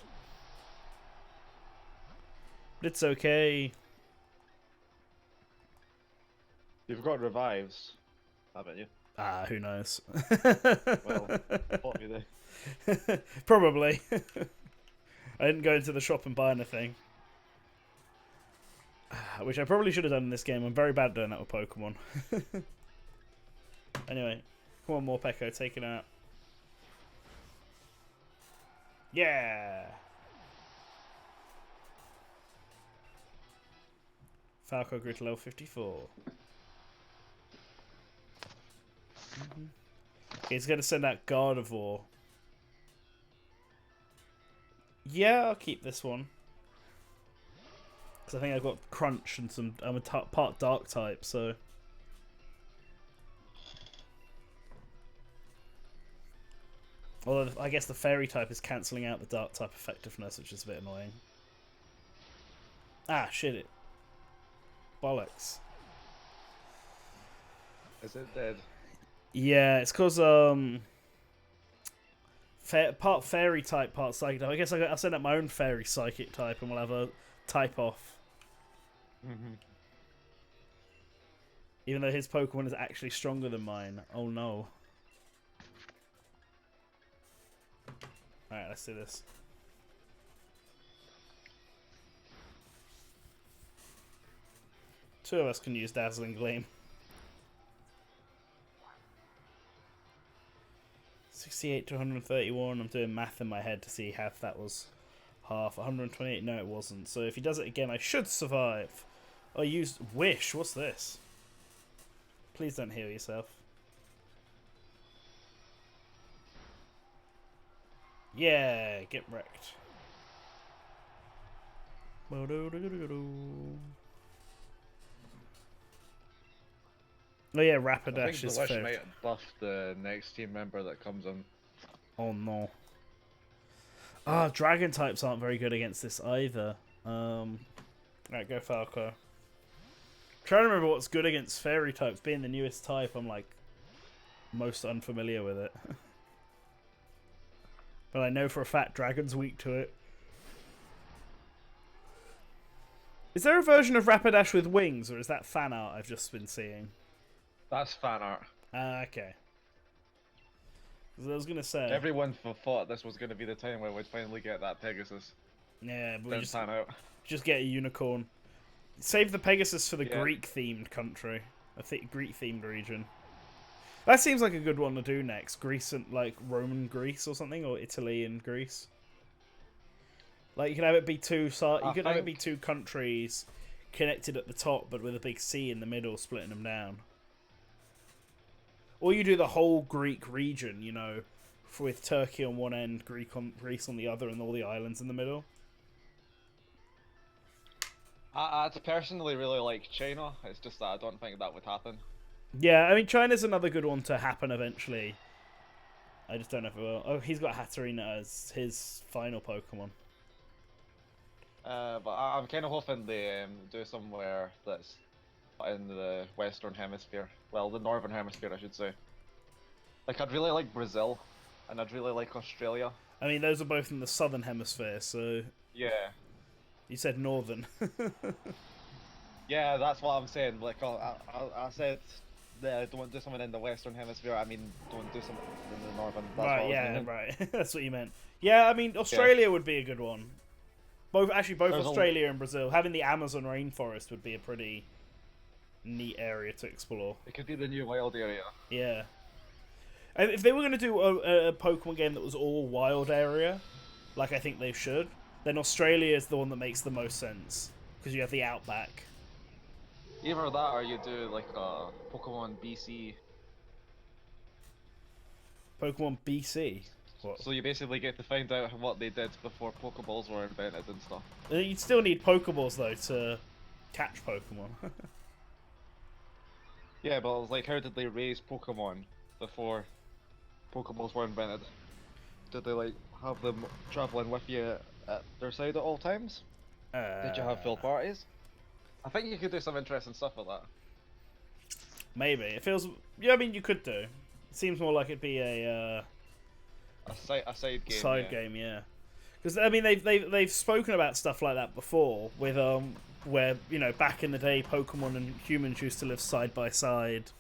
But it's okay. You've got revives, haven't you? Ah, who knows? Well, what do they? Probably. I didn't go into the shop and buy anything. Which I probably should have done in this game. I'm very bad at doing that with Pokemon. Anyway, come on, Morpeko, take it out. Yeah! Falco grew to level 54. Okay, he's going to send out Gardevoir. Yeah, I'll keep this one. Because I think I've got Crunch and some... I'm a part Dark type, so... Although I guess the Fairy type is cancelling out the Dark type effectiveness, which is a bit annoying. Ah, shit it. Bollocks. Is it dead? Yeah, it's because part Fairy type, part Psychic type. I guess I'll send out my own Fairy Psychic type and we'll have a type off. Even though his Pokemon is actually stronger than mine. Oh no. Alright, let's do this. Two of us can use Dazzling Gleam. 68 to 131. I'm doing math in my head to see half that was half. 128. No, it wasn't. So if he does it again, I should survive. I used Wish. What's this? Please don't heal yourself. Yeah, get wrecked. Oh yeah, Rapidash is fair. Might buff the next team member that comes in. Oh no. Ah, dragon types aren't very good against this either. Right, go Falco. Trying to remember what's good against fairy types. Being the newest type, I'm like most unfamiliar with it. But I know for a fact Dragon's weak to it. Is there a version of Rapidash with wings, or is that fan art I've just been seeing? That's fan art. Ah, okay. Because I was going to say... Everyone thought this was going to be the time where we'd finally get that Pegasus. Yeah, but we just get a unicorn. Save the Pegasus for the Greek-themed country. Greek-themed region. That seems like a good one to do next. Greece and, like, Roman Greece or something, or Italy and Greece. Like, you can have it be two countries connected at the top, but with a big sea in the middle, splitting them down. Or you do the whole Greek region, you know, with Turkey on one end, Greece on the other, and all the islands in the middle. I personally really like China. It's just that I don't think that would happen. Yeah, I mean, China's another good one to happen eventually. I just don't know if it will. Oh, he's got Hatterena as his final Pokemon. But I'm kind of hoping they do somewhere that's in the Western Hemisphere. Well, the Northern Hemisphere, I should say. Like, I'd really like Brazil, and I'd really like Australia. I mean, those are both in the Southern Hemisphere, so... Yeah. You said Northern. Yeah, that's what I'm saying. Like, I said don't do something in the Western Hemisphere. I mean, don't do something in the Northern. That's Right, what I was yeah, meaning. right. That's what you meant. Yeah, I mean, Australia would be a good one. Both There's Australia and Brazil. Having the Amazon rainforest would be a pretty neat area to explore. It could be the new wild area. Yeah. And if they were going to do a Pokemon game that was all wild area, like I think they should, then Australia is the one that makes the most sense. Because you have the outback. Either that or you do like a Pokemon BC. Pokemon BC? What? So you basically get to find out what they did before Pokeballs were invented and stuff. You'd still need Pokeballs, though, to catch Pokemon. Yeah, but it was like, how did they raise Pokemon before Pokeballs were invented? Did they like have them traveling with you at their side at all times? Did you have field parties? I think you could do some interesting stuff with that. Maybe. It feels... Yeah, I mean, you could do. It seems more like it'd be a side game. Side game, yeah. Because, I mean, they've spoken about stuff like that before, with, where, you know, back in the day, Pokemon and humans used to live side by side.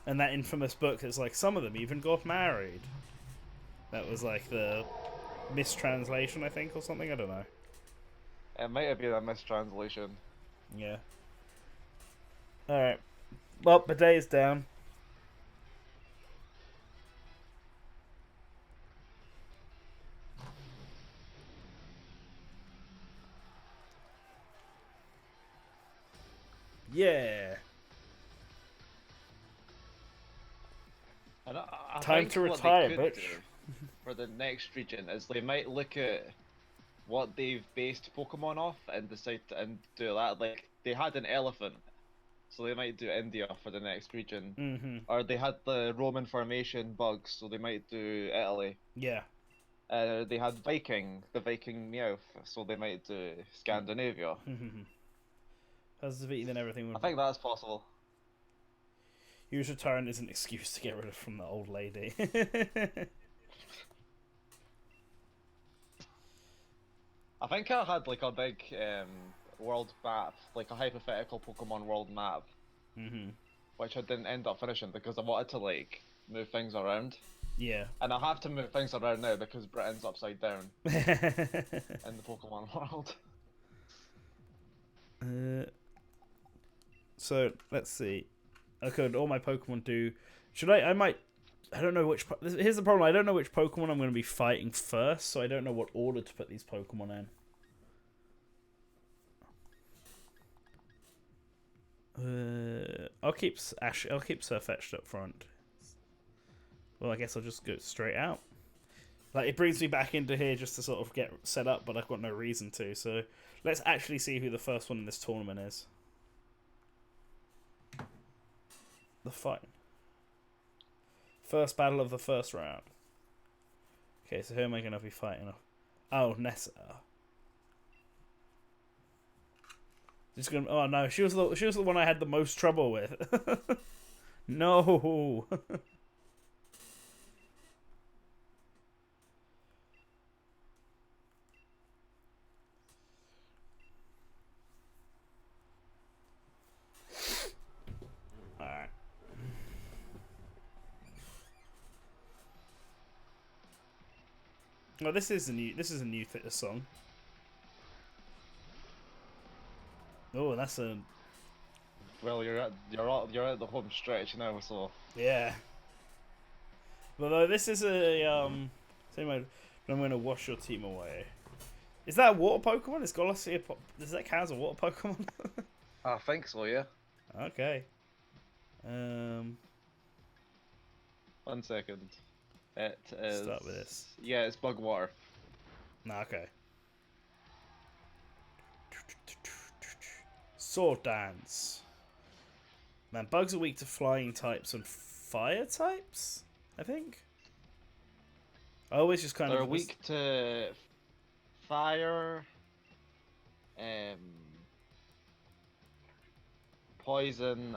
And that infamous book that's like, some of them even got married. That was like the mistranslation, I think, or something, I don't know. It might have been a mistranslation. Yeah. Alright. Well, the day is down. Yeah. And I Time think to what retire, they could bitch. do for the next region is they might look at what they've based Pokemon off and decide to and do that. Like, they had an elephant, so they might do India for the next region. Mm-hmm. Or they had the Roman formation bugs, so they might do Italy. Yeah. They had the Viking Meowth, so they might do Scandinavia. Positivity, then everything would... I think that's possible. Use return is an excuse to get rid of from the old lady. I think I had like a big world map, like a hypothetical Pokemon world map, which I didn't end up finishing because I wanted to like move things around. Yeah. And I have to move things around now because Britain's upside down in the Pokemon world. So let's see. I could all my Pokemon do. Should I? I might. I don't know which. Here's the problem. I don't know which Pokemon I'm going to be fighting first, so I don't know what order to put these Pokemon in. I'll keep Ash. I'll keep Sirfetch'd up front. Well, I guess I'll just go straight out. Like, it brings me back into here just to sort of get set up, but I've got no reason to. So let's actually see who the first one in this tournament is. The fight. First battle of the first round. Okay, so who am I going to be fighting? Oh, Nessa. Just gonna. Oh no, she was the one I had the most trouble with. No. Alright. Well, this is a new song. Oh, that's a... Well, you're at the home stretch now, so... Yeah. Although this is a, same way, but I'm going to wash your team away. Is that a water Pokemon? It's got to see a... Does that count as a water Pokemon? I think so, yeah. Okay. 1 second. It is... Start with this. Yeah, it's Bug Water. Nah, okay. Sword Dance. Man, bugs are weak to flying types and fire types, I think. I always just kind They're of... weak to fire, poison,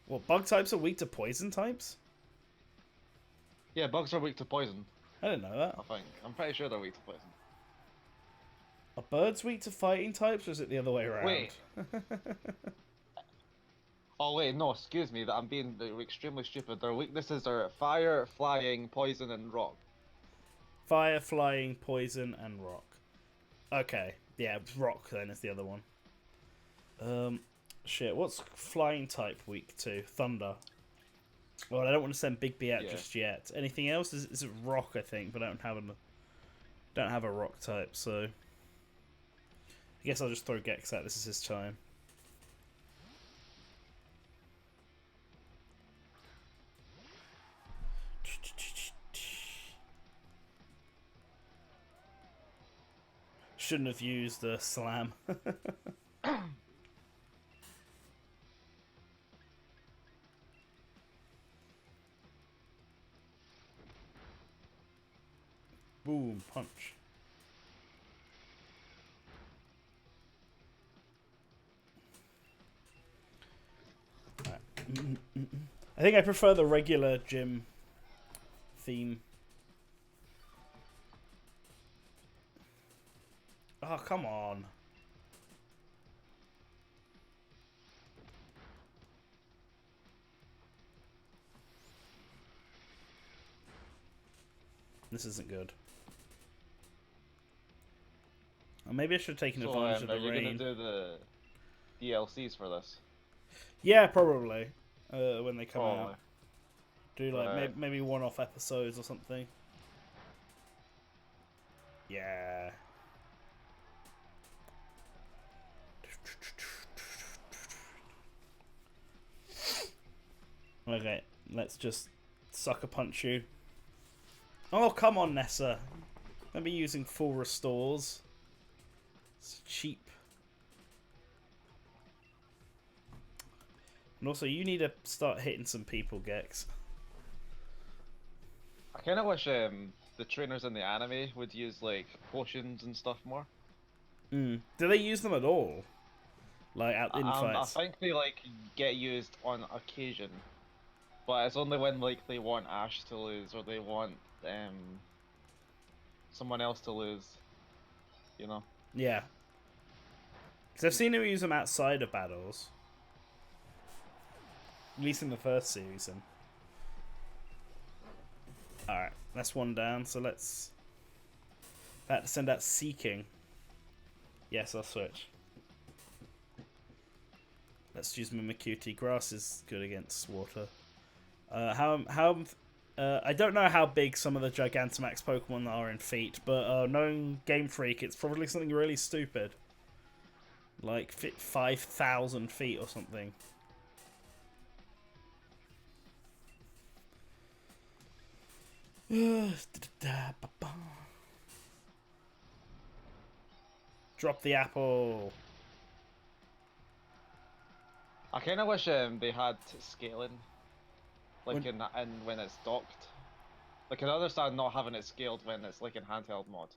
What, bug types are weak to poison types? yeah, bugs are weak to poison, I didn't know that. I think. I'm pretty sure they're weak to poison. Are birds weak to fighting types, or is it the other way around? Wait. Oh wait, no, excuse me, that I'm being extremely stupid. Their weaknesses are fire, flying, poison, and rock. Fire, flying, poison, and rock. Okay, yeah, rock then is the other one. Shit, what's flying type weak to? Thunder. Well, I don't want to send Big B out just yet. Anything else? Is it rock, I think, but I don't have a rock type, so I guess I'll just throw Gex out. This is his time. Shouldn't have used the slam. Boom, punch. Right. I think I prefer the regular gym theme. Oh, come on. This isn't good. Or maybe I should have taken advantage of the rain. Are you going to do the DLCs for this? Yeah, probably. When they come out. Do like maybe one-off episodes or something. Yeah. Okay, let's just sucker punch you. Oh, come on, Nessa. Don't be using full restores. It's cheap. And also, you need to start hitting some people, Gex. I kind of wish the trainers in the anime would use like potions and stuff more. Do they use them at all? Like in fights? I think they like get used on occasion, but it's only when like they want Ash to lose or they want someone else to lose. You know? Yeah. Because I've seen him use them outside of battles. At least in the first season. Alright, that's one down, so let's... About to send out Seeking. Yes, I'll switch. Let's use Mimikyu. Grass is good against water. I don't know how big some of the Gigantamax Pokemon are in feet, but knowing Game Freak, it's probably something really stupid. Like 5,000 feet or something. Drop the apple. I kind of wish they had scaling, like in when it's docked. Like I understand not having it scaled when it's like in handheld mode,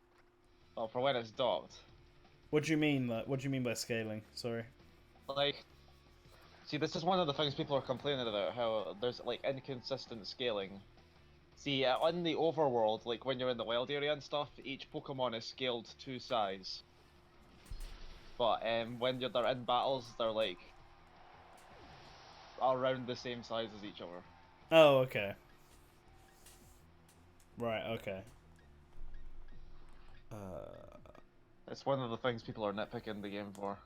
but for when it's docked. What do you mean? What do you mean by scaling? Sorry. Like, see, this is one of the things people are complaining about, how there's like inconsistent scaling. See, on the overworld, like when you're in the wild area and stuff, each Pokemon is scaled to size. But when they're in battles, they're like around the same size as each other. Oh, okay. Right, okay. It's one of the things people are nitpicking the game for.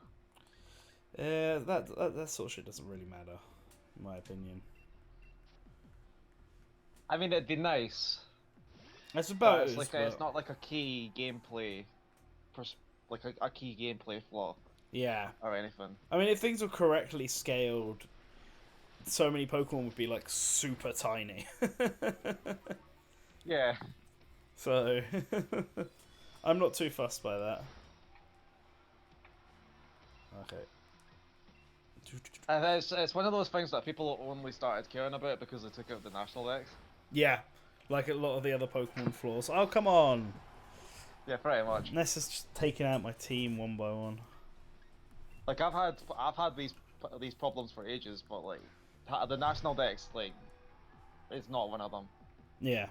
Yeah, that sort of shit doesn't really matter, in my opinion. I mean, it'd be nice. I suppose. It's like it's not like a key gameplay, like a key gameplay flaw. Yeah. Or anything. I mean, if things were correctly scaled, so many Pokemon would be like super tiny. Yeah. So, I'm not too fussed by that. Okay. And it's one of those things that people only started caring about because they took out the national dex. Yeah, like a lot of the other Pokemon flaws. Oh, come on! Yeah, pretty much. Ness is just taking out my team one by one. Like I've had these problems for ages, but like the national dex like is not one of them. Yeah.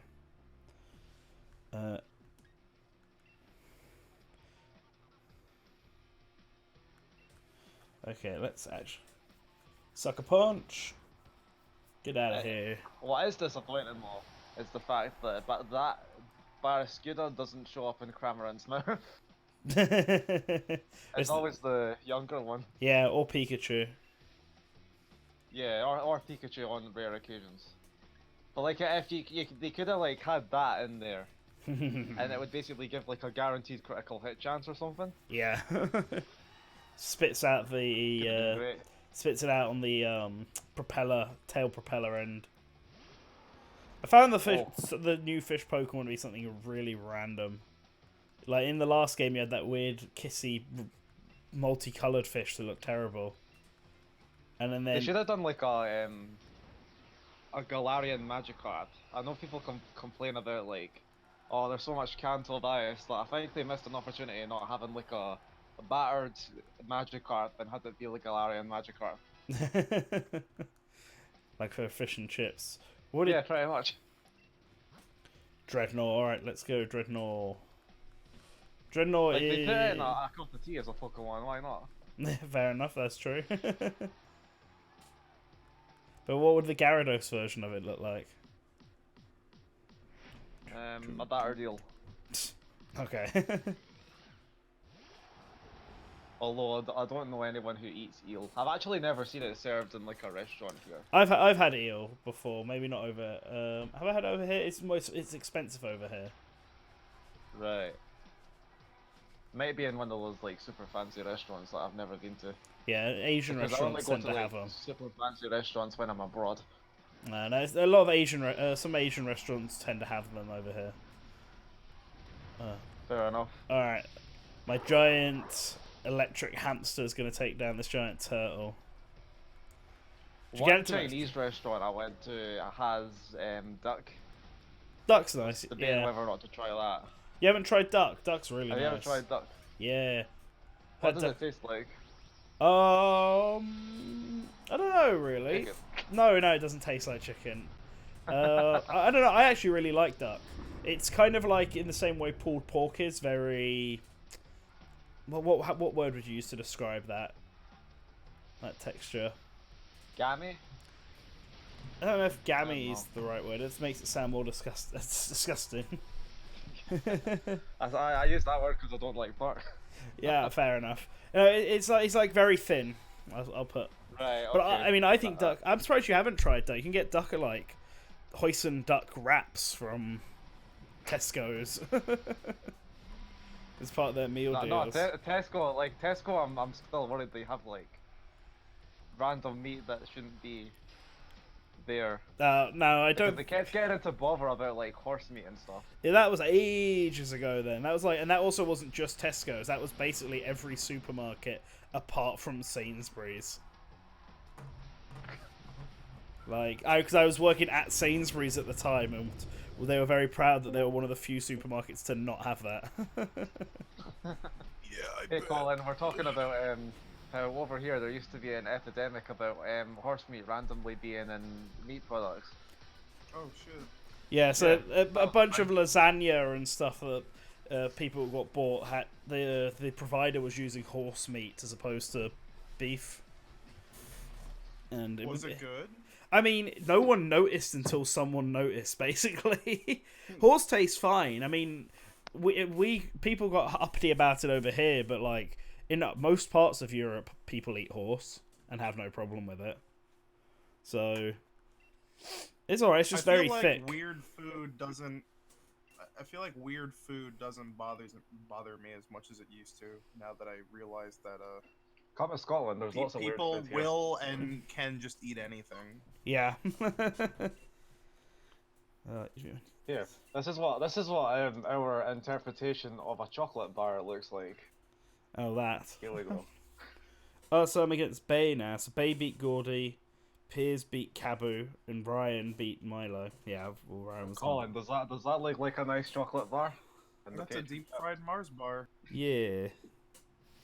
Okay, let's actually. Sucker punch. Get out of here. What is disappointing though is the fact that that Barraskewda doesn't show up in Cramorant's mouth. It's always the younger one. Yeah, or Pikachu. Yeah, or Pikachu on rare occasions. But like, if they could have like had that in there, and it would basically give like a guaranteed critical hit chance or something. Yeah. Spits out the spits it out on the tail propeller end. I found the new fish Pokemon to be something really random. Like in the last game, you had that weird kissy, multicolored fish that looked terrible. And then they should have done like a Galarian Magikarp. I know people complain about like, oh, there's so much Kanto bias. Like, I think they missed an opportunity not having like a battered Magikarp and had it be like Galarian Magikarp. Like for fish and chips. Yeah, pretty much. Dreadnought. All right, let's go, Dreadnought. Dreadnought like, is... they put in a cup of tea as a Pokemon. Why not? Fair enough. That's true. But what would the Gyarados version of it look like? A battered eel. Okay. Although I don't know anyone who eats eel. I've actually never seen it served in like a restaurant here. I've had eel before, maybe not over. Have I had it over here? It's expensive over here. Right. Might be in one of those like super fancy restaurants that I've never been to. Yeah, Asian restaurants tend to have them. Super fancy restaurants when I'm abroad. No, a lot of some Asian restaurants tend to have them over here. Fair enough. All right, my giant electric hamster is going to take down this giant turtle. One Chinese restaurant I went to has duck. Duck's nice. Debating whether or not to try that. You haven't tried duck? Duck's really nice. Have you ever tried duck? Yeah. What does it taste like? I don't know really. Chicken. No, it doesn't taste like chicken. I don't know. I actually really like duck. It's kind of like in the same way pulled pork is very. Well, what word would you use to describe that? That texture. Gammy? I don't know if gammy is the right word. It makes it sound more disgusting. It's disgusting. I use that word because I don't like pork. Yeah, fair enough. It's like very thin. I'll put. Right. Okay. But I think duck. I'm surprised you haven't tried duck. You can get duck at like hoisin duck wraps from Tesco's. It's part of their meal deals. No, Tesco. I'm still worried they have like random meat that shouldn't be there. No, I don't. They kept getting into bother about like horse meat and stuff. Yeah, that was ages ago. Then that was like, and that also wasn't just Tesco's. That was basically every supermarket apart from Sainsbury's. Like, because I was working at Sainsbury's at the time, and they were very proud that they were one of the few supermarkets to not have that. Hey Colin, we're talking about how over here there used to be an epidemic about horse meat randomly being in meat products. Oh shit. Yeah, so a bunch of lasagna and stuff that people got bought had the provider was using horse meat as opposed to beef. And was it good? I mean, no one noticed until someone noticed. Basically, horse tastes fine. I mean, we people got uppity about it over here, but like in most parts of Europe, people eat horse and have no problem with it. So it's alright. It's just very thick. Weird food doesn't. I feel like weird food doesn't bother me as much as it used to. Now that I realize that come to Scotland, there's lots of weird people food here. will and can just eat anything. Yeah. Here, this is what our interpretation of a chocolate bar looks like. Oh, that. Here we go. So I'm against Bay now. So Bay beat Gordy, Piers beat Cabu, and Ryan beat Milo. Yeah, well, Ryan was. Colin, does that look like a nice chocolate bar? That's a deep fried Mars bar. Yeah.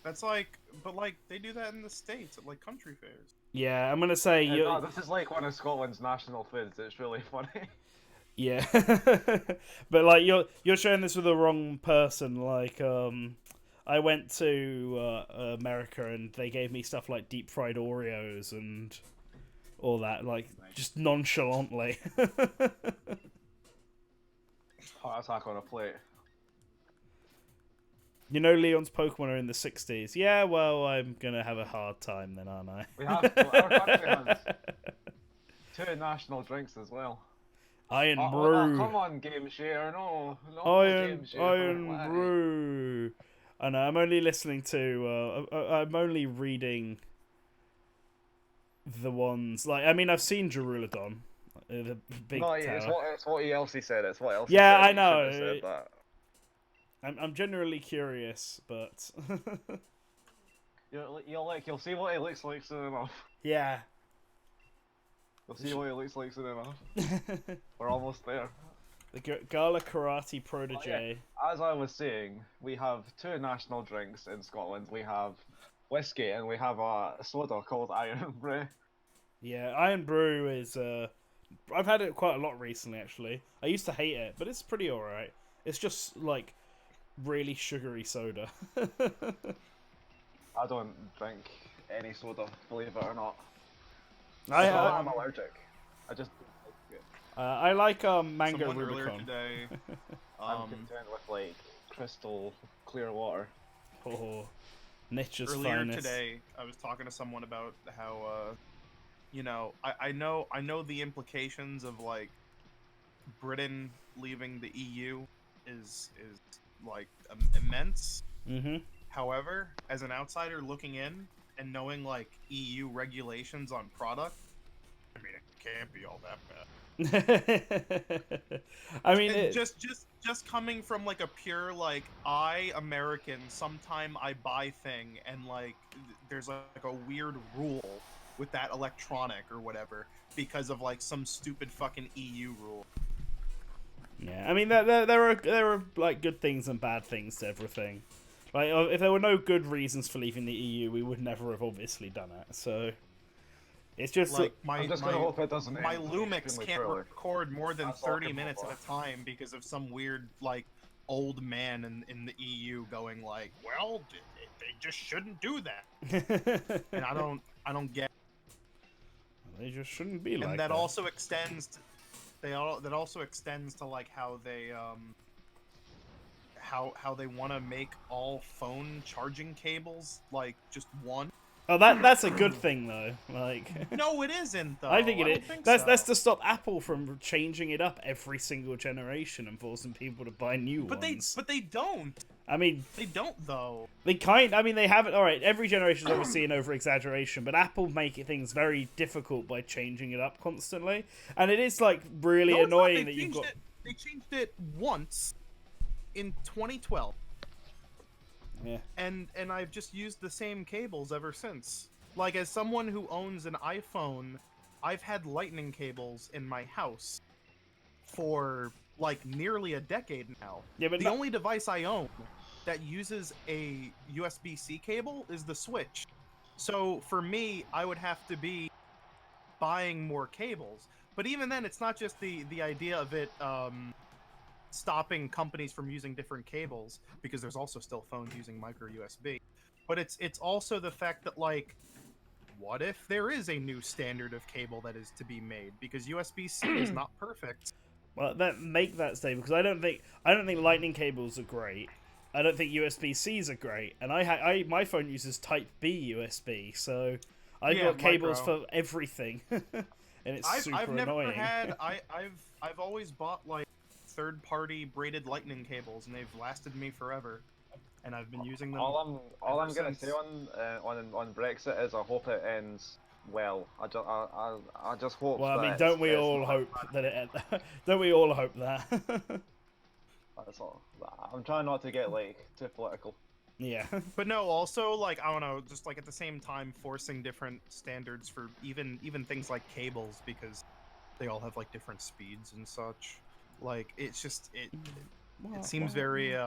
That's like, but like they do that in the States at like country fairs. Yeah, I'm gonna say no, this is like one of Scotland's national foods. It's really funny. Yeah, but like you're showing this with the wrong person. Like I went to America and they gave me stuff like deep fried Oreos and Or that, like, just nonchalantly. Heart attack on a plate. You know Leon's Pokemon are in the 60s. Yeah, well, I'm gonna have a hard time then, aren't I? We have, our country has 2 national drinks as well. Iron Brew. Come on, Game Share, no Iron Game Share. Brew. I know, I'm only listening to, I'm only reading the ones, like, I mean, I've seen Gerulidon, the big tower. It's what Elsie said, it's what Elsie yeah, said. I know. Said that. I'm generally curious, but... You'll see what he looks like soon enough. Yeah. You'll see what he looks like soon enough. We're almost there. The Gala Karate Protege. Yeah. As I was saying, we have 2 national drinks in Scotland. We have whiskey and we have a soda called Iron Brew. Yeah, Iron Brew is... I've had it quite a lot recently, actually. I used to hate it, but it's pretty alright. It's just, like, really sugary soda. I don't drink any soda, believe it or not. I'm allergic. I just don't like it. I like mango Someone Rubicon. earlier today, I'm content with like crystal clear water. Oh, nature's earlier finest. today, I was talking to someone about how, you know, I know the implications of like Britain leaving the EU is like immense. Mm-hmm. However, as an outsider looking in and knowing like EU regulations on product, I mean, it can't be all that bad. I mean, just coming from like a pure like I American, sometime I buy thing, and like there's like a weird rule with that electronic or whatever because of like some stupid fucking EU rule. Yeah, I mean, there are like good things and bad things to everything. Like, if there were no good reasons for leaving the EU, we would never have obviously done it. So it's just like I'm just gonna hope it doesn't. My Lumix can't truly. record more than That's all 30 minutes for. at a time because of some weird like old man in the EU going like, well, they just shouldn't do that, and I don't get. They just shouldn't be like that. And that also extends. That also extends to like how they how they want to make all phone charging cables like just one. Oh, that's a good thing though. Like, no, it isn't though. I think it is. Think That's to stop Apple from changing it up every single generation and forcing people to buy new ones. But they don't. I mean, they don't though. I mean, they haven't. All right, every generation is obviously an over-exaggeration, but Apple make things very difficult by changing it up constantly, and it is like really annoying that you've got. They changed it once in 2012. Yeah. And I've just used the same cables ever since. Like, as someone who owns an iPhone, I've had lightning cables in my house for like nearly a decade now. Yeah, but the only device I own that uses a USB-C cable is the Switch. So for me, I would have to be buying more cables. But even then, it's not just the idea of it stopping companies from using different cables, because there's also still phones using micro USB. But it's also the fact that, like, what if there is a new standard of cable that is to be made, because USB-C is not perfect. Well, make that statement, because I don't think lightning cables are great. I don't think USB-Cs are great, and my phone uses Type B USB, so I've got cables for everything, and it's super annoying. I've always bought like third-party braided lightning cables, and they've lasted me forever, and I've been using them. All I'm gonna say on Brexit is I hope it ends well. I just hope. Well, I mean, don't we all hope that? Don't we all hope that? That's all. I'm trying not to get like too political. Yeah. But no, also like I don't know, just like at the same time forcing different standards for even things like cables, because they all have like different speeds and such. Like it's just it seems very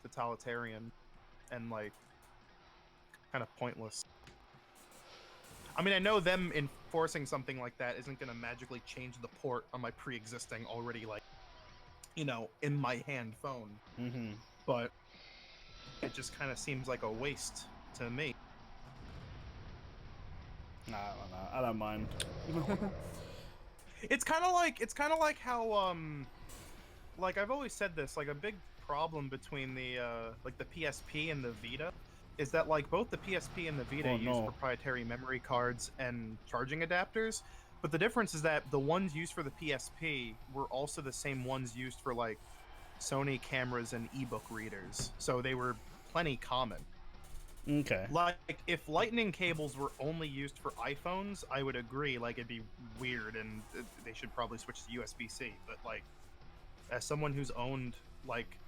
totalitarian and like kind of pointless. I mean, I know them enforcing something like that isn't going to magically change the port on my pre-existing already, like, you know, in my hand phone. Mm-hmm. But it just kind of seems like a waste to me. I don't know. I don't mind. It's kind of like how like I've always said this, like a big problem between the like the PSP and the Vita is that like both the PSP and the Vita use proprietary memory cards and charging adapters, but the difference is that the ones used for the PSP were also the same ones used for like Sony cameras and ebook readers, so they were plenty common. Okay. Like, if lightning cables were only used for iPhones, I would agree, like, it'd be weird and they should probably switch to USB-C, but, like, as someone who's owned, like,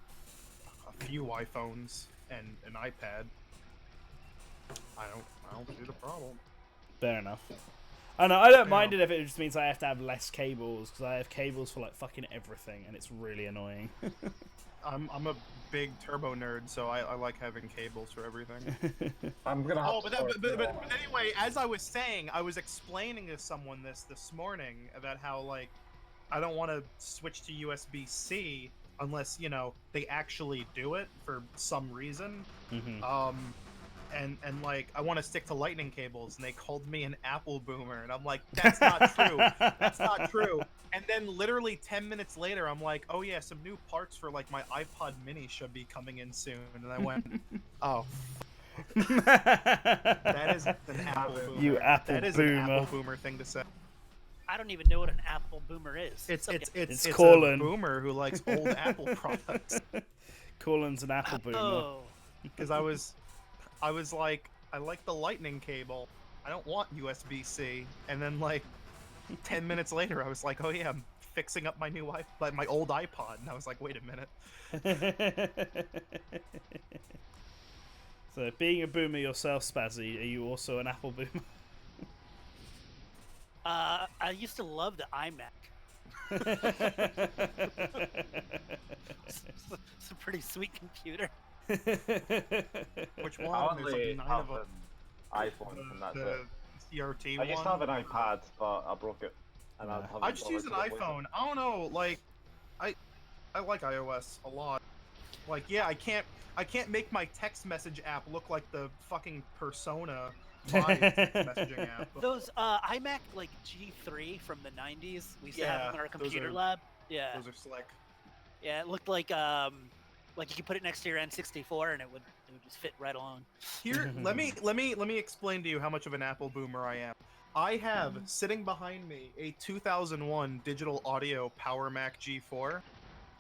a few iPhones and an iPad, I don't see the problem. Fair enough. I know, I don't mind it if it just means I have to have less cables, because I have cables for, like, fucking everything, and it's really annoying. I'm a big turbo nerd, so I like having cables for everything. I'm gonna have but anyway, as I was saying, I was explaining to someone this morning about how, like, I don't want to switch to USB-C unless, you know, they actually do it for some reason. And like, I want to stick to lightning cables, and they called me an Apple boomer, and I'm like, that's not true. That's not true. And then literally 10 minutes later, I'm like, oh yeah, some new parts for like my iPod mini should be coming in soon. And I went, oh. That is an Apple boomer. You Apple That is boomer. An Apple boomer thing to say. I don't even know what an Apple boomer is. It's Colin. a boomer who likes old Apple products. Colin's an Apple boomer. Oh. Because I was like, I like the lightning cable. I don't want USB-C. And then like 10 minutes later, I was like, oh yeah, I'm fixing up my my old iPod. And I was like, wait a minute. So, being a boomer yourself, Spazzy, are you also an Apple boomer? I used to love the iMac. It's a pretty sweet computer. Which one? I There's only like 9 have of them. an iPhone, and that's it. CRT I used to have an iPad, but I broke it. And I just use an iPhone. I don't know, like, I like iOS a lot. Like, yeah, I can't make my text message app look like the fucking Persona 5 messaging app. Those iMac like G3 from the 90s we used to have in our computer lab. Yeah. Those are slick. Yeah, it looked like you could put it next to your N64 and it would just fit right along. Here, let me explain to you how much of an Apple boomer I am. I have sitting behind me a 2001 digital audio Power Mac G4,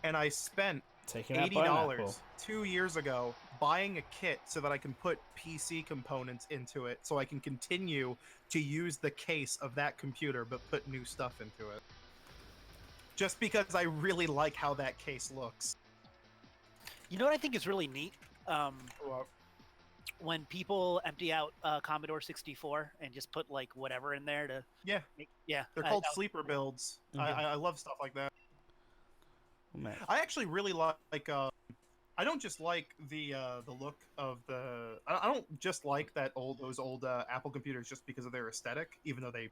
and I spent $80 2 years ago buying a kit so that I can put PC components into it so I can continue to use the case of that computer but put new stuff into it. Just because I really like how that case looks. You know what I think is really neat? When people empty out Commodore 64 and just put like whatever in there to They're called sleeper builds. I love stuff like that. I actually really like I don't just like the look of the I don't just like those old Apple computers just because of their aesthetic, even though they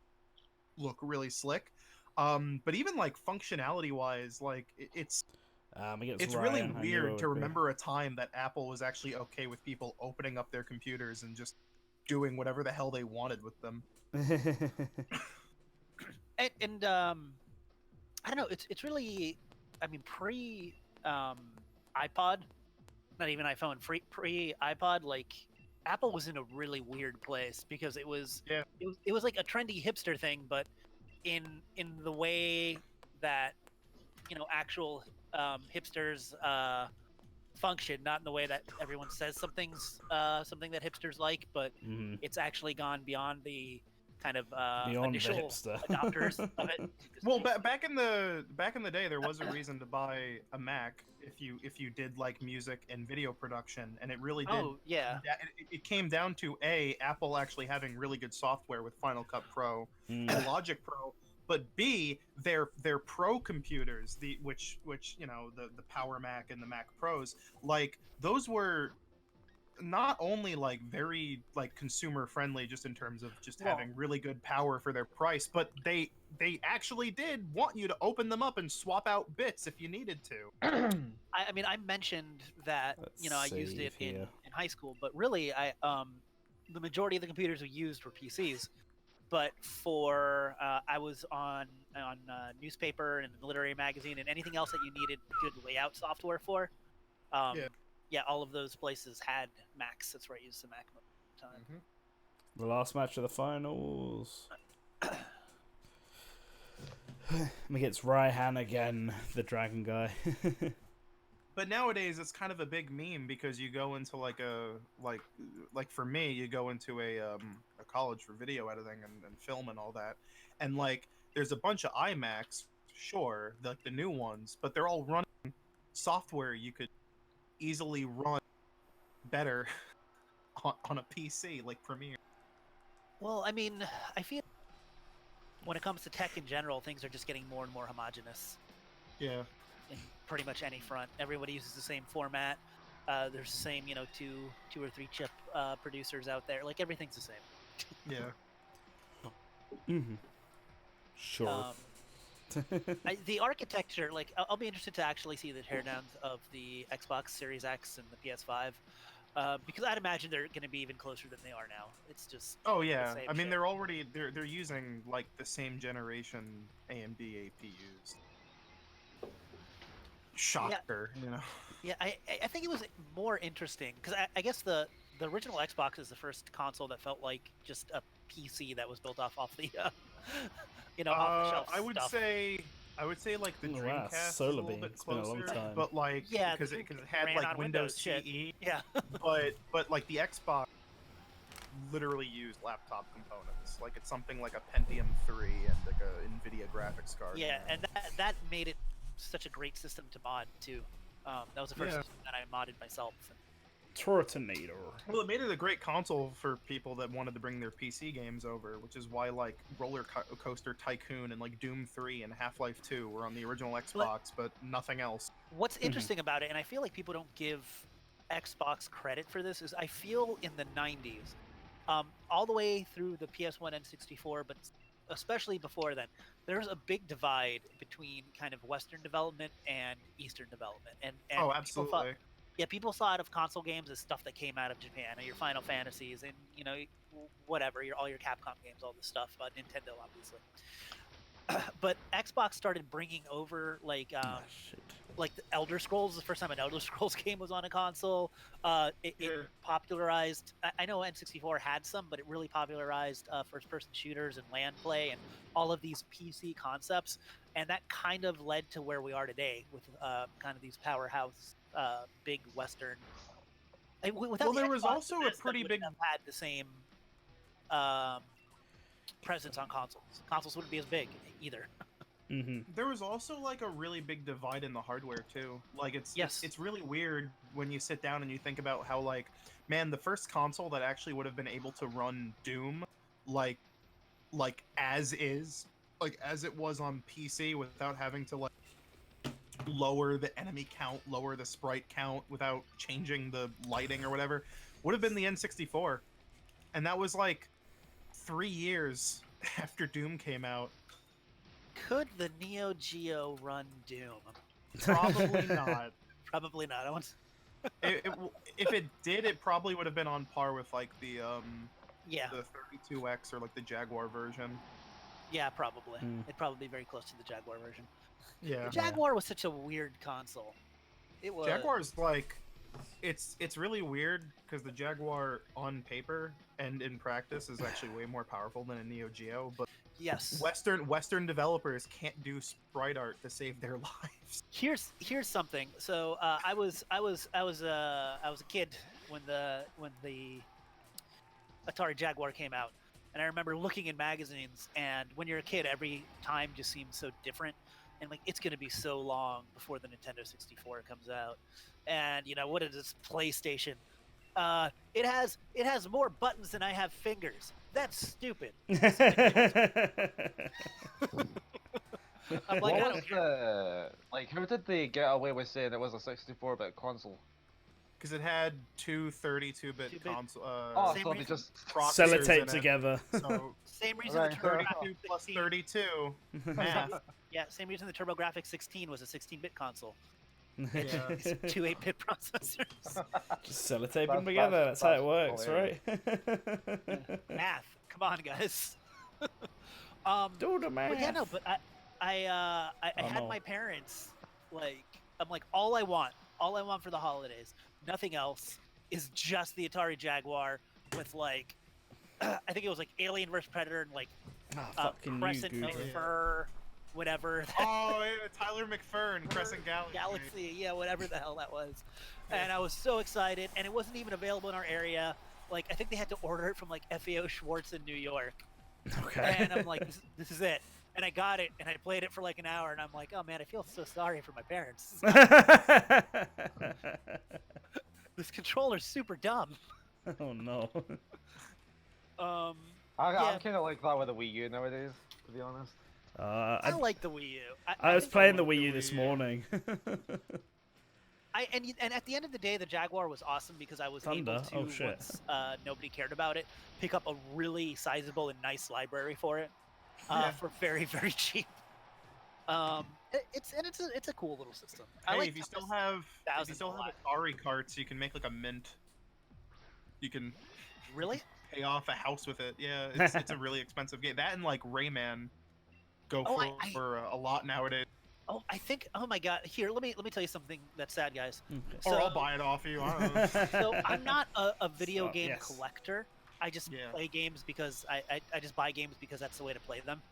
look really slick. But even like functionality wise, like it's really weird to remember a time that Apple was actually okay with people opening up their computers and just doing whatever the hell they wanted with them. and I don't know, it's really, I mean, pre iPod, not even iPhone, pre iPod, like Apple was in a really weird place because it was like a trendy hipster thing, but in the way that, you know, actual hipsters function, not in the way that everyone says something's something that hipsters like, but it's actually gone beyond the kind of initial adopters of it. Well, back in the day, there was a reason to buy a Mac if you did like music and video production, and it really did. Oh yeah. It came down to Apple actually having really good software with Final Cut Pro and Logic Pro. But B, their Pro computers, which you know, the Power Mac and the Mac Pros, like those were not only like very like consumer friendly just in terms of just having really good power for their price, but they actually did want you to open them up and swap out bits if you needed to. I mean, I mentioned that I used it in high school, but really the majority of the computers we used were PCs. but for I was on newspaper and literary magazine and anything else that you needed good layout software for. Yeah, all of those places had Macs. That's where I used the Mac most of the time. Mm-hmm. The last match of the finals. It's Raihan again, the dragon guy. But nowadays it's kind of a big meme because you go into like for me, you go into a college for video editing and film and all that, and like there's a bunch of iMacs, sure, the new ones, but they're all running software you could easily run better on a PC like Premiere. Well, I mean, I feel when it comes to tech in general, things are just getting more and more homogenous. Yeah. In pretty much any front, everybody uses the same format. There's the same, two or three chip producers out there. Like everything's the same. Yeah. Mm-hmm. Sure. The architecture, like, I'll be interested to actually see the teardowns of the Xbox Series X and the PS5. Because I'd imagine they're going to be even closer than they are now. It's just oh yeah, the same I mean shit. they're using like the same generation AMD APUs. Shocker, yeah. Yeah, I think it was more interesting because I guess the original Xbox is the first console that felt like just a PC that was built off the off the shelf I would stuff. say like the Dreamcast is a little bit It's been a long closer, time. but like because it had ran like on Windows shit. CE. Yeah. but like the Xbox literally used laptop components. Like it's something like a Pentium 3 and like a NVIDIA graphics card. Yeah, and that made it such a great system to mod too. That was the first system that I modded myself. Tortonator. Well, it made it a great console for people that wanted to bring their PC games over, which is why like Roller Coaster Tycoon and like Doom 3 and Half-Life 2 were on the original Xbox, but nothing else. What's interesting about it, and I feel like people don't give Xbox credit for this, is I feel in the 90s, all the way through the PS1 and 64, but especially before then, there was a big divide between kind of Western development and Eastern development. And oh, absolutely. People thought of console games as stuff that came out of Japan, or your Final Fantasies, and whatever, all your Capcom games, all this stuff. Nintendo, obviously. But Xbox started bringing over like the Elder Scrolls. The first time an Elder Scrolls game was on a console. It popularized. I know N64 had some, but it really popularized first-person shooters and LAN play and all of these PC concepts. And that kind of led to where we are today with kind of these powerhouse big Western. Well, there was also a pretty big had the same presence on consoles. Consoles wouldn't be as big either. Mm-hmm. There was also like a really big divide in the hardware too. Like it's really weird when you sit down and you think about how like, man, the first console that actually would have been able to run Doom like as is, like as it was on PC without having to like lower the enemy count, lower the sprite count without changing the lighting or whatever, would have been the N64. And that was like 3 years after Doom came out. Could the Neo Geo run Doom? Probably not. Probably not. I want. If it did, it probably would have been on par with like the the 32X or like the Jaguar version. Yeah, probably. It'd probably be very close to the Jaguar version. Yeah. The Jaguar was such a weird console. It was. Jaguar's like, it's really weird because the Jaguar on paper and in practice is actually way more powerful than a Neo Geo, but yes, Western developers can't do sprite art to save their lives. Here's something. So I was a kid when the Atari Jaguar came out, and I remember looking in magazines. And when you're a kid, every time just seems so different, and like it's gonna be so long before the Nintendo 64 comes out. And what is this PlayStation? It has more buttons than I have fingers. That's stupid. I'm like, how did they get away with saying it was a 64-bit console? Because it had two 32-bit console. So they just sellotape together. So same reason the 32 plus 32 math. Yeah, same reason the TurboGrafx 16 was a 16-bit console. Yeah. It's 2 8-bit processors. Just sellotape them together. That's how it works, right? Math. Come on, guys. Do the math. But yeah, no, but I had my parents like, I'm like, all I want for the holidays, nothing else, is just the Atari Jaguar with like, I think it was like Alien vs Predator and like Crescent McFur, whatever. Oh, yeah, Tyler McFern, Crescent Galaxy. Yeah, whatever the hell that was. And I was so excited, and it wasn't even available in our area. Like, I think they had to order it from like FAO Schwartz in New York. Okay. And I'm like, this is it. And I got it, and I played it for like an hour, and I'm like, oh man, I feel so sorry for my parents. This controller's super dumb. Oh no. I'm kind of like that with the Wii U nowadays, to be honest. I like the Wii U. I was playing the Wii U this morning. And at the end of the day, the Jaguar was awesome because I was able to, once nobody cared about it, pick up a really sizable and nice library for it for very, very cheap. It's a cool little system. Hey, if you still have Atari carts, you can make like a mint. You can really pay off a house with it. Yeah, it's a really expensive game. That and like Rayman go for a lot nowadays. Oh, I think. Oh my God! Here, let me tell you something that's sad, guys. Or I'll buy it off you. I don't know. So I'm not a video game collector. I just play games because I just buy games because that's the way to play them.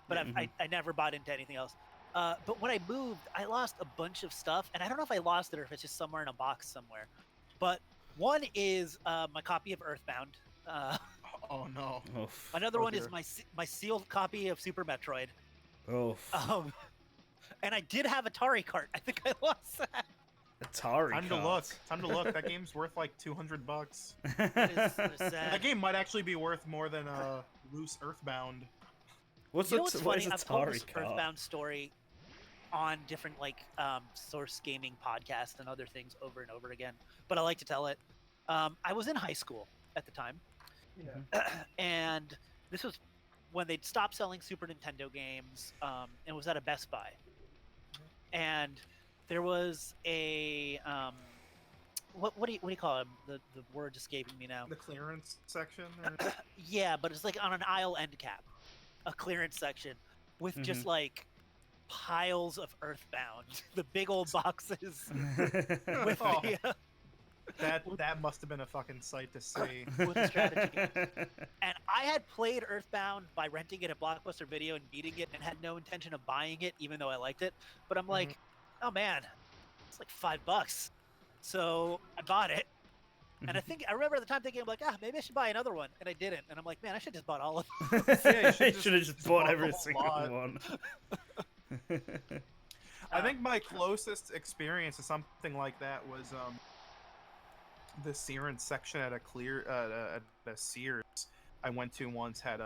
But I never bought into anything else. But when I moved, I lost a bunch of stuff, and I don't know if I lost it or if it's just somewhere in a box somewhere. But one is my copy of Earthbound. Oh no! Another one is my sealed copy of Super Metroid. And I did have Atari cart. I think I lost that. Atari Time to look. That game's worth like $200. That is sad. That game might actually be worth more than loose Earthbound. What's funny? I've told this Earthbound story on different like Source Gaming podcasts and other things over and over again, but I like to tell it. I was in high school at the time, and this was when they'd stopped selling Super Nintendo games, and it was at a Best Buy. And there was a what do you call it? The word's escaping me now. The clearance section. Yeah, but it's like on an aisle end cap, a clearance section with just like piles of Earthbound, the big old boxes. With that must have been a fucking sight to see. With a strategy game. And I had played Earthbound by renting it at Blockbuster Video and beating it, and had no intention of buying it, even though I liked it. But I'm like, oh man, it's like $5. So I bought it. And I remember at the time thinking, I'm like, maybe I should buy another one. And I didn't. And I'm like, man, I should have just bought all of them. Yeah, you should have just bought every single one. I think my closest experience to something like that was the Sears section at a Sears I went to once had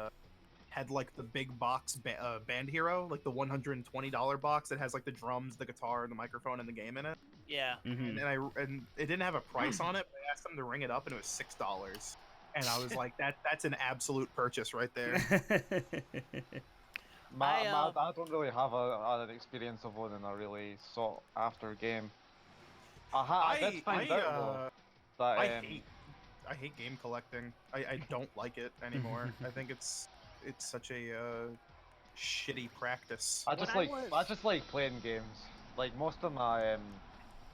like the big box Band Hero, like the $120 box that has like the drums, the guitar, the microphone, and the game in it. Yeah. And it didn't have a price on it, but I asked them to ring it up, and it was $6. And I was like, that's an absolute purchase right there. I don't really have an experience of owning a really sought after game. I did find out though that I hate game collecting. I don't like it anymore. I think it's such a shitty practice. I just like playing games. Like most of my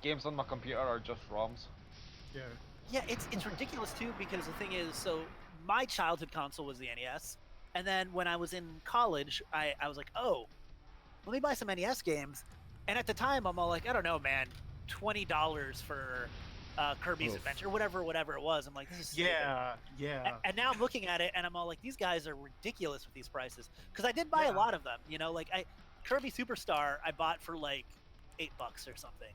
games on my computer are just ROMs. Yeah. Yeah, it's ridiculous too, because the thing is, so my childhood console was the NES, and then when I was in college, I was like, oh, let me buy some NES games. And at the time, I'm all like, I don't know, man, $20 for Kirby's Adventure, whatever it was. I'm like, this is stupid. Yeah. And now I'm looking at it, and I'm all like, these guys are ridiculous with these prices. Because I did buy a lot of them, you know, like Kirby Superstar I bought for like $8 or something.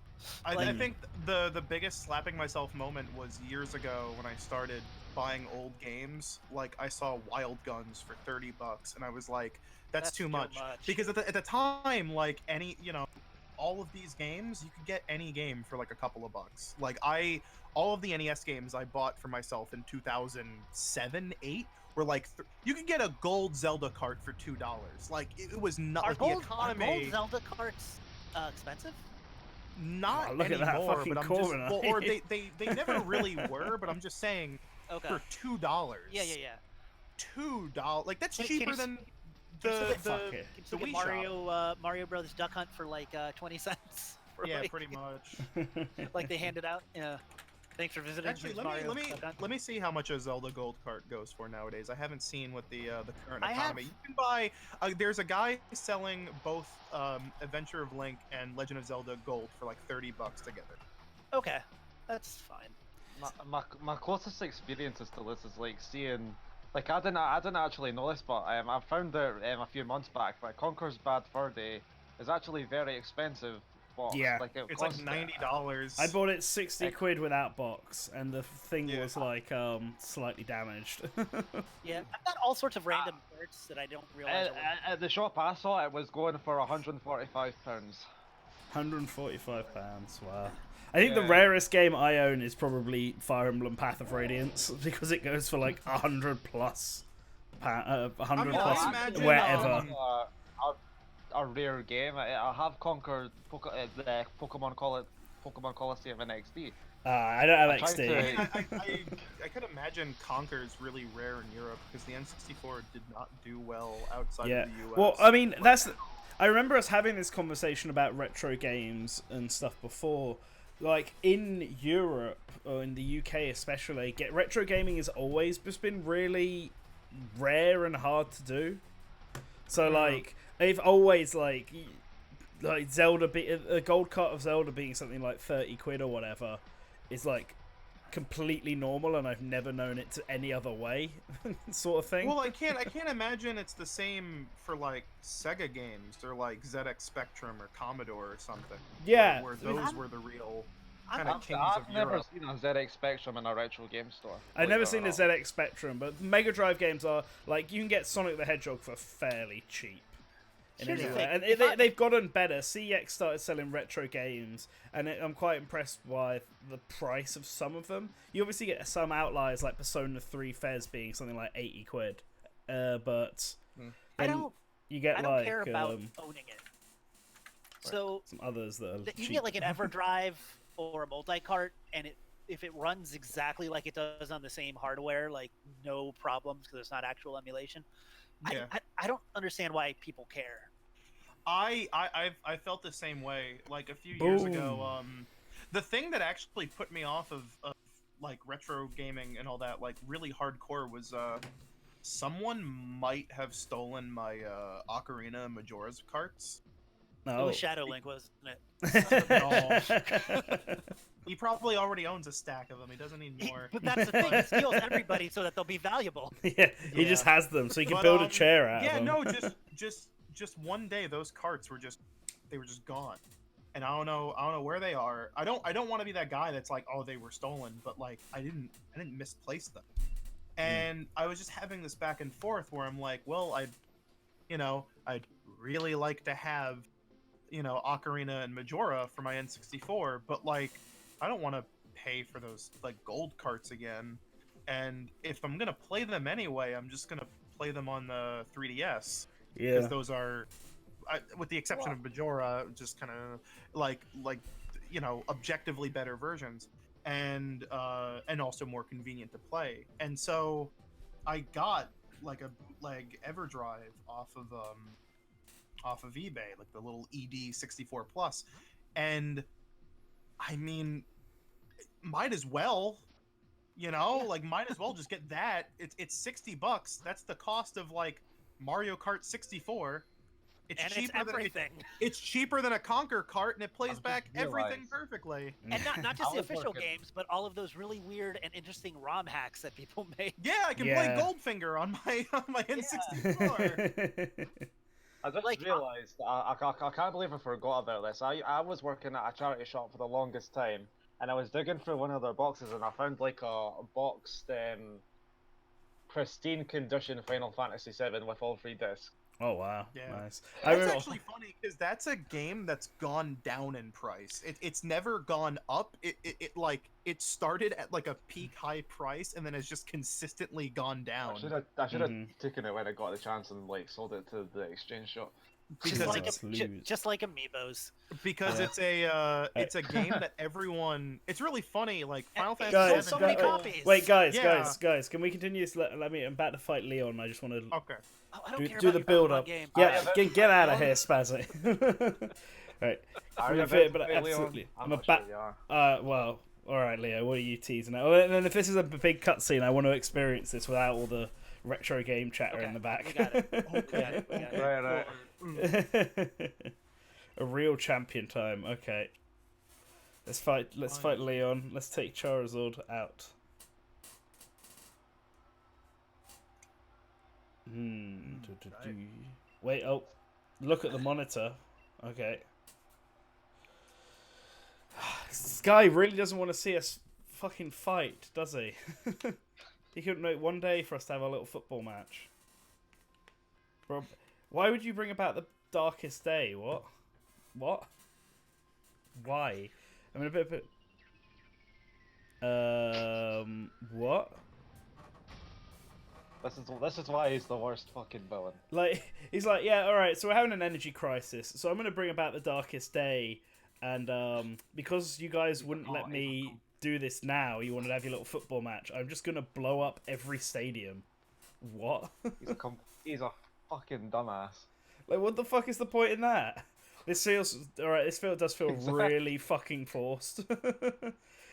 I think the biggest slapping myself moment was years ago when I started buying old games. Like I saw Wild Guns for $30, and I was like, that's too much. Because at the time, like all of these games, you could get any game for like a couple of bucks. Like all of the NES games I bought for myself in 2007, 8 were like you could get a gold Zelda cart for $2. Like it was not like the economy. Are gold Zelda carts expensive? Not look anymore, at that fucking but I'm corner. just or they never really were, but I'm just saying for $2. Yeah. $2. Like that's Can cheaper you- than Can you the still the, get, can you still the get Wii Shop. Mario Brothers Duck Hunt for like 20 cents? For Yeah, like, pretty much. like they handed out. Yeah. Thanks for visiting. Actually, Here's Mario Duck Hunt. let me see how much a Zelda Gold cart goes for nowadays. I haven't seen what the current I economy. have. You can buy. There's a guy selling both Adventure of Link and Legend of Zelda Gold for like $30 together. Okay, that's fine. My closest experiences to this is like seeing, like I didn't actually know this, but I found out a few months back that Conker's Bad Fur Day is actually very expensive. Box. Yeah. Like It's costs, like $90. I bought it 60 quid without box, and the thing was like slightly damaged. Yeah, I've got all sorts of random parts that I don't realize. At the shop I saw, it was going for £145. £145. Wow. I think the rarest game I own is probably Fire Emblem Path of Radiance because it goes for like 100 plus. 100 plus wherever. A rare game. I have conquered the Pokemon Coliseum in XD. I don't have XD. I could imagine Conker is really rare in Europe because the N64 did not do well outside of the US. Well, I mean, I remember us having this conversation about retro games and stuff before. Like, in Europe, or in the UK especially, retro gaming has always just been really rare and hard to do. So, like, they've always, like Zelda, a gold cart of Zelda being something like 30 quid or whatever is, like, completely normal, and I've never known it to any other way, sort of thing. Well, I can't imagine it's the same for like Sega games or like ZX Spectrum or Commodore or something. Yeah, where those were the real kind I've of kings of never Europe. seen a ZX Spectrum in a retro game store. I've never seen a ZX Spectrum, but Mega Drive games are like you can get Sonic the Hedgehog for fairly cheap. And they've gotten better. CX started selling retro games, and I'm quite impressed by the price of some of them. You obviously get some outliers like Persona 3 Fez being something like 80 quid, but you get I don't care about owning it. So some others that are you cheap. can get like an EverDrive or a multi-cart, and if it runs exactly like it does on the same hardware, like no problems because it's not actual emulation. Yeah. I don't understand why people care. I felt the same way. Like a few years ago, the thing that actually put me off of like retro gaming and all that, like really hardcore, was someone might have stolen my Ocarina and Majora's carts. It was Shadow Link, wasn't it? He probably already owns a stack of them. He doesn't need more. But that's the thing. He steals everybody so that they'll be valuable. He just has them, so he can build a chair out of them. No, just one day those carts were just gone, and I don't know where they are. I don't want to be that guy that's like, oh, they were stolen, but like I didn't misplace them, and I was just having this back and forth where I'm like, well, I'd really like to have, Ocarina and Majora for my N64, but like I don't want to pay for those like gold carts again, and if I'm gonna play them anyway, I'm just gonna play them on the 3DS. Yeah, because those are, with the exception of Majora, just kind of like objectively better versions, and also more convenient to play. And so, I got like a bootleg EverDrive off of eBay, like the little ED64 Plus, and I mean, might as well. Might as well just get that. It's $60. That's the cost of like Mario Kart 64. It's cheaper than a Conker cart, and it plays back everything perfectly. And not just the official games, but all of those really weird and interesting ROM hacks that people make. Yeah, I can play Goldfinger on my N64. I just realised, I can't believe I forgot about this. I was working at a charity shop for the longest time, and I was digging through one of their boxes, and I found like a boxed, pristine condition Final Fantasy VII with all 3 discs. Oh wow, yeah, nice. That's actually funny because that's a game that's gone down in price. It's never gone up. It started at like a peak high price and then has just consistently gone down. I should have taken it when I got the chance and like sold it to the exchange shop. just like Amiibos. Because it's a game that everyone. It's really funny. Like Final Fantasy guys, so many copies. Wait, guys, can we continue? Let me. I'm about to fight Leon. I just want to. Okay. Oh, I don't care do about the your build Pokemon up. game. Yeah, get out of here, Spazzy. Right. Are you but about to play absolutely, Leon? I'm not about. sure you are. Well, all right, Leo. What are you teasing at? Well, and then if this is a big cutscene, I want to experience this without all the retro game chatter in the back. We got it. Right. A real champion time. Okay. Let's fight Leon. Let's take Charizard out. Wait, look at the monitor. Okay. This guy really doesn't want to see us fucking fight, does he? He couldn't wait one day for us to have a little football match. Bro, why would you bring about the darkest day? What? Why? I mean, a bit. What? This is why he's the worst fucking villain. Like, he's like, yeah, all right. So we're having an energy crisis. So I'm gonna bring about the darkest day, and because you guys wouldn't let me do this now, you wanted to have your little football match. I'm just gonna blow up every stadium. What? He's a fucking dumbass. Like, what the fuck is the point in that? This feels alright. This does feel really fucking forced.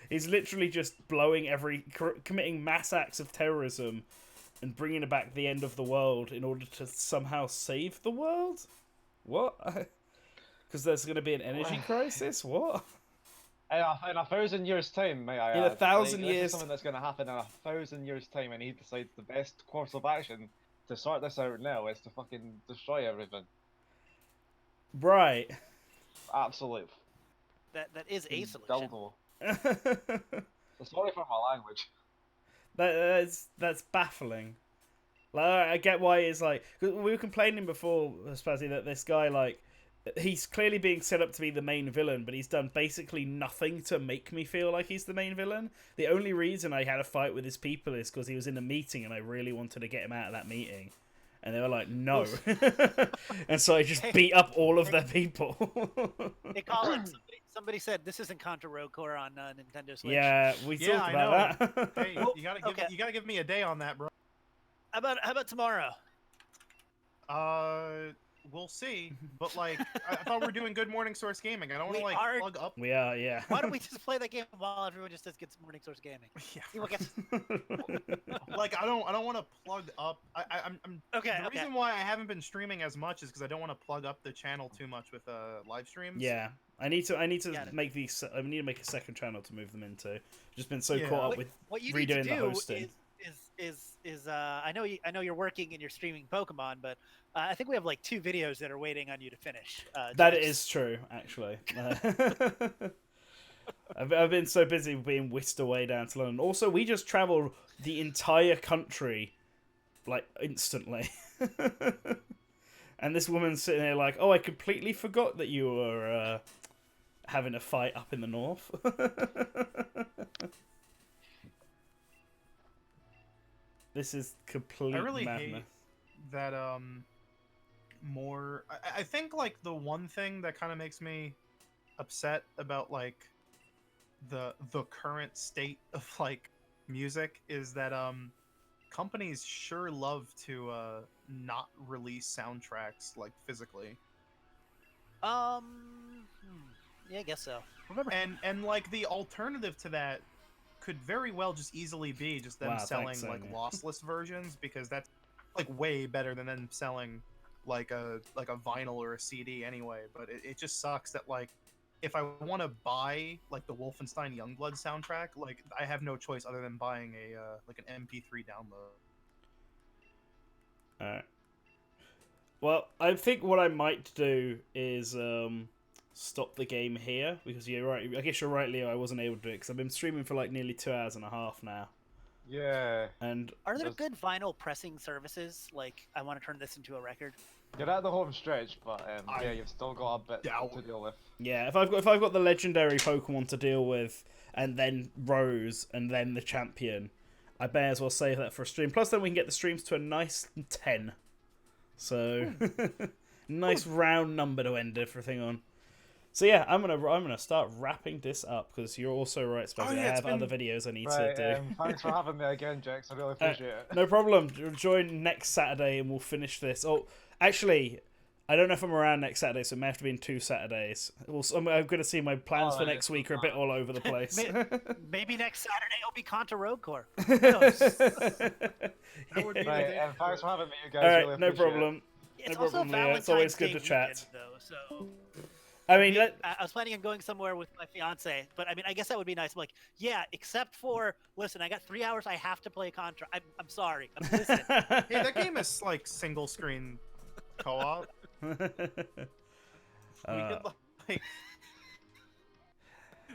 He's literally just committing mass acts of terrorism and bringing back the end of the world in order to somehow save the world. What? Because there's going to be an energy crisis. What? In 1,000 years' time, may I add? In 1,000 this years, is something that's going to happen in 1,000 years' time, and he decides the best course of action to sort this out now is to fucking destroy everything. Right. Absolute. That is a solution. Dildo. Sorry for my language. That's baffling. Like, I get why it's like, 'cause we were complaining before, Spazzy, that this guy, like, he's clearly being set up to be the main villain, but he's done basically nothing to make me feel like he's the main villain. The only reason I had a fight with his people is because he was in a meeting and I really wanted to get him out of that meeting. And they were like, no. And so I just beat up all of their people. Hey, Colin, somebody said this isn't Contra Road Core on Nintendo Switch. Yeah, we talked about that. Hey, you gotta give me a day on that, bro. How about tomorrow? We'll see. But like, I thought we were doing Good Morning Source Gaming. I don't want to plug up. We are, yeah. Why don't we just play that game while everyone just gets Morning Source Gaming? Yeah. See what gets... Like, I don't want to plug up. I'm okay. The reason why I haven't been streaming as much is because I don't want to plug up the channel too much with live streams. Yeah. I need to make these. I need to make a second channel to move them into. Just been so caught up with redoing the hosting. I know you're working and you're streaming Pokemon, but I think we have like 2 videos that are waiting on you to finish. That is true, actually. I've been so busy being whisked away down to London. Also, we just traveled the entire country, like, instantly. And this woman's sitting there like, oh, I completely forgot that you were having a fight up in the north. This is complete madness. I really hate that, more... I think, like, the one thing that kind of makes me upset about, like, the current state of, like, music is that, companies sure love to, not release soundtracks, like, physically. Yeah, I guess so. Remember... And, like, the alternative to that could very well just easily be just them selling lossless versions, because that's like way better than them selling like a vinyl or a CD anyway. But it just sucks that, like, if I want to buy like the Wolfenstein Youngblood soundtrack, like, I have no choice other than buying a like an MP3 download. Alright. Well, I think what I might do is stop the game here, because you're right. I guess you're right, Leo. I wasn't able to do it because I've been streaming for like nearly 2 hours and a half now. Yeah. And are there good vinyl pressing services? Like, I want to turn this into a record. You're at the home stretch, but yeah, you've still got a bit to deal with. Yeah, if I've got the legendary Pokemon to deal with, and then Rose, and then the champion, I may as well save that for a stream. Plus, then we can get the streams to a nice 10. So. Nice round number to end everything on. So yeah, I'm gonna start wrapping this up because you're also right, Spazzy. I have other videos I need to do. Thanks for having me again, Jex. I really appreciate it. No problem. Join next Saturday and we'll finish this. Oh, actually, I don't know if I'm around next Saturday, so it may have to be in 2 Saturdays. I'm going to see my plans for next week are a bit all over the place. Maybe next Saturday it'll be Contra Road Corps. Thanks for having me, you guys. All right, really no problem. It's no also problem, Valentine's It's always good Day to chat. weekend, though, so... I mean, I was planning on going somewhere with my fiance, but I mean, I guess that would be nice. I'm like, yeah, except for, listen, I got 3 hours I have to play Contra. I'm sorry. Listen. Hey, that game is like single screen co-op.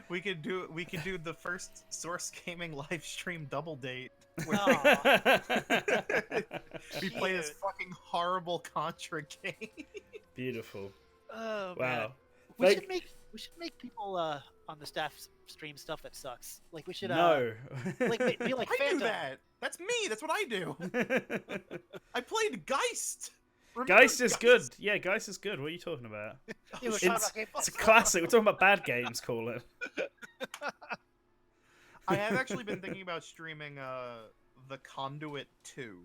We could do the first Source Gaming live stream double date. Where we play this fucking horrible Contra game. Beautiful. Oh, wow. Man. We should make people on the staff stream stuff that sucks. Like we should like be like I Phantom. do that. That's me. That's what I do. I played Geist. Geist is good. Yeah, Geist is good. What are you talking about? It's a classic. We're talking about bad games, call it. I have actually been thinking about streaming the Conduit 2.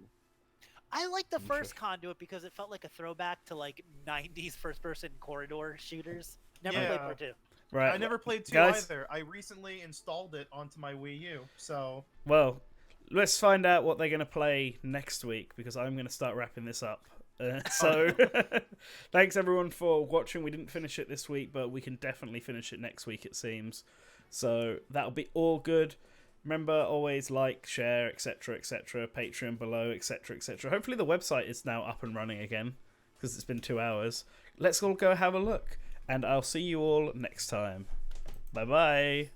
I like the first Conduit because it felt like a throwback to like 90s first-person corridor shooters. Never played for 2. Right. I never played 2 either. I recently installed it onto my Wii U, so... Well, let's find out what they're going to play next week, because I'm going to start wrapping this up. Thanks everyone for watching. We didn't finish it this week, but we can definitely finish it next week, it seems. So that'll be all good. Remember, always like, share, etc., etc. Patreon below, etc., etc. Hopefully the website is now up and running again, because it's been 2 hours. Let's all go have a look, and I'll see you all next time. Bye-bye.